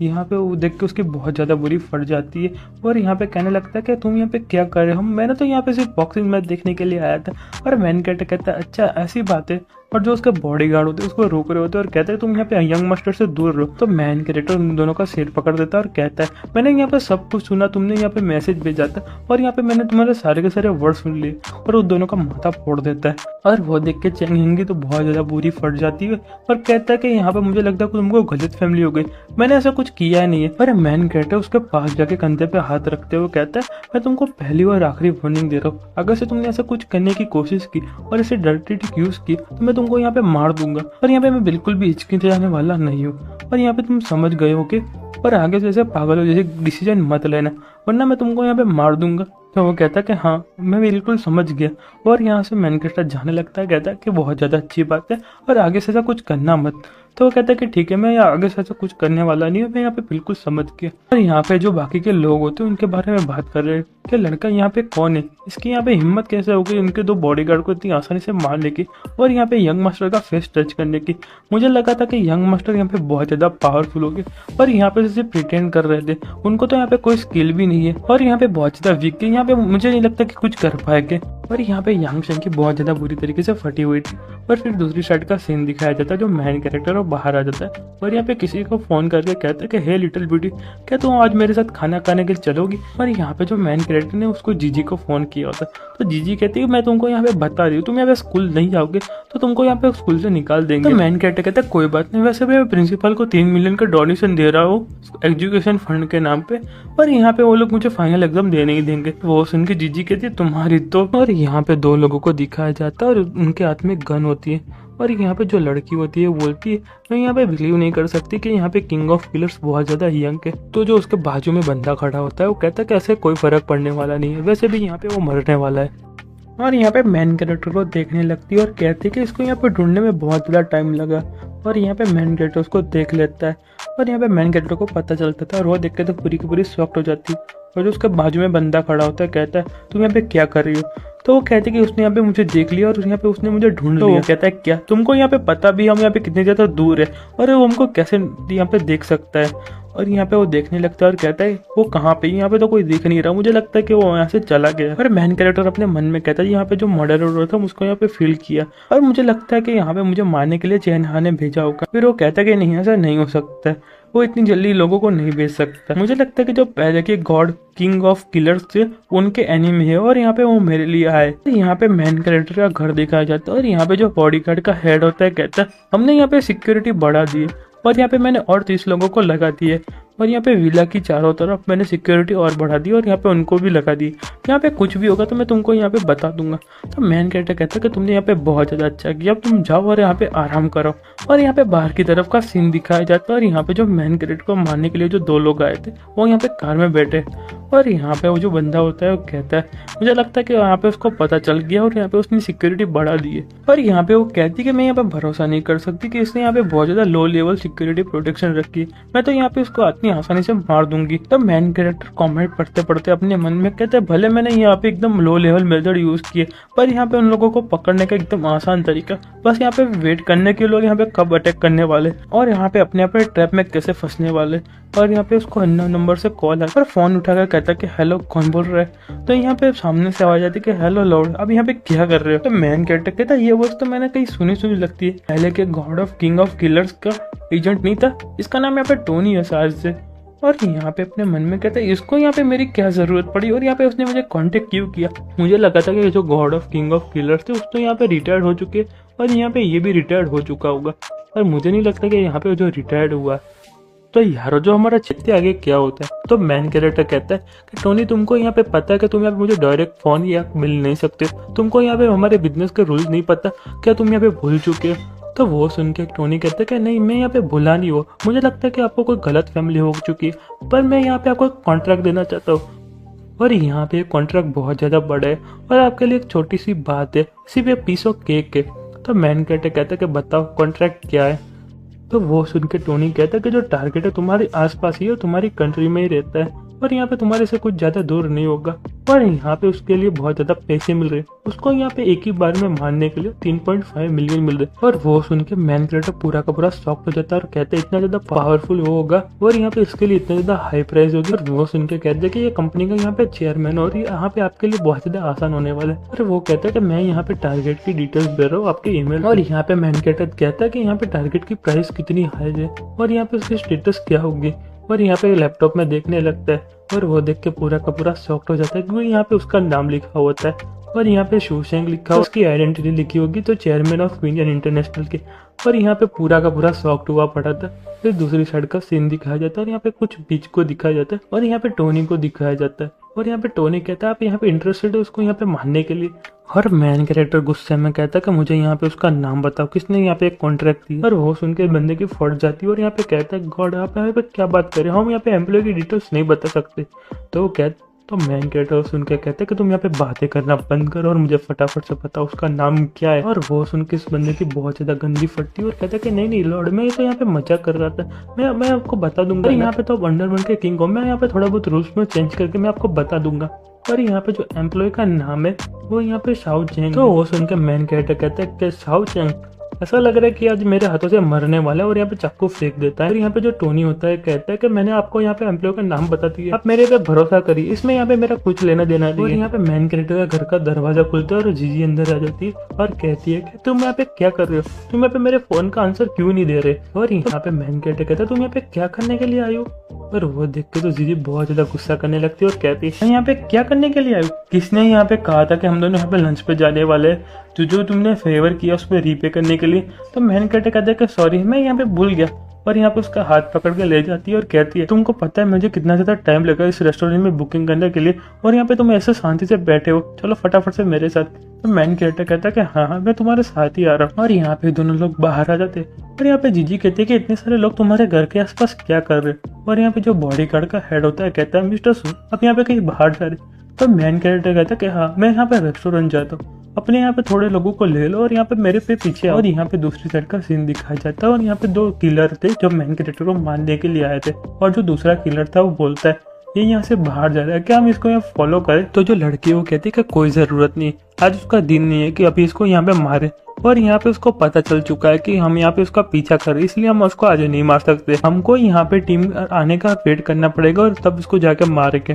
Speaker 1: यहाँ पे वो देख के उसकी बहुत ज़्यादा बुरी फट जाती है और यहाँ पे कहने लगता है कि तुम यहाँ पे क्या कर रहे हो, मैंने तो यहाँ पे सिर्फ बॉक्सिंग मैच देखने के लिए आया था। और मैन कैरेक्टर कहता है अच्छा ऐसी बात है, और जो उसके बॉडीगार्ड होते हैं उसको रोक रहे होते हैं और कहते हैं तुम यहाँ पे यंग मास्टर से दूर रहो। तो मैन कैरेक्टर उन दोनों का सिर पकड़ देता है और कहता है मैंने यहाँ पे सब कुछ सुना, तुमने यहाँ पे मैसेज भेजा था और यहाँ पे मैंने तुम्हारे सारे के सारे वर्ड सुन लिए, और उन दोनों का माथा फोड़ देता है। और वो देख के चेंग हिंगी तो बहुत ज्यादा बुरी फट जाती है और कहता है कि यहाँ पे मुझे लगता है कि तुमको गलत फैमिली हो गई, मैंने ऐसा कुछ किया ही नहीं है। पर मैन कैरेक्टर उसके पास जाके कंधे पे हाथ रखते हुए कहता है मैं तुमको पहली और आखिरी वार्निंग दे रहा हूँ, अगर से तुमने ऐसा कुछ करने की कोशिश की और इसे डर्टी ट्रिक यूज की तो मैं तुमको यहाँ पे मार दूंगा। और यहाँ पे मैं बिल्कुल भी हिचकिचाने जाने वाला नहीं हूँ, और यहाँ पे तुम समझ गए हो कि और आगे से ऐसे पागलों जैसे डिसीजन मत लेना, वरना मैं तुमको यहाँ पे मार दूंगा। तो वो कहता है कि हाँ मैं बिल्कुल समझ गया, और यहाँ से मैन कैरेक्टर जाने लगता है। कहता है कि बहुत ज़्यादा अच्छी बात है और आगे से ऐसा कुछ करना मत। तो वो कहता है कि ठीक है, मैं आगे से ऐसा कुछ करने वाला नहीं हूँ, मैं यहाँ पे बिल्कुल समझ गया। और यहाँ पे जो बाकी के लोग होते हैं उनके बारे में बात कर रहे हैं कि लड़का यहाँ पे कौन है, इसकी यहाँ पे हिम्मत कैसे हो गई उनके दो बॉडीगार्ड को इतनी आसानी से मारने की और यहाँ पे यंग मास्टर का फेस टच करने की। मुझे लगा था कि यंग मास्टर यहाँ पे बहुत ज़्यादा पावरफुल हो गए, पर यहाँ पे जैसे प्रिटेंड कर रहे थे, उनको तो यहाँ पे कोई स्किल भी नहीं है और यहाँ पे बहुत ज़्यादा वीक है, यहाँ पे मुझे नहीं लगता कि कुछ कर पाएंगे। और यहाँ पे यांग शंकी बहुत ज़्यादा बुरी तरीके से फटी हुई थी। और फिर दूसरी साइड का सीन दिखाया जाता है, जो मैन कैरेक्टर और बाहर आ जाता है और यहाँ पे किसी को फोन करके कहता है कि हे लिटिल ब्यूटी, क्या तुम आज मेरे साथ खाना खाने के लिए चलोगी। और यहाँ पे जो मैन कैरेक्टर ने उसको जीजी को फोन किया होता है, तो जीजी कहती है मैं तुमको यहाँ पे बता रही हूँ, तुम यहाँ पे स्कूल नहीं जाओगे तो तुमको यहाँ पे स्कूल से निकाल देंगे। तो मैन कैरेक्टर कहता है कोई बात नहीं, वैसे मैं प्रिंसिपल को 3 मिलियन का डोनेशन दे रहा हूँ एजुकेशन फंड के नाम पे, और यहाँ पे वो लोग मुझे फाइनल एग्जाम दे नहीं देंगे। वो सुन के जीजी कहती है तुम्हारी तो। और यहाँ पे 2 लोगों को दिखाया जाता है और उनके हाथ में गन होती है, और यहाँ पे जो लड़की होती है बोलती है मैं यहाँ पे बिलीव नहीं कर सकती कि यहाँ पे किंग ऑफ किलर्स बहुत ज्यादा यंग है। तो जो उसके बाजू में बंदा खड़ा होता है वो कहता है कि ऐसे कोई फर्क पड़ने वाला नहीं है, वैसे भी यहाँ पे वो मरने वाला है। और यहाँ पे मैन कैरेक्टर को देखने लगती है और कहती है कि इसको यहाँ पे ढूंढने में बहुत ज़्यादा टाइम लगा। और यहाँ पे मैन कैरेक्टर उसको देख लेता है और यहाँ पे मैन कैरेक्टर को पता चलता था और वो देख के तो पूरी की पूरी शॉक्ड हो जाती। और जो उसके बाजू में बंदा खड़ा होता है कहता है तुम यहाँ पे क्या कर रही हो। तो वो कहते कि उसने यहाँ पे मुझे देख लिया और यहाँ पे उसने मुझे ढूंढ लिया। कहता है क्या तुमको यहाँ पे पता भी हम यहाँ पे कितने ज़्यादा दूर है और वो हमको कैसे यहाँ पे देख सकता है। और यहाँ पे वो देखने लगता है और कहता है वो कहाँ पे, यहाँ पे तो कोई दिख नहीं रहा, मुझे लगता है कि वो यहाँ से चला गया। और मैन कैरेक्टर अपने मन में कहता है यहाँ पे जो मर्डर हो रहा था उसको यहाँ पे फील किया और मुझे लगता है कि यहाँ पे मुझे मारने के लिए चैनहा ने भेजा होगा। फिर वो कहता है कि नहीं ऐसा नहीं हो सकता है, वो इतनी जल्दी लोगों को नहीं भेज सकता। मुझे लगता है कि जो पहले के गॉड किंग ऑफ किलर्स थे उनके एनिमी है और यहाँ पे वो मेरे लिए आए। यहाँ पे मैन कैरेक्टर का घर दिखाया जाता है और यहाँ पे जो बॉडीगार्ड का हेड होता है कहता है हमने यहाँ पे सिक्योरिटी बढ़ा दी और यहाँ पे मैंने और 30 लोगों को लगा दिए और यहाँ पे विला की चारों तरफ मैंने सिक्योरिटी और बढ़ा दी और यहाँ पे उनको भी लगा दी। यहाँ पे कुछ भी होगा तो मैं तुमको यहाँ पे बता दूंगा। तो मैन कैरेक्टर कहता है कि तुमने यहाँ पे बहुत ज़्यादा अच्छा किया, अब तुम जाओ और यहाँ पे आराम करो। और यहाँ पे बाहर की तरफ का सीन दिखाया जाता है और यहाँ पे जो मैन कैरेक्टर को मारने के लिए जो 2 लोग आए थे वो यहाँ पे कार में बैठे और यहाँ पे वो जो बंदा होता है वो कहता है मुझे लगता है कि यहाँ पे उसको पता चल गया और यहाँ पे उसने सिक्योरिटी बढ़ा दी है। और यहाँ पे वो कहती है कि मैं यहाँ पे भरोसा नहीं कर सकती कि इसने यहाँ पे बहुत ज़्यादा लो लेवल सिक्योरिटी प्रोटेक्शन रखी है, मैं तो यहाँ पे उसको इतनी आसानी से मार दूंगी। तो मैन कैरेक्टर कमेंट पढ़ते पढ़ते अपने मन में कहते हैं भले मैंने यहाँ पे एकदम लो लेवल मेथड यूज किए पर यहाँ पे उन लोगों को पकड़ने का एकदम आसान तरीका, बस यहाँ पे वेट करने के लोग यहाँ पे कब अटैक करने वाले और यहाँ पे अपने अपने ट्रैप में कैसे फंसने वाले। और यहाँ पे उसको अननोन नंबर से कॉल है और फोन उठाकर कहता कि हेलो कौन बोल रहा है। तो यहाँ पे सामने से आवाज आती कि हेलो लॉर्ड, अब यहाँ पे क्या कर रहे हो। तो मैन कैरेक्टर कहता ये वॉइस तो मैंने कहीं सुनी सुनी लगती है, पहले के God of king of killers का एजेंट नहीं था, इसका नाम यहाँ पे टोनी है शायद से। और यहाँ पे अपने मन में कहता है इसको यहाँ पे मेरी क्या जरूरत पड़ी और यहाँ पे उसने मुझे कांटेक्ट क्यों किया। मुझे लगा था कि जो God of king of killers थे उस तो यहाँ पे रिटायर्ड हो चुके और यहाँ पे ये भी रिटायर्ड हो चुका होगा, और मुझे नहीं लगता कि यहाँ पे जो रिटायर्ड हुआ। तो यार जो हमारा चित्ते आगे क्या होता है। तो मैन कैरेक्टर कहता है कि टोनी तुमको यहाँ पे पता है कि तुम यहाँ पे मुझे डायरेक्ट फोन या मिल नहीं सकते, तुमको यहाँ पे हमारे बिजनेस के रूल्स नहीं पता, क्या तुम यहाँ पे भूल चुके हो। तो वो सुन के टोनी कहता है कि नहीं मैं यहाँ पे भूला नहीं हूँ, मुझे लगता है कि आपको कोई गलत फैमिली हो चुकी है, पर मैं यहाँ पे आपको कॉन्ट्रैक्ट देना चाहता हूँ। और यहाँ पे कॉन्ट्रैक्ट बहुत ज़्यादा बड़ा है और आपके लिए एक छोटी सी बात है, सिर्फ एक पीस ऑफ केक है। तो मैन कैरेक्टर कहता है कि बताओ कॉन्ट्रैक्ट क्या है। तो वो सुन के टोनी कहता है कि जो टारगेट है तुम्हारे आसपास ही है, तुम्हारी कंट्री में ही रहता है और यहाँ पे तुम्हारे से कुछ ज़्यादा दूर नहीं होगा। और यहाँ पे उसके लिए बहुत ज्यादा पैसे मिल रहे हैं। उसको यहाँ पे एक ही बार में मारने के लिए 3.5 मिलियन मिल रहे हैं। और वो सुन के मैन कैरेक्टर पूरा का पूरा शॉक हो जाता है और कहते हैं इतना ज्यादा पावरफुल वो होगा और यहाँ पे इसके लिए इतना ज्यादा हाई प्राइस होगी। और वो सुन के कहते हैं कि ये कंपनी का यहाँ पे चेयरमैन और यहाँ पे आपके लिए बहुत ज्यादा आसान होने वाला है। और वो कहता है कि मैं यहाँ पे टारगेट की डिटेल्स दे रहा हूँ आपके ईमेल। और यहाँ पे मैन कैरेक्टर कहता है कि यहाँ पे टारगेट की प्राइस कितनी हाई है और यहाँ पे उसकी स्टेटस क्या होगी। और यहाँ पे लैपटॉप में देखने लगता है और वो देख के पूरा का पूरा शॉक्ड हो जाता है क्योंकि यहाँ पे उसका नाम लिखा होता है और यहाँ पे शूशेंग लिखा, उसकी आइडेंटिटी लिखी होगी तो चेयरमैन ऑफ क्वीन इंटरनेशनल के। और यहाँ पे पूरा का पूरा शॉक्ड हुआ पड़ा था। फिर दूसरी साइड का सीन दिखाया जाता है और यहाँ पे कुछ बीच को दिखाया जाता है और यहाँ पे टोनी को दिखाया जाता है। और यहाँ पे टोनी कहता है आप यहाँ पे इंटरेस्टेड है उसको यहाँ पे मारने के लिए। और मैन कैरेक्टर गुस्से में कहता है कि मुझे यहाँ पे उसका नाम बताओ, किसने यहाँ पे एक कॉन्ट्रैक्ट दी। और वो सुन के बंदे की फट जाती है और यहाँ पे कहता है गॉड आप यहाँ पे क्या बात करें, हम यहाँ पे एम्प्लॉय की डिटेल्स नहीं बता सकते। तो मैन कैरेक्टर सुन के कहते हैं कि तुम यहाँ पे बातें करना बंद करो और मुझे फटाफट से बताओ उसका नाम क्या है। और वो सुन के इस बंदे की बहुत ज्यादा गंदी फटती है और कहता है कि नहीं लॉर्ड, मैं तो यहाँ पे मजाक कर रहा था, मैं आपको बता दूंगा। यहाँ पे तो अंडरवर्ल्ड के किंग हो, मैं यहाँ पे थोड़ा बहुत रूल्स में चेंज करके मैं आपको बता दूंगा। और यहाँ पे जो एम्प्लॉय का नाम है वो यहाँ पे शाओ चेंग। तो वो सुन के मैन कैरेक्टर कहता है कि शाओ चेंग, ऐसा लग रहा है कि आज मेरे हाथों से मरने वाला है और यहाँ पे चाकू फेंक देता है। और यहाँ पे जो टोनी होता है कहता है कि मैंने आपको यहाँ पे एम्प्लॉय का नाम बता दिया, आप मेरे पे भरोसा करिए, इसमें यहाँ पे मेरा कुछ लेना देना नहीं है। और यहाँ पे मैन कैरेक्टर का घर का दरवाजा खुलता है और जीजी अंदर आ जाती है और कहती है कि तुम यहाँ पे क्या कर रहे हो, तुम यहाँ पे मेरे फोन का आंसर क्यों नहीं दे रहे। और यहाँ पे मैन कैरेक्टर कहता है तुम यहाँ पे क्या करने के लिए आई हो। और वो देख के तो जीजी बहुत ज्यादा गुस्सा करने लगती है और कहती है यहाँ पे क्या करने के लिए आई हो, किसने यहाँ पे कहा था कि हम दोनों यहाँ पे लंच पे जाने वाले हैं, जो तुमने फेवर किया उस पर रीपे करने के लिए। तो मैन कैरेक्टर कहता है कि सॉरी मैं यहाँ पे भूल गया। और यहाँ पे उसका हाथ पकड़ के ले जाती है और कहती है तुमको पता है मुझे कितना ज्यादा टाइम लगा इस रेस्टोरेंट में बुकिंग करने के लिए और यहाँ पे तुम ऐसे शांति से बैठे हो, चलो फटाफट से मेरे साथ। तो मैन कैरेक्टर कहता है कि हाँ मैं तुम्हारे साथ ही आ रहा हूँ। और यहाँ पे दोनों लोग बाहर आ जाते और यहाँ पे जीजी कहती है कि इतने सारे लोग तुम्हारे घर के आसपास क्या कर रहे। और यहाँ पे जो बॉडी गार्ड का हेड होता है कहता है मिस्टर सू आप यहाँ पे कहीं बाहर जा रहे। तो मैन कैरेक्टर कहता है कि हाँ मैं यहाँ पे रेस्टोरेंट जाता हूँ, अपने यहाँ पे थोड़े लोगों को ले लो और यहाँ पे मेरे पे पीछे आओ। और यहाँ पे दूसरी साइड का सीन दिखाया जाता है और यहाँ पे दो किलर थे जो मैन कैरेक्टर को मारने के लिए आए थे। और जो दूसरा किलर था वो बोलता है ये यहाँ से बाहर जा रहा है, क्या हम इसको यहाँ फॉलो करें। तो जो लड़की है वो कहती है कि कोई जरूरत नहीं, आज उसका दिन नहीं है कि अभी इसको यहाँ पे मारे। और यहाँ पे उसको पता चल चुका है कि हम यहाँ पे उसका पीछा कर रहे हैं, इसलिए हम उसको आज नहीं मार सकते, हमको यहाँ पे टीम आने का वेट करना पड़ेगा और तब इसको जाके मारेंगे।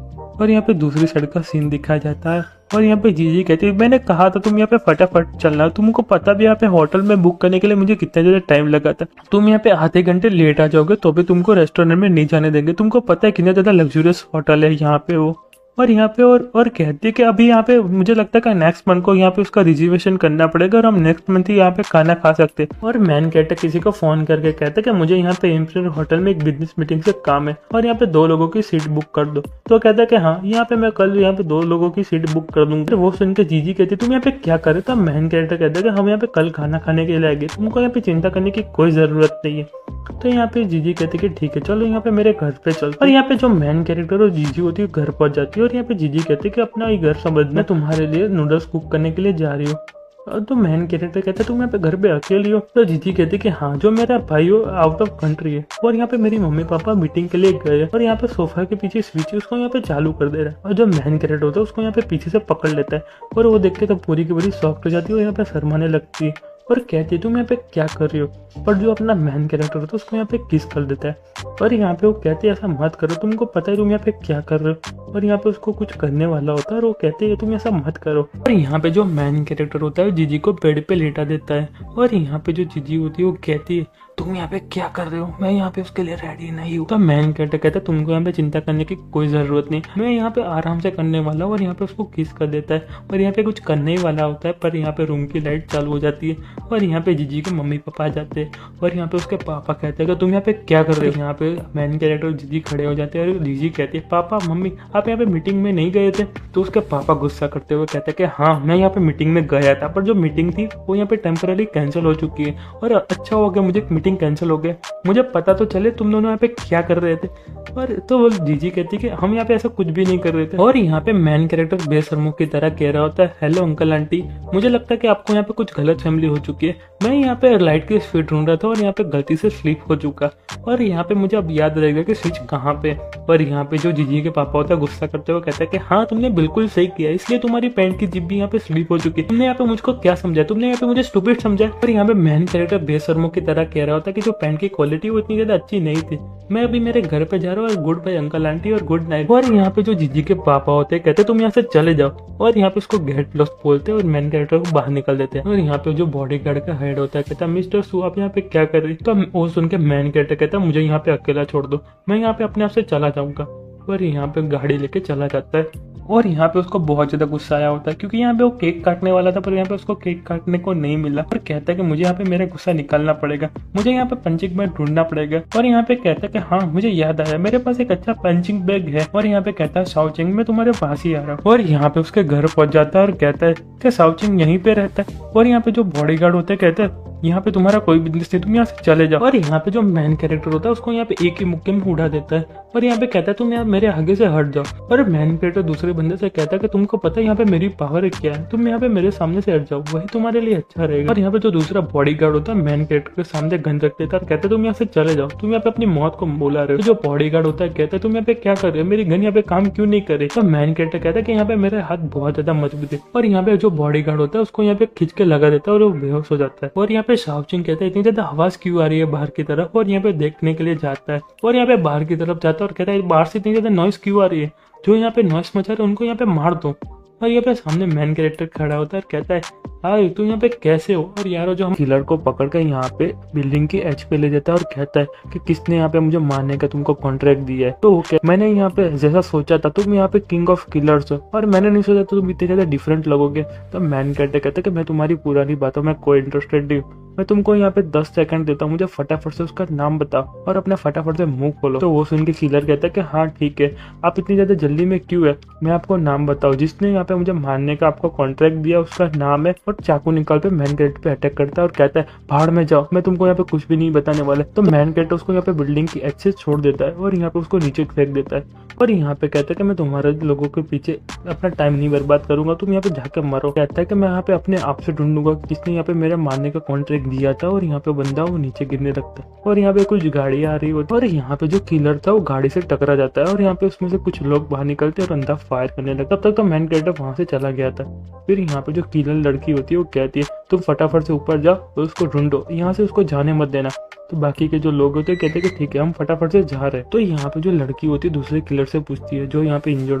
Speaker 1: और यहाँ पे दूसरी साइड का सीन दिखाया जाता है और यहाँ पे जीजी कहती है मैंने कहा था तुम यहाँ पे फटाफट चलना, तुमको पता भी यहाँ पे होटल में बुक करने के लिए मुझे कितना ज्यादा टाइम लगा था, तुम यहाँ पे आधे घंटे लेट आ जाओगे तो भी तुमको रेस्टोरेंट में नहीं जाने देंगे, तुमको पता है कितना ज्यादा लग्जूरियस होटल है यहाँ पे वो। और यहाँ पे और कहती है कि अभी यहाँ पे मुझे लगता है कि नेक्स्ट मंथ को यहाँ पे उसका रिजर्वेशन करना पड़ेगा और हम नेक्स्ट मंथ ही यहाँ पे खाना खा सकते हैं। और मैन कैरेक्टर किसी को फोन करके कहता है कि मुझे यहाँ पे इंपीरियल होटल में एक बिजनेस मीटिंग से काम है और यहाँ पे 2 लोगों की सीट बुक कर दो। तो कहता है कि हाँ यहाँ पे मैं कल यहाँ पे 2 लोगों की सीट बुक कर दूंगा। वो सुन के जीजी कहती है तुम यहाँ पे क्या करे। तो मैन कैरेक्टर कहता है कि हम यहाँ पे कल खाना खाने के लिए आएंगे, तुमको यहाँ पे चिंता करने की कोई जरूरत नहीं है। तो यहाँ पे जीजी कहती है कि ठीक है चलो यहाँ पे मेरे घर पे चल। और यहाँ पे जो मैन कैरेक्टर और जीजी होती है घर पहुंच जाती है और यहाँ पे जीजी कहती है कि अपना ये घर समझना, तुम्हारे लिए नूडल्स कुक करने के लिए जा रही हो। तो मैन कैरेक्टर कहता है तुम यहाँ पे घर पे अकेली हो। तो जीजी कहती है कि हाँ जो मेरा भाई हो आउट ऑफ कंट्री है और यहाँ पे मेरी मम्मी पापा मीटिंग के लिए गए और यहाँ पे सोफा के पीछे स्विच है उसको यहाँ पे चालू कर दे रहा है। और जो मैन कैरेक्टर होता है उसको यहाँ पे पीछे से पकड़ लेता है और वो देख के तो पूरी की पूरी सॉफ्ट हो जाती है और यहाँ पे शर्माने लगती है और कहती है तुम यहाँ पे क्या कर रही हो। पर जो अपना मैन कैरेक्टर होता है उसको यहाँ पे किस कर देता है और यहाँ पे वो कहते हैं ऐसा मत करो, तुमको पता है तुम यहाँ पे क्या कर रहे हो। और यहाँ पे उसको कुछ करने वाला होता है और वो कहते हैं तुम ऐसा मत करो। और यहाँ पे जो मैन कैरेक्टर होता है जीजी को बेड पे लेटा देता है और यहाँ पे जो जीजी होती है वो कहती है तुम यहाँ पे क्या कर रहे हो, मैं यहाँ पे उसके लिए रेडी नहीं हूँ। तो मैन कैरेक्टर कहता है तुमको यहाँ पे चिंता करने की कोई जरूरत नहीं, मैं यहाँ पे आराम से करने वाला हूँ। और यहाँ पे उसको किस कर देता है और यहाँ पे कुछ करने ही वाला होता है पर यहाँ पे रूम की लाइट चालू हो जाती है और यहाँ पे जीजी के मम्मी पापा आ जाते हैं और यहाँ पे उसके पापा कहते हैं कि तुम यहाँ पे क्या कर रहे हो। यहाँ पे मैन कैरेक्टर और जीजी खड़े हो जाते हैं और जीजी कहती है पापा मम्मी आप यहाँ पे मीटिंग में नहीं गए थे। तो उसके पापा गुस्सा करते हुए कहते हैं कि हाँ मैं यहाँ पे मीटिंग में गया था पर जो मीटिंग थी वो यहाँ पे टेम्पररी कैंसिल हो चुकी है और अच्छा हो गया मुझे मीटिंग कैंसिल हो गया, मुझे पता तो चले तुम दोनों यहाँ पे क्या कर रहे थे। और तो वो जीजी कहती कि हम यहाँ पे ऐसा कुछ भी नहीं कर रहे थे। और यहाँ पे मैन कैरेक्टर बेशर्मों की तरह कह रहा होता है हेलो अंकल आंटी, मुझे लगता है कि आपको यहाँ पे कुछ गलत फैमिली हो चुकी है, मैं यहाँ पे लाइट की स्पीड ढूंढ रहा था और यहाँ पे गलती से स्लिप हो चुका और यहाँ पे मुझे अब याद रहेगा कि स्विच कहाँ पे। और यहाँ पे जो जीजी के पापा होता है गुस्सा गुस्सा करते हुए कहता है कि हाँ तुमने बिल्कुल सही किया, इसलिए तुम्हारी पैंट की जिप भी यहाँ पे स्लिप हो चुकी है। तुमने यहाँ पे मुझको क्या समझा, तुमने यहाँ पे मुझे स्टूपिड समझा। और यहाँ पे मेन कैरेक्टर बेशर्मों की तरह कह रहा होता है कि जो पैंट की क्वालिटी वो इतनी ज्यादा अच्छी नहीं थी, मैं अभी मेरे घर पे जा रहा हूँ और गुड बाय अंकल आंटी और गुड नाइट। और यहाँ पे जो जीजी के पापा होते हैं कहते तुम यहाँ से चले जाओ, और यहाँ पे उसको गेट लॉस्ट बोलते हैं और मेन कैरेक्टर को बाहर निकल देते हैं। और यहाँ पे जो बॉडीगार्ड का हेड होता है कहता है मिस्टर सू आप यहाँ पे क्या कर रही, तो वो सुन के मेन कैरेक्टर कहता है मुझे यहाँ पे अकेला छोड़ दो, मैं यहाँ पे अपने आप से चला जाऊंगा। और यहाँ पे गाड़ी लेके चला जाता है। और यहाँ पे उसको बहुत ज्यादा गुस्सा आया होता है क्योंकि यहाँ पे वो केक काटने वाला था पर यहाँ पे उसको केक काटने को नहीं मिला। और कहता है कि मुझे यहाँ पे मेरा गुस्सा निकालना पड़ेगा, मुझे यहाँ पे पंचिंग बैग ढूंढना पड़ेगा। और यहाँ पे कहता है कि हाँ मुझे याद आया, मेरे पास एक अच्छा पंचिंग बैग है। और यहाँ पे कहता है शाओचिंग मैं तुम्हारे पास ही आ रहा हूँ। और यहाँ पे उसके घर पहुंच जाता है और कहता है कि शाओचिंग यहीं पे रहता है। और यहाँ पे जो बॉडीगार्ड होते हैं कहते हैं यहाँ पे तुम्हारा कोई बिजनेस नहीं, तुम यहाँ से चले जाओ। और यहाँ पे जो मेन कैरेक्टर होता है उसको यहाँ पे एक ही मुक्के में उड़ा देता है और यहाँ पे कहता है तुम यहाँ मेरे आगे से हट जाओ। और मेन कैरेक्टर दूसरे बंदे से कहता है कि तुमको पता है यहाँ पे मेरी पावर क्या है, तुम यहाँ पे मेरे सामने से हट जाओ, वही तुम्हारे लिए अच्छा रहेगा। और यहाँ पे जो दूसरा बॉडीगार्ड होता है मेन कैरेक्टर के सामने गन रख देता है और कहता है तुम यहाँ से चले जाओ, तुम यहाँ पे अपनी मौत को बुला रहे हो। तो जो बॉडीगार्ड होता है कहता है तुम यहाँ पे क्या कर रहे हो, मेरी गन यहाँ पे काम क्यों नहीं करे। तो मेन कैरेक्टर कहता है कि यहाँ पे मेरे हाथ बहुत ज्यादा मजबूत है। और यहाँ पे जो बॉडीगार्ड होता है उसको यहाँ पे खींच के लगा देता है और वो बेहोश हो जाता है। और यहाँ पे शाओचिंग कहता है इतनी ज्यादा आवाज क्यों आ रही है बाहर की तरफ, और यहाँ पे देखने के लिए जाता है। और यहाँ पे बाहर की तरफ जाता है और कहता है बाहर से इतनी ज्यादा नॉइस क्यों आ रही है, जो यहाँ पे नॉइस मचा रहा है उनको यहाँ पे मार दो। और यहाँ पे सामने मेन कैरेक्टर खड़ा होता है और कहता है हाय तुम यहाँ पे कैसे हो। और यारो जो हम किलर को पकड़ कर यहाँ पे बिल्डिंग की एज पे ले जाता है और कहता है कि किसने यहाँ पे मुझे मारने का तुमको कॉन्ट्रैक्ट दिया है। तो मैंने यहाँ पे जैसा सोचा था तुम यहाँ पे किंग ऑफ किलर्स हो, और मैंने नहीं सोचा तो तुम इतने ज्यादा डिफरेंट लगोगे। तो मैन कैरेक्टर कहता है कि मैं तुम्हारी पुरानी बातों में कोई इंटरेस्टेड नहीं हूँ, मैं तुमको यहाँ पे 10 सेकंड देता हूँ, मुझे फटाफट से उसका नाम बताओ और अपने फटाफट से मुंह खोलो। तो वो सुन के किलर कहता है कि हाँ ठीक है, आप इतनी ज्यादा जल्दी में क्यों है, मैं आपको नाम बताऊँ, जिसने यहाँ पे मुझे मारने का आपको कॉन्ट्रैक्ट दिया उसका नाम है। और चाकू निकाल पे मैन कैरेक्टर पे अटैक करता है और कहता है बाहर में जाओ, मैं तुमको यहाँ पे कुछ भी नहीं बताने वाला। तो मैन कैरेक्टर उसको यहाँ पे बिल्डिंग की एज से छोड़ देता है और यहाँ पे उसको नीचे फेंक देता है। और यहाँ पे कहता है कि मैं तुम्हारे लोगों के पीछे अपना टाइम नहीं बर्बाद करूंगा, तुम यहाँ पे जाके मरो। कहता है कि मैं यहाँ पे अपने आप से ढूंढूंगा जिसने यहाँ पे मेरे मारने का कॉन्ट्रैक्ट दिया था। और यहाँ पे बंदा वो नीचे गिरने लगता है और यहाँ पे कुछ गाड़ी आ रही होती है और यहाँ पे जो किलर था वो गाड़ी से टकरा जाता है और यहाँ पे उसमें से कुछ लोग बाहर निकलते हैं और अंदर फायर करने लगता है। तब तक तो मैन कैरेक्टर वहां से चला गया था। फिर यहाँ पे जो किलर लड़की होती है वो कहती है तुम फटाफट से ऊपर जाओ और उसको ढूंढो, यहाँ से उसको जाने मत देना। तो बाकी के जो लोग होते हैं कहते हैं कि ठीक है हम फटाफट से जा रहे हैं। तो यहाँ पे जो लड़की होती है दूसरे किलर से पूछती है जो यहाँ पे इंजर्ड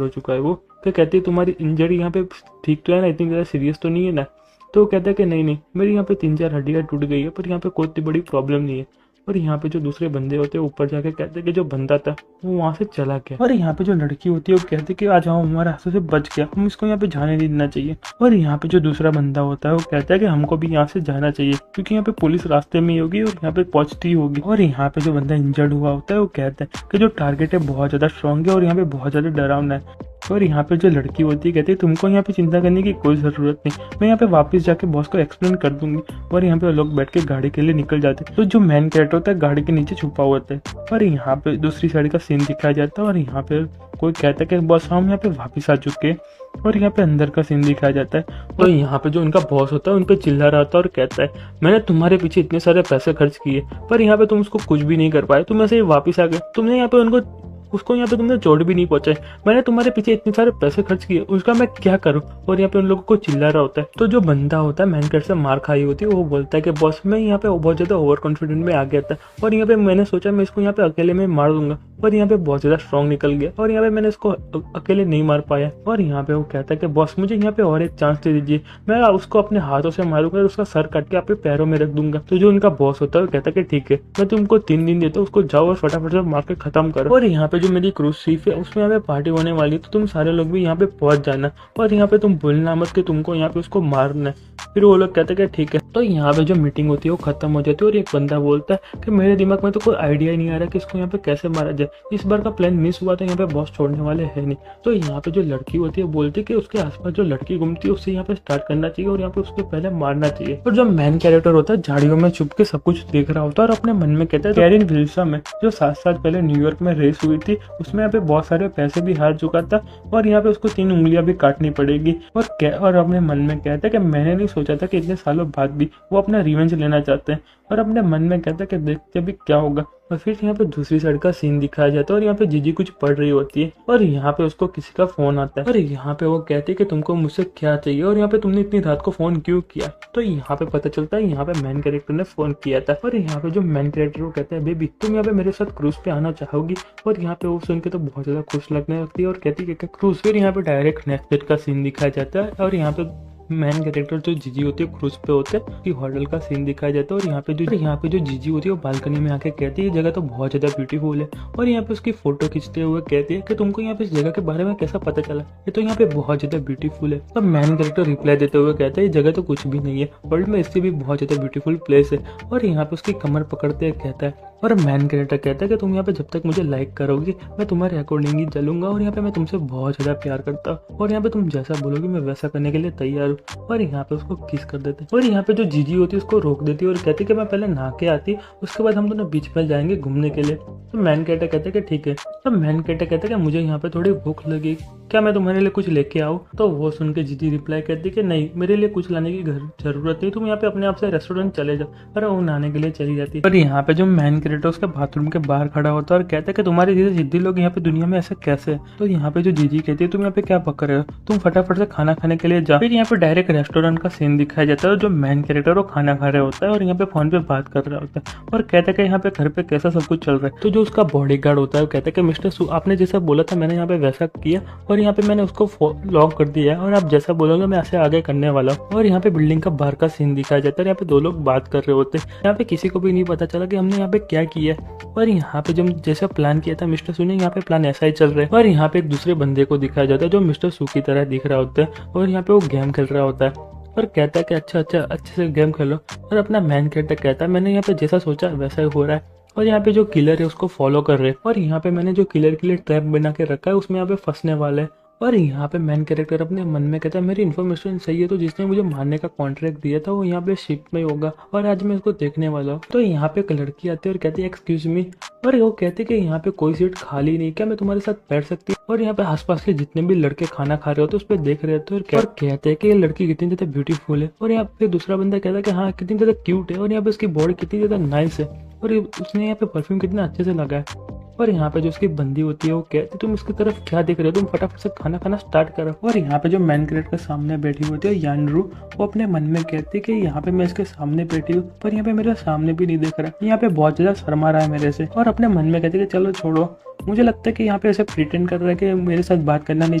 Speaker 1: हो चुका है, वो तो कहती है तुम्हारी इंजरी यहाँ पे ठीक तो है ना, इतनी ज्यादा सीरियस तो नहीं है ना। तो वो कहता है कि नहीं मेरी यहाँ पे 3-4 हड्डियाँ टूट गई है पर यहाँ पे कोई इतनी बड़ी प्रॉब्लम नहीं है। और यहाँ पे जो दूसरे बंदे होते हैं ऊपर जाके कहते हैं कि जो बंदा था वो वहां से चला गया। और यहाँ पे जो लड़की होती है वो कहती है कि आज हम हमारे हाथों से बच गया, हम इसको यहाँ पे जाने नहीं देना चाहिए। और यहाँ पे जो दूसरा बंदा होता है वो कहता है कि हमको भी यहाँ से जाना चाहिए क्योंकि यहाँ पे पुलिस रास्ते में ही होगी और यहाँ पे पहुंचती होगी। और यहाँ पे जो बंदा इंजर्ड हुआ होता है वो कहता है कि जो टारगेट है बहुत ज्यादा स्ट्रॉन्ग है और यहाँ पे बहुत ज्यादा डरावना है। और यहाँ पे जो लड़की होती है कहती है तुमको यहाँ पे चिंता करने की कोई जरूरत नहीं, मैं यहाँ पे वापस जाके बॉस को एक्सप्लेन कर दूंगी। और यहाँ पे लोग बैठ के गाड़ी के लिए निकल जाते हैं। तो जो मेन कैरेक्टर होता है गाड़ी के नीचे छुपा हुआ होता है और यहाँ पे दूसरी साइड का सीन दिखाया जाता है। और यहाँ पे कोई कहता है कि बॉस हम यहाँ पे वापस आ चुके हैं और यहाँ पे अंदर का सीन दिखाया जाता है। तो यहाँ पे जो उनका बॉस होता है उन पे चिल्ला रहा था और कहता है मैंने तुम्हारे पीछे इतने सारे पैसे खर्च किए पर यहाँ पे तुम उसको कुछ भी नहीं कर पाए, तुम ऐसे ही वापस आ गए, तुमने यहाँ पे उसको यहाँ पे तुमने चोट भी नहीं पहुंचाई, मैंने तुम्हारे पीछे इतने सारे पैसे खर्च किए उसका मैं क्या करूं। और यहाँ पे उन लोगों को चिल्ला रहा होता है। तो जो बंदा होता है मैन कैरेक्टर से मार खाई होती है वो बोलता है कि बॉस मैं यहाँ पे बहुत ज्यादा ओवर कॉन्फिडेंट में आ गया था और यहाँ पे मैंने सोचा मैं इसको यहाँ पे अकेले में मार दूंगा पर यहाँ पे बहुत ज्यादा स्ट्रॉन्ग निकल गया और यहाँ पे मैंने इसको अकेले नहीं मार पाया। और यहाँ पे वो कहता है कि बॉस मुझे यहाँ पे और एक चांस दे दीजिए, मैं उसको अपने हाथों से मारूंगा और उसका सर काट के आपके पैरों में रख दूंगा। तो जो उनका बॉस होता है वो कहता है कि ठीक है मैं तुमको 3 दिन देता हूँ, उसको जाओ और फटाफट से मार के खत्म करो। और यहाँ पे जो मेरी क्रूज शिप है उसमें यहाँ पे पार्टी होने वाली है तो तुम सारे लोग भी यहाँ पे पहुंच जाना और यहाँ पे तुम भूलना मत कि तुमको यहाँ पे उसको मारना है। फिर वो लोग कहते हैं कि ठीक है। तो यहाँ पे जो मीटिंग होती है वो खत्म हो जाती है और एक बंदा बोलता है कि मेरे दिमाग में तो कोई आइडिया ही नहीं आ रहा कि इसको यहाँ पे कैसे मारा जाए, इस बार का प्लान मिस हुआ तो यहाँ पे बॉस छोड़ने वाले है नहीं। तो यहाँ पे जो लड़की होती है बोलती है कि उसके आसपास जो लड़की घूमती है उससे यहाँ पे स्टार्ट करना चाहिए और यहाँ पे उसको पहले मारना चाहिए। और जो मेन कैरेक्टर होता है झाड़ियों में छुप के सब कुछ देख रहा होता है और अपने मन में कहता है कैरिन विल्सन जो 7 साल पहले न्यूयॉर्क में रेस हुई थी उसमें यहाँ पे बहुत सारे पैसे भी हार चुका था और यहाँ पे उसको 3 उंगलियां भी काटनी पड़ेगी। और अपने मन में कहता है कि मैंने नहीं सोचा था कि इतने सालों बाद भी वो अपना रिवेंज लेना चाहते हैं और अपने मन में कहता है कि देखते अभी क्या होगा। और फिर यहाँ पे दूसरी साइड का सीन दिखाया जाता है और यहाँ पे जीजी कुछ पढ़ रही होती है और यहाँ पे उसको किसी का फोन आता है और यहाँ पे वो कहती है कि तुमको मुझसे क्या चाहिए और यहाँ पे तुमने इतनी रात को फोन क्यों किया। तो यहाँ पे पता चलता है यहाँ पे मेन कैरेक्टर ने फोन किया था और यहाँ पे जो मेन कैरेक्टर वो कहता है बेबी तुम यहाँ पे मेरे साथ क्रूज पे आना चाहोगी। और यहाँ पे वो सुन के तो बहुत ज्यादा खुश लगने लगती है और कहती है कि क्रूज। फिर यहाँ पे डायरेक्ट नेक्स्ट डेट का सीन दिखाया जाता है और यहाँ पे मेन कैरेक्टर जो जीजी होती है क्रूज पे होते हैं कि होटल का सीन दिखाया जाता है और यहाँ पे जो जीजी होती है वो बालकनी में आके कहती है ये जगह तो बहुत ज्यादा ब्यूटीफुल है और यहाँ पे उसकी फोटो खींचते हुए कहती है कि तुमको यहाँ पे इस जगह के बारे में कैसा पता चला, ये तो यहाँ पे बहुत ज्यादा ब्यूटीफुल है। तो मेन कैरेक्टर रिप्लाई देते हुए कहता है ये जगह तो कुछ भी नहीं है, वर्ल्ड में इससे भी बहुत ज्यादा ब्यूटीफुल प्लेस है। और यहाँ पे उसकी कमर पकड़ते कहता है और मेन कैरेक्टर कहता है कि तुम यहाँ पे जब तक मुझे लाइक करोगी मैं तुम्हारे अकॉर्डिंग ही चलूंगा और यहाँ पे मैं तुमसे बहुत ज्यादा प्यार करता हूँ और यहाँ पे तुम जैसा बोलोगी मैं वैसा करने के लिए तैयार हूँ। और यहाँ पे उसको किस कर देते और यहाँ पे जो जीजी होती है उसको रोक देती है और कहती है कि मैं पहले नहा के आती उसके बाद हम दोनों बीच में जाएंगे घूमने के लिए। तो मैन कैरेक्टर कहते हैं कि ठीक है। तो मैन कैरेक्टर कहते हैं कि मुझे यहाँ पे थोड़ी भूख लगी, क्या मैं तुम्हारे लिए कुछ लेके आऊँ। तो वो सुन के जीजी रिप्लाई करती है कि नहीं मेरे लिए कुछ लाने की जरूरत नहीं, तुम यहाँ पे अपने आप से रेस्टोरेंट चले जाओ। और वो नहाने के लिए चली जाती है। और यहाँ पे जो मैन कैरेक्टर उसके बाथरूम के बाहर खड़ा होता है और कहता है कि तुम्हारे जैसे जिद्दी लोग यहाँ पे दुनिया में ऐसे कैसे। तो यहाँ पे जो जीजी कहती है तुम यहाँ पे क्या पक रहे हो, तुम फटाफट से खाना खाने के लिए जाओ। फिर यहाँ पे डायरेक्ट रेस्टोरेंट का सीन दिखाया जाता है और जो मैन कैरेक्टर वो खाना खा रहा होता है और यहाँ पे फोन पे बात कर रहा होता है और कहता है कि यहाँ पे घर पे कैसा सब कुछ चल रहा है। तो जो उसका बॉडीगार्ड होता है वो कहता है कि मिस्टर सू आपने जैसा बोला था मैंने यहाँ पे वैसा किया और यहाँ पे मैंने उसको लॉक कर दिया है और आप जैसा बोलोगे मैं ऐसे आगे करने वाला हूँ। और यहाँ पे बिल्डिंग का बाहर का सीन दिखाया जाता है, यहाँ पे दो लोग बात कर रहे होते हैं। यहाँ पे किसी को भी नहीं पता चला कि हमने यहाँ पे क्या किया है। और यहाँ पे जो जैसा प्लान किया था मिस्टर सू ने यहाँ पे प्लान ऐसा ही चल रहा है। और यहाँ पे एक दूसरे बंदे को दिखाया जाता है जो मिस्टर सू की तरह दिख रहा होता है और यहाँ पे वो गेम खेल रहा होता है और कहता है कि अच्छे से गेम खेलो। और अपना मैन कैरेक्टर कहता है मैंने यहाँ पे जैसा सोचा वैसा ही हो रहा है। और यहाँ पे जो किलर है उसको फॉलो कर रहे हैं और यहाँ पे मैंने जो किलर के लिए ट्रैप बना के रखा है उसमें यहाँ पे फंसने वाला है। और यहाँ पे मैन कैरेक्टर अपने मन में कहता है मेरी इन्फॉर्मेशन सही है तो जिसने मुझे मारने का कॉन्ट्रैक्ट दिया था वो यहाँ पे शिप में होगा और आज मैं इसको देखने वाला हूँ। तो यहाँ पे एक लड़की आती है और कहती है एक्सक्यूज मी और वो कहते हैं कि यहाँ पे कोई सीट खाली नहीं, क्या मैं तुम्हारे साथ बैठ सकती हूँ। और यहाँ पे आसपास के जितने भी लड़के खाना खा रहे होते उस पर देख रहे थे और कहते हैं कि ये लड़की कितनी ज्यादा ब्यूटीफुल है। और यहाँ पे दूसरा बंदा कहता है कि हाँ कितनी ज्यादा क्यूट है और यहाँ पे उसकी बॉडी कितनी ज्यादा नाइस है और उसने यहाँ पे परफ्यूम कितना अच्छे से लगा है। और यहाँ पे जो उसकी बंदी होती है वो कहती तुम इसकी तरफ क्या देख रहे हो, तुम फटाफट से खाना खाना स्टार्ट करो। और यहाँ पे जो मैन कैरेक्टर के सामने बैठी होती है यानरू वो अपने मन में कहती है कि यहाँ पे मैं इसके सामने बैठी हूँ पर यहाँ पे मेरे सामने भी नहीं देख रहा, यहाँ पे बहुत ज्यादा शर्मा रहा है मेरे से। और अपने मन में कहती है कि चलो छोड़ो, मुझे लगता है कि यहाँ पे ऐसे प्रिटेंड कर रहा है कि मेरे साथ बात करना नहीं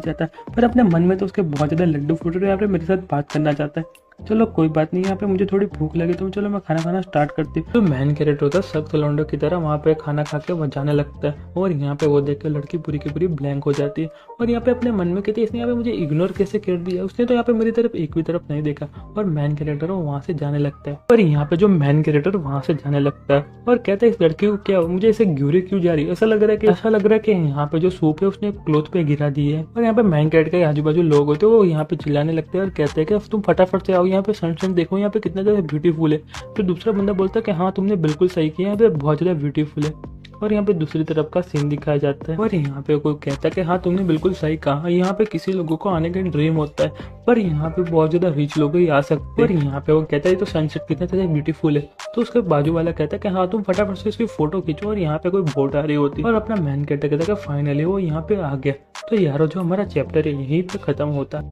Speaker 1: चाहता पर अपने मन में तो उसके बहुत ज्यादा लड्डू फूट रहे हैं, यहाँ पे मेरे साथ बात करना चाहता है। चलो कोई बात नहीं, यहाँ पे मुझे थोड़ी भूख लगी तो चलो मैं खाना खाना स्टार्ट करती हूँ। तो मैन कैरेक्टर होता है सख्त लौंडों की तरह वहाँ पे खाना खा के वो जाने लगता है और यहाँ पे वो देख के लड़की पूरी की पूरी ब्लैंक हो जाती है और यहाँ पे अपने मन में कहती है इसने यहाँ पे मुझे इग्नोर कैसे कर दिया, उसने तो यहाँ पे मेरी तरफ एक भी तरफ नहीं देखा। और मैन कैरेक्टर वो वहाँ से जाने लगता है और यहाँ पे जो मैन कैरेक्टर वहाँ से जाने लगता है और कहता है इस लड़की को क्या मुझे ऐसे घूरे क्यों जा रही है, ऐसा लग रहा है कि यहाँ पे जो सूप है उसने क्लोथ पे गिरा दी है। और यहाँ पे मैन कैरेक्टर के आजू बाजू लोग होते हैं वो यहाँ पे चिल्लाने लगते हैं और कहते हैं कि तुम फटाफट से आओ, यहाँ पे सनसेट देखो, यहाँ पे कितना ज्यादा ब्यूटीफुल है। फिर दूसरा बंदा बोलता है कि हाँ तुमने बिल्कुल सही किया, यहाँ पे बहुत ज्यादा ब्यूटीफुल है। और यहाँ पे दूसरी तरफ का सीन दिखाया जाता है और यहाँ पे कोई कहता है कि हाँ तुमने बिल्कुल सही कहा, यहाँ पे किसी लोगों को आने का ड्रीम होता है पर यहाँ पे बहुत ज्यादा रिच लोग ही आ सकते हैं। और यहाँ पे वो कहता है तो सनसेट कितना ज्यादा ब्यूटीफुल है। तो उसके बाजू वाला कहता है कि हाँ तुम फटाफट से इसकी फोटो खींचो। और यहाँ पे कोई बोट आ रही होती है और अपना मैन कहता है कि फाइनली वो यहाँ पे आ गया। तो यारो जो हमारा चैप्टर है यहीं पे खत्म होता है।